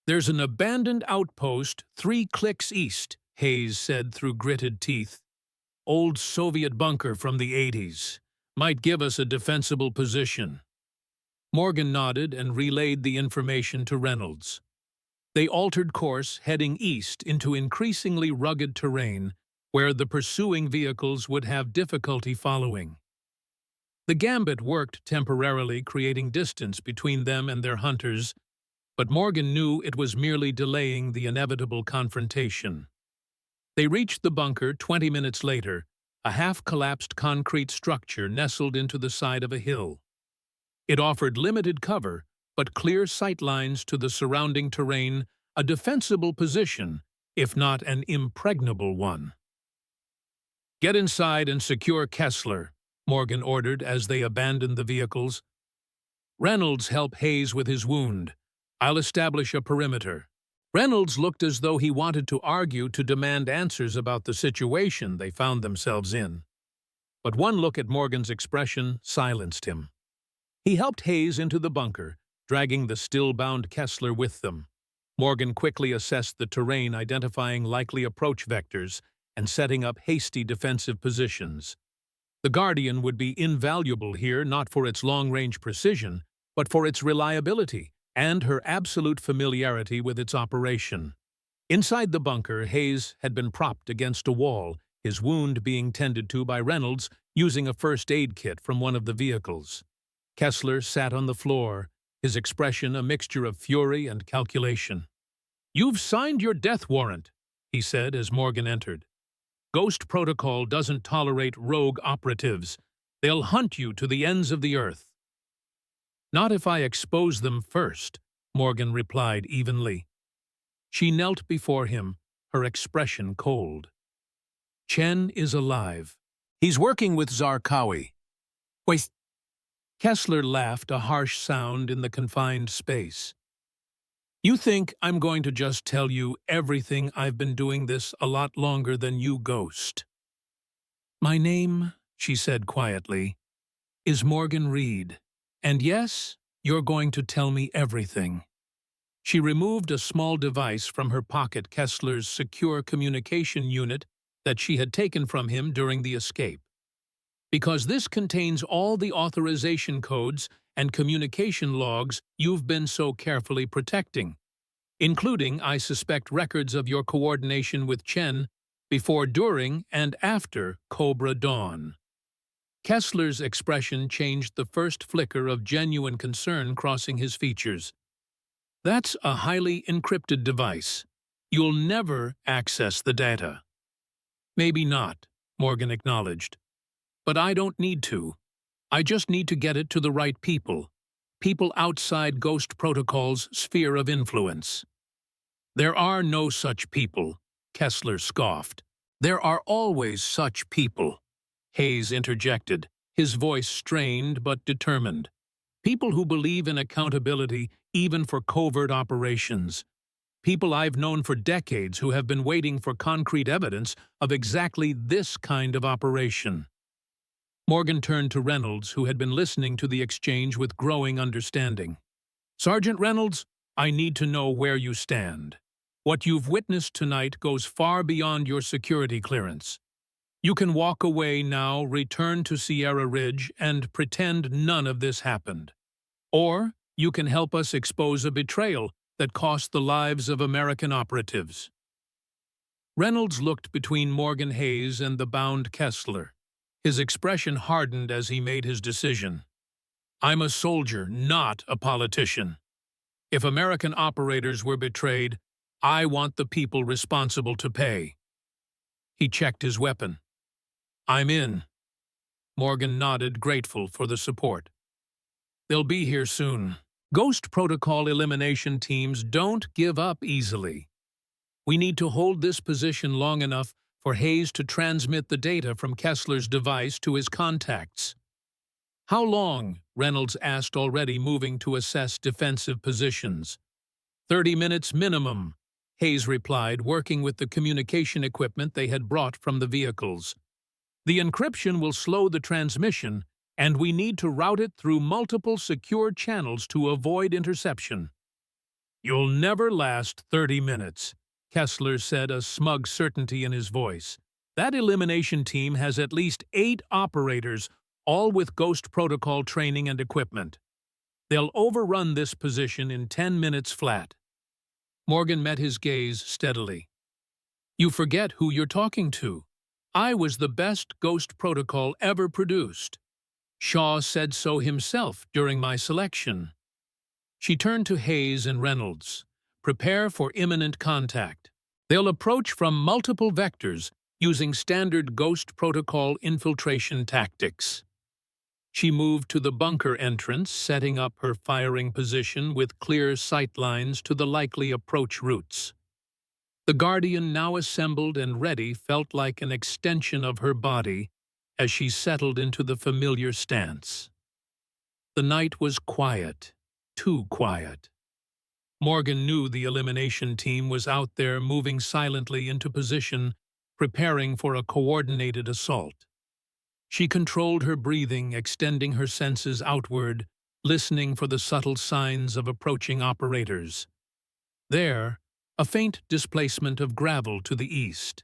"There's an abandoned outpost 3 clicks east," Hayes said through gritted teeth. "Old Soviet bunker from the 80s. Might give us a defensible position." Morgan nodded and relayed the information to Reynolds. They altered course, heading east into increasingly rugged terrain where the pursuing vehicles would have difficulty following. The gambit worked temporarily, creating distance between them and their hunters, but Morgan knew it was merely delaying the inevitable confrontation. They reached the bunker 20 minutes later, a half-collapsed concrete structure nestled into the side of a hill. It offered limited cover, but clear sightlines to the surrounding terrain, a defensible position, if not an impregnable one. "Get inside and secure Kessler," Morgan ordered as they abandoned the vehicles. "Reynolds, help Hayes with his wound. I'll establish a perimeter." Reynolds looked as though he wanted to argue, to demand answers about the situation they found themselves in. But one look at Morgan's expression silenced him. He helped Hayes into the bunker, dragging the still-bound Kessler with them. Morgan quickly assessed the terrain, identifying likely approach vectors and setting up hasty defensive positions. The Guardian would be invaluable here, not for its long-range precision, but for its reliability and her absolute familiarity with its operation. Inside the bunker, Hayes had been propped against a wall, his wound being tended to by Reynolds using a first aid kit from one of the vehicles. Kessler sat on the floor, his expression a mixture of fury and calculation. "You've signed your death warrant," he said as Morgan entered. "Ghost Protocol doesn't tolerate rogue operatives. They'll hunt you to the ends of the earth." "Not if I expose them first," Morgan replied evenly. She knelt before him, her expression cold. "Chen is alive. He's working with Zarqawi." "Wait." Kessler laughed, a harsh sound in the confined space. "You think I'm going to just tell you everything? I've been doing this a lot longer than you, Ghost." "My name," she said quietly, is Morgan Reed. And yes, you're going to tell me everything. She removed a small device from her pocket, Kessler's secure communication unit that she had taken from him during the escape. Because this contains all the authorization codes and communication logs you've been so carefully protecting, including, I suspect, records of your coordination with Chen before, during, and after Cobra Dawn. Kessler's expression changed, the first flicker of genuine concern crossing his features. That's a highly encrypted device. You'll never access the data. Maybe not, Morgan acknowledged. But I don't need to. I just need to get it to the right people. People outside Ghost Protocol's sphere of influence. There are no such people, Kessler scoffed. There are always such people, Hayes interjected, his voice strained but determined. People who believe in accountability even for covert operations. People I've known for decades who have been waiting for concrete evidence of exactly this kind of operation. Morgan turned to Reynolds, who had been listening to the exchange with growing understanding. Sergeant Reynolds, I need to know where you stand. What you've witnessed tonight goes far beyond your security clearance. You can walk away now, return to Sierra Ridge, and pretend none of this happened. Or you can help us expose a betrayal that cost the lives of American operatives. Reynolds looked between Morgan Hayes and the bound Kessler. His expression hardened as he made his decision. I'm a soldier, not a politician. If American operators were betrayed, I want the people responsible to pay. He checked his weapon. I'm in. Morgan nodded, grateful for the support. They'll be here soon. Ghost Protocol elimination teams don't give up easily. We need to hold this position long enough for Hayes to transmit the data from Kessler's device to his contacts. How long? Reynolds asked, already moving to assess defensive positions. 30 minutes minimum, Hayes replied, working with the communication equipment they had brought from the vehicles. The encryption will slow the transmission, and we need to route it through multiple secure channels to avoid interception. You'll never last 30 minutes, Kessler said, a smug certainty in his voice. That elimination team has at least 8 operators, all with Ghost Protocol training and equipment. They'll overrun this position in 10 minutes flat. Morgan met his gaze steadily. You forget who you're talking to. I was the best Ghost Protocol ever produced. Shaw said so himself during my selection. She turned to Hayes and Reynolds. Prepare for imminent contact. They'll approach from multiple vectors using standard Ghost Protocol infiltration tactics. She moved to the bunker entrance, setting up her firing position with clear sight lines to the likely approach routes. The Guardian, now assembled and ready, felt like an extension of her body as she settled into the familiar stance. The night was quiet, too quiet. Morgan knew the elimination team was out there, moving silently into position, preparing for a coordinated assault. She controlled her breathing, extending her senses outward, listening for the subtle signs of approaching operators. There, a faint displacement of gravel to the east.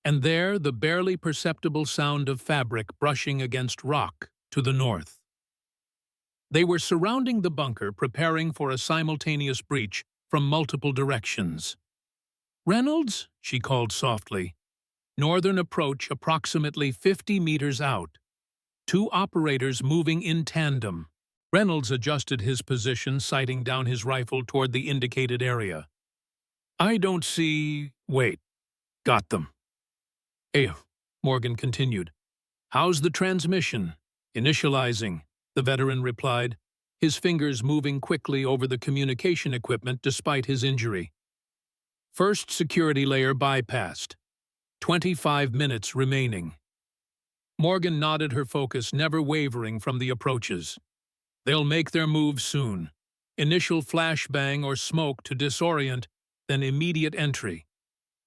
And there, the barely perceptible sound of fabric brushing against rock to the north. They were surrounding the bunker, preparing for a simultaneous breach from multiple directions. Reynolds, she called softly. Northern approach approximately 50 meters out. 2 operators moving in tandem. Reynolds adjusted his position, sighting down his rifle toward the indicated area. I don't see... Wait. Got them. Morgan continued. How's the transmission? Initializing, the veteran replied, his fingers moving quickly over the communication equipment despite his injury. First security layer bypassed. 25 minutes remaining. Morgan nodded, her focus never wavering from the approaches. They'll make their move soon. Initial flashbang or smoke to disorient, then immediate entry.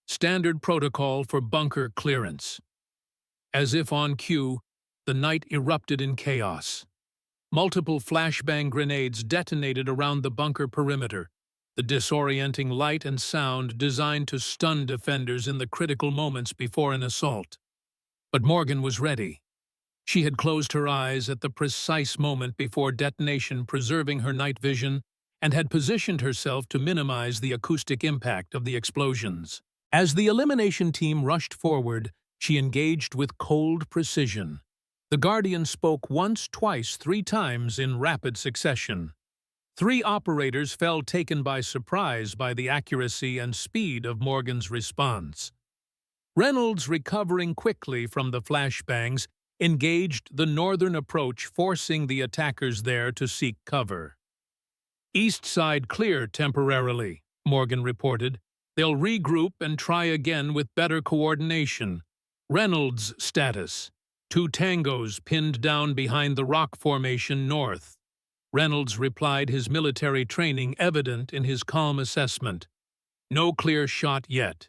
Standard protocol for bunker clearance. As if on cue, the night erupted in chaos. Multiple flashbang grenades detonated around the bunker perimeter, the disorienting light and sound designed to stun defenders in the critical moments before an assault. But Morgan was ready. She had closed her eyes at the precise moment before detonation, preserving her night vision, and had positioned herself to minimize the acoustic impact of the explosions. As the elimination team rushed forward, she engaged with cold precision. The Guardian spoke once, twice, 3 times in rapid succession. 3 operators fell, taken by surprise by the accuracy and speed of Morgan's response. Reynolds, recovering quickly from the flashbangs, engaged the northern approach, forcing the attackers there to seek cover. "East side clear temporarily," Morgan reported. "They'll regroup and try again with better coordination." Reynolds' status: 2 tangos pinned down behind the rock formation north. Reynolds replied, his military training evident in his calm assessment. "No clear shot yet."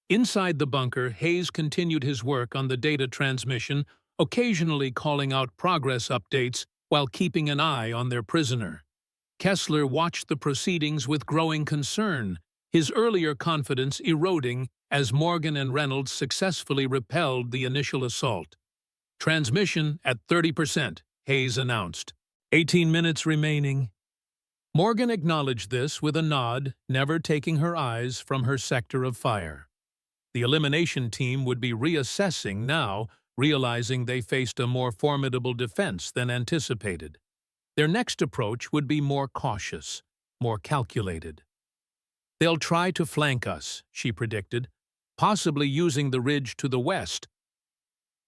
Inside the bunker, Hayes continued his work on the data transmission, occasionally calling out progress updates while keeping an eye on their prisoner. Kessler watched the proceedings with growing concern, his earlier confidence eroding as Morgan and Reynolds successfully repelled the initial assault. "Transmission at 30%, Hayes announced. 18 minutes remaining." Morgan acknowledged this with a nod, never taking her eyes from her sector of fire. The elimination team would be reassessing now, realizing they faced a more formidable defense than anticipated. Their next approach would be more cautious, more calculated. "They'll try to flank us," she predicted, "possibly using the ridge to the west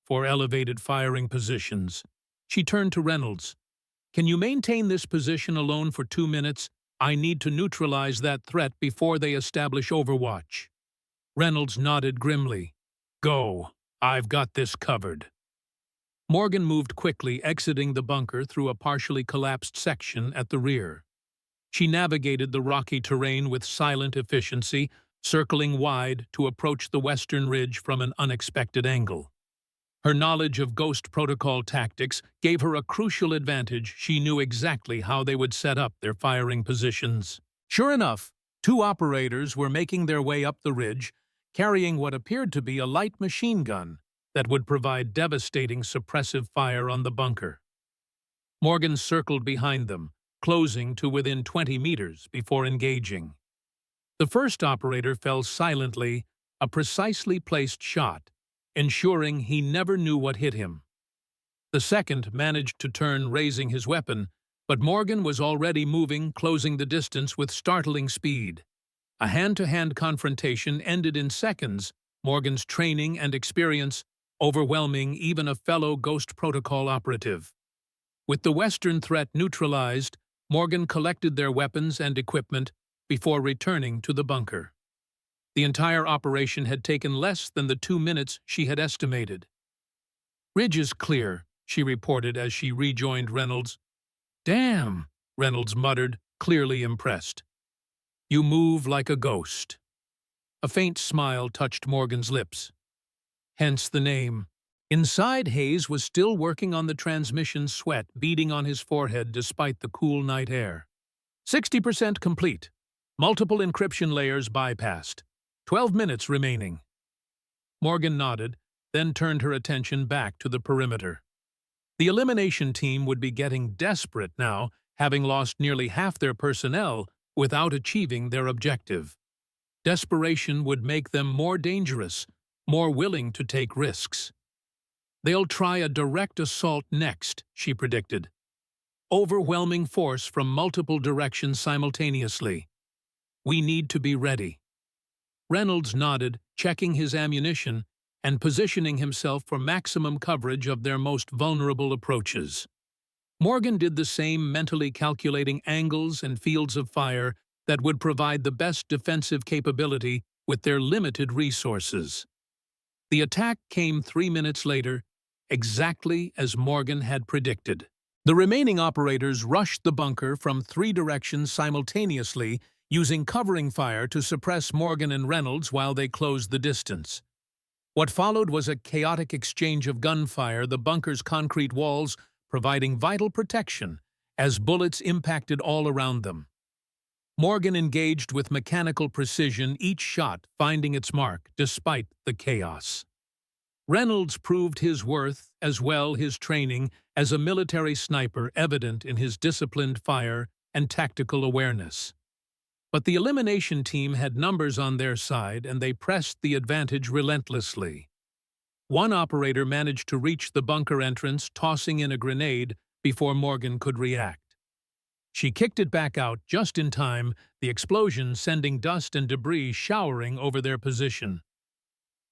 for elevated firing positions." She turned to Reynolds. "Can you maintain this position alone for 2 minutes? I need to neutralize that threat before they establish overwatch." Reynolds nodded grimly. "Go. I've got this covered." Morgan moved quickly, exiting the bunker through a partially collapsed section at the rear. She navigated the rocky terrain with silent efficiency, circling wide to approach the western ridge from an unexpected angle. Her knowledge of Ghost Protocol tactics gave her a crucial advantage. She knew exactly how they would set up their firing positions. Sure enough, 2 operators were making their way up the ridge, carrying what appeared to be a light machine gun that would provide devastating suppressive fire on the bunker. Morgan circled behind them, closing to within 20 meters before engaging. The first operator fell silently, a precisely placed shot, ensuring he never knew what hit him. The second managed to turn, raising his weapon, but Morgan was already moving, closing the distance with startling speed. A hand-to-hand confrontation ended in seconds, Morgan's training and experience overwhelming even a fellow Ghost Protocol operative. With the Western threat neutralized, Morgan collected their weapons and equipment before returning to the bunker. The entire operation had taken less than the 2 minutes she had estimated. "Ridge is clear," she reported as she rejoined Reynolds. "Damn," Reynolds muttered, clearly impressed. "You move like a ghost." A faint smile touched Morgan's lips. Hence the name. Inside, Hayes was still working on the transmission, sweat beading on his forehead despite the cool night air. 60% complete. Multiple encryption layers bypassed. 12 minutes remaining. Morgan nodded, then turned her attention back to the perimeter. The elimination team would be getting desperate now, having lost nearly half their personnel without achieving their objective. Desperation would make them more dangerous, more willing to take risks. "They'll try a direct assault next," she predicted. "Overwhelming force from multiple directions simultaneously. We need to be ready." Reynolds nodded, checking his ammunition and positioning himself for maximum coverage of their most vulnerable approaches. Morgan did the same, mentally calculating angles and fields of fire that would provide the best defensive capability with their limited resources. The attack came 3 minutes later, exactly as Morgan had predicted. The remaining operators rushed the bunker from 3 directions simultaneously, using covering fire to suppress Morgan and Reynolds while they closed the distance. What followed was a chaotic exchange of gunfire, the bunker's concrete walls providing vital protection as bullets impacted all around them. Morgan engaged with mechanical precision, each shot finding its mark despite the chaos. Reynolds proved his worth, as well his training as a military sniper evident in his disciplined fire and tactical awareness. But the elimination team had numbers on their side, and they pressed the advantage relentlessly. One operator managed to reach the bunker entrance, tossing in a grenade before Morgan could react. She kicked it back out just in time, the explosion sending dust and debris showering over their position.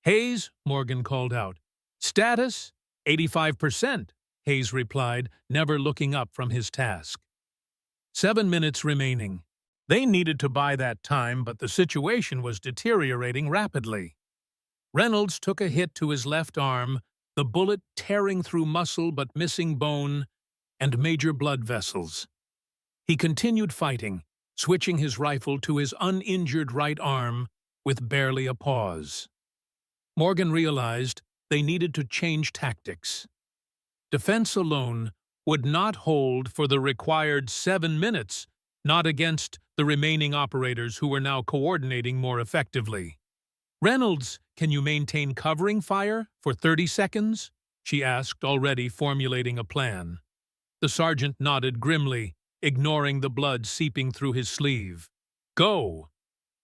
"Hayes," Morgan called out. "Status? 85%, Hayes replied, never looking up from his task. 7 minutes remaining. They needed to buy that time, but the situation was deteriorating rapidly. Reynolds took a hit to his left arm, the bullet tearing through muscle but missing bone and major blood vessels. He continued fighting, switching his rifle to his uninjured right arm with barely a pause. Morgan realized they needed to change tactics. Defense alone would not hold for the required 7 minutes, not against the remaining operators who were now coordinating more effectively. "Reynolds, can you maintain covering fire for 30 seconds?" she asked, already formulating a plan. The sergeant nodded grimly, ignoring the blood seeping through his sleeve. "Go!"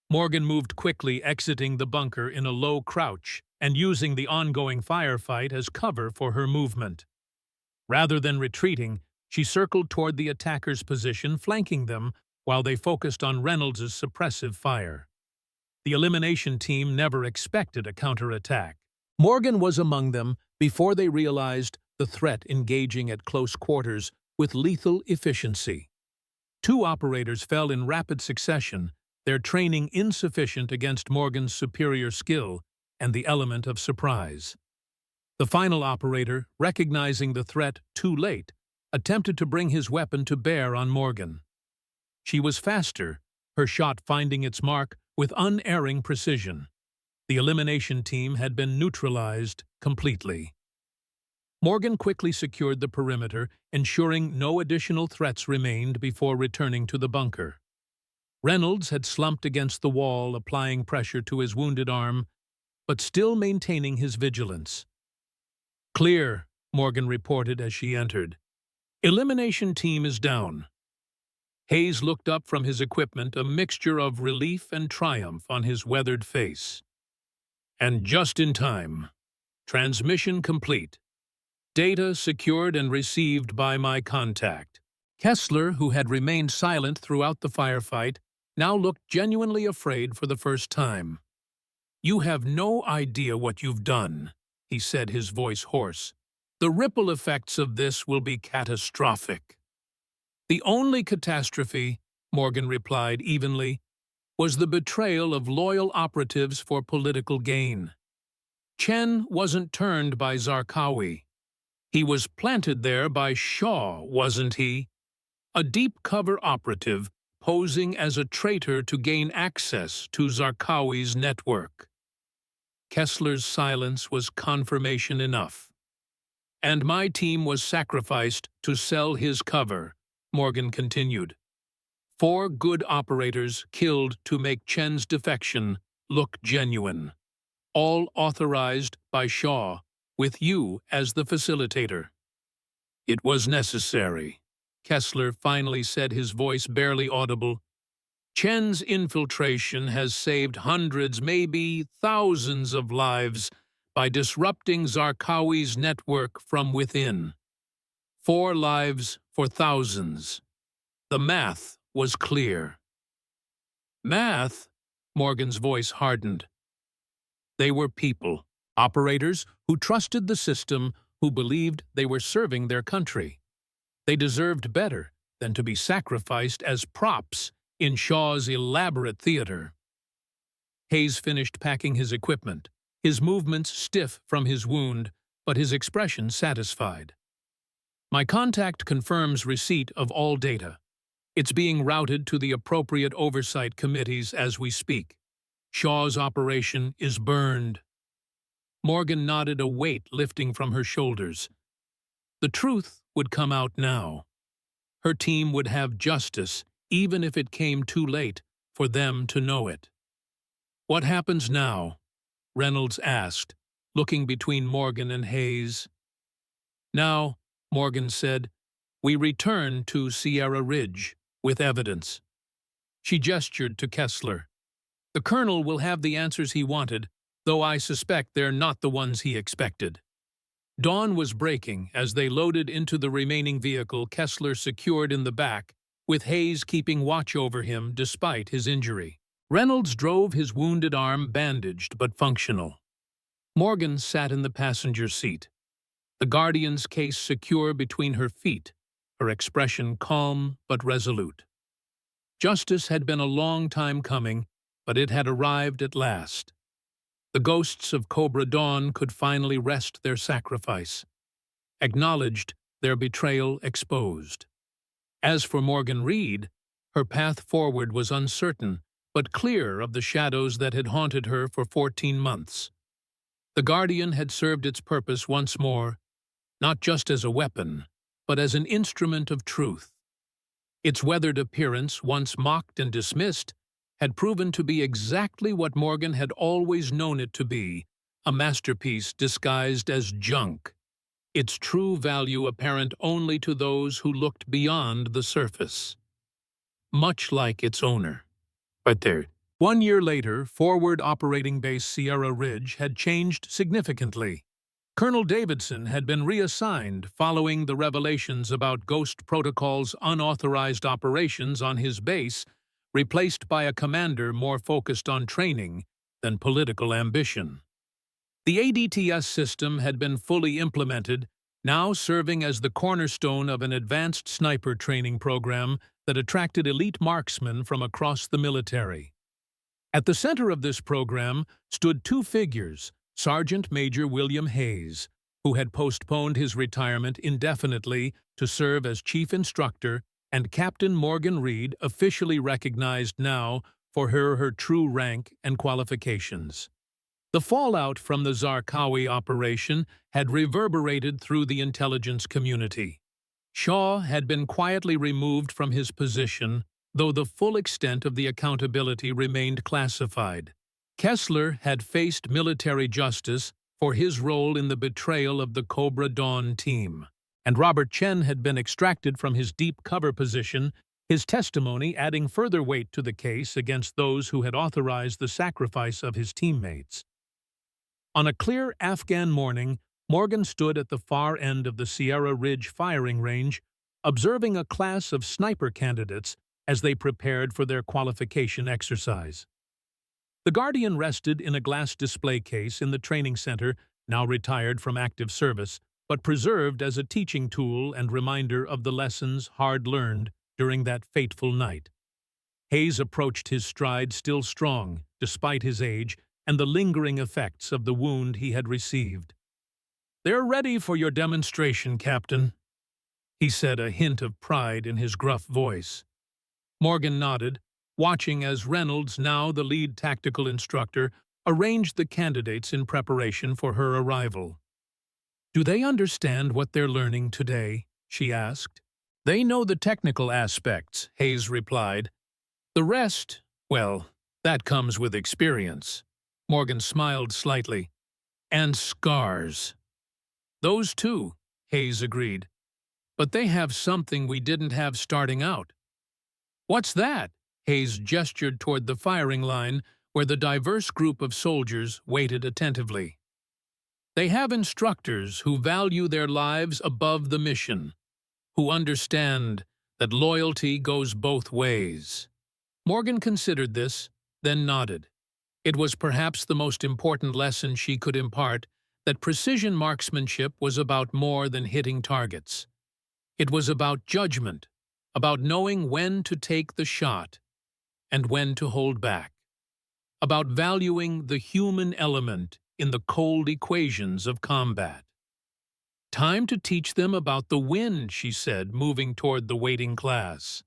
Morgan moved quickly, exiting the bunker in a low crouch and using the ongoing firefight as cover for her movement. Rather than retreating, she circled toward the attackers' position, flanking them while they focused on Reynolds' suppressive fire. The elimination team never expected a counterattack. Morgan was among them before they realized the threat, engaging at close quarters with lethal efficiency. 2 operators fell in rapid succession, their training insufficient against Morgan's superior skill and the element of surprise. The final operator, recognizing the threat too late, attempted to bring his weapon to bear on Morgan. She was faster, her shot finding its mark with unerring precision. The elimination team had been neutralized completely. Morgan quickly secured the perimeter, ensuring no additional threats remained before returning to the bunker. Reynolds had slumped against the wall, applying pressure to his wounded arm, but still maintaining his vigilance. "Clear," Morgan reported as she entered. "Elimination team is down." Hayes looked up from his equipment, a mixture of relief and triumph on his weathered face. "And just in time. Transmission complete. Data secured and received by my contact." Kessler, who had remained silent throughout the firefight, now looked genuinely afraid for the first time. "You have no idea what you've done," he said, his voice hoarse. "The ripple effects of this will be catastrophic." "The only catastrophe," Morgan replied evenly, "was the betrayal of loyal operatives for political gain. Chen wasn't turned by Zarqawi. He was planted there by Shaw, wasn't he? A deep-cover operative posing as a traitor to gain access to Zarqawi's network." Kessler's silence was confirmation enough. "And my team was sacrificed to sell his cover," Morgan continued. 4 good operators killed to make Chen's defection look genuine. All authorized by Shaw, with you as the facilitator. "It was necessary," Kessler finally said, his voice barely audible. "Chen's infiltration has saved hundreds, maybe thousands of lives by disrupting Zarqawi's network from within. 4 lives for thousands. The math was clear." "Math?" Morgan's voice hardened. "They were people, operators who trusted the system, who believed they were serving their country. They deserved better than to be sacrificed as props in Shaw's elaborate theater." Hayes finished packing his equipment, his movements stiff from his wound, but his expression satisfied. "My contact confirms receipt of all data. It's being routed to the appropriate oversight committees as we speak. Shaw's operation is burned." Morgan nodded, a weight lifting from her shoulders. The truth would come out now. Her team would have justice, even if it came too late for them to know it. "What happens now?" Reynolds asked, looking between Morgan and Hayes. "Now," Morgan said, "we return to Sierra Ridge with evidence." She gestured to Kessler. "The colonel will have the answers he wanted, though I suspect they're not the ones he expected." Dawn was breaking as they loaded into the remaining vehicle, Kessler secured in the back, with Hayes keeping watch over him despite his injury. Reynolds drove his wounded arm, bandaged but functional. Morgan sat in the passenger seat, the Guardian's case secure between her feet, her expression calm but resolute. Justice had been a long time coming, but it had arrived at last. The ghosts of Cobra Dawn could finally rest their sacrifice, acknowledged, their betrayal exposed. As for Morgan Reed, her path forward was uncertain, but clear of the shadows that had haunted her for 14 months. The Guardian had served its purpose once more, not just as a weapon, but as an instrument of truth. Its weathered appearance, once mocked and dismissed, had proven to be exactly what Morgan had always known it to be, a masterpiece disguised as junk, its true value apparent only to those who looked beyond the surface. Much like its owner. But there. 1 year later, forward operating base Sierra Ridge had changed significantly. Colonel Davidson had been reassigned following the revelations about Ghost Protocol's unauthorized operations on his base, replaced by a commander more focused on training than political ambition. The ADTS system had been fully implemented, now serving as the cornerstone of an advanced sniper training program that attracted elite marksmen from across the military. At the center of this program stood two figures: Sergeant Major William Hayes, who had postponed his retirement indefinitely to serve as chief instructor, and Captain Morgan Reed, officially recognized now for her true rank and qualifications. The fallout from the Zarqawi operation had reverberated through the intelligence community. Shaw had been quietly removed from his position, though the full extent of the accountability remained classified. Kessler had faced military justice for his role in the betrayal of the Cobra Dawn team, and Robert Chen had been extracted from his deep cover position, his testimony adding further weight to the case against those who had authorized the sacrifice of his teammates. On a clear Afghan morning, Morgan stood at the far end of the Sierra Ridge firing range, observing a class of sniper candidates as they prepared for their qualification exercise. The Guardian rested in a glass display case in the training center, now retired from active service, but preserved as a teaching tool and reminder of the lessons hard-learned during that fateful night. Hayes approached his stride still strong, despite his age and the lingering effects of the wound he had received. "They're ready for your demonstration, Captain," he said, a hint of pride in his gruff voice. Morgan nodded, watching as Reynolds, now the lead tactical instructor, arranged the candidates in preparation for her arrival. "Do they understand what they're learning today?" she asked. "They know the technical aspects," Hayes replied. "The rest, well, that comes with experience." Morgan smiled slightly. "And scars." "Those too," Hayes agreed. "But they have something we didn't have starting out." "What's that?" Hayes gestured toward the firing line, where the diverse group of soldiers waited attentively. "They have instructors who value their lives above the mission, who understand that loyalty goes both ways." Morgan considered this, then nodded. It was perhaps the most important lesson she could impart, that precision marksmanship was about more than hitting targets. It was about judgment, about knowing when to take the shot and when to hold back, about valuing the human element in the cold equations of combat. "Time to teach them about the wind," she said, moving toward the waiting class.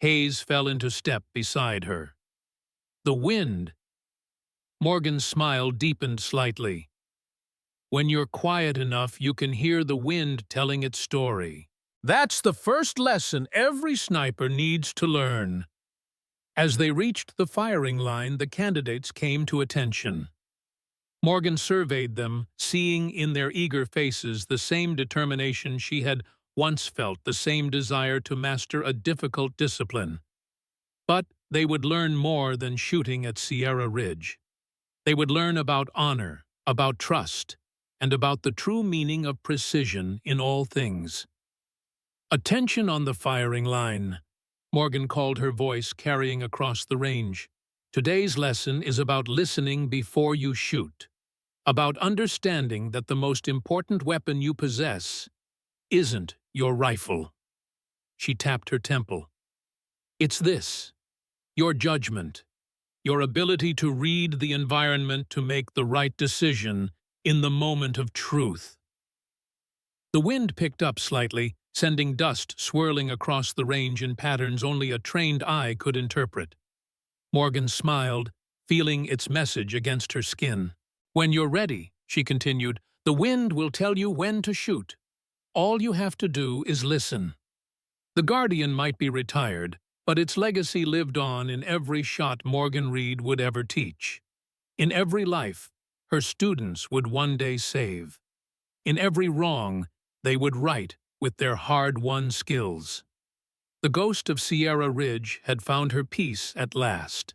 Hayes fell into step beside her. "The wind." Morgan's smile deepened slightly. When you're quiet enough, you can hear the wind telling its story. That's the first lesson every sniper needs to learn. As they reached the firing line, the candidates came to attention. Morgan surveyed them, seeing in their eager faces the same determination she had once felt, the same desire to master a difficult discipline. But they would learn more than shooting at Sierra Ridge. They would learn about honor, about trust, and about the true meaning of precision in all things. "Attention on the firing line," Morgan called, her voice carrying across the range. "Today's lesson is about listening before you shoot, about understanding that the most important weapon you possess isn't your rifle." She tapped her temple. "It's this: your judgment, your ability to read the environment, to make the right decision in the moment of truth." The wind picked up slightly, sending dust swirling across the range in patterns only a trained eye could interpret. Morgan smiled, feeling its message against her skin. "When you're ready," she continued, "the wind will tell you when to shoot. All you have to do is listen." The Guardian might be retired, but its legacy lived on in every shot Morgan Reed would ever teach. In every life her students would one day save. In every wrong they would right with their hard-won skills. The ghost of Sierra Ridge had found her peace at last.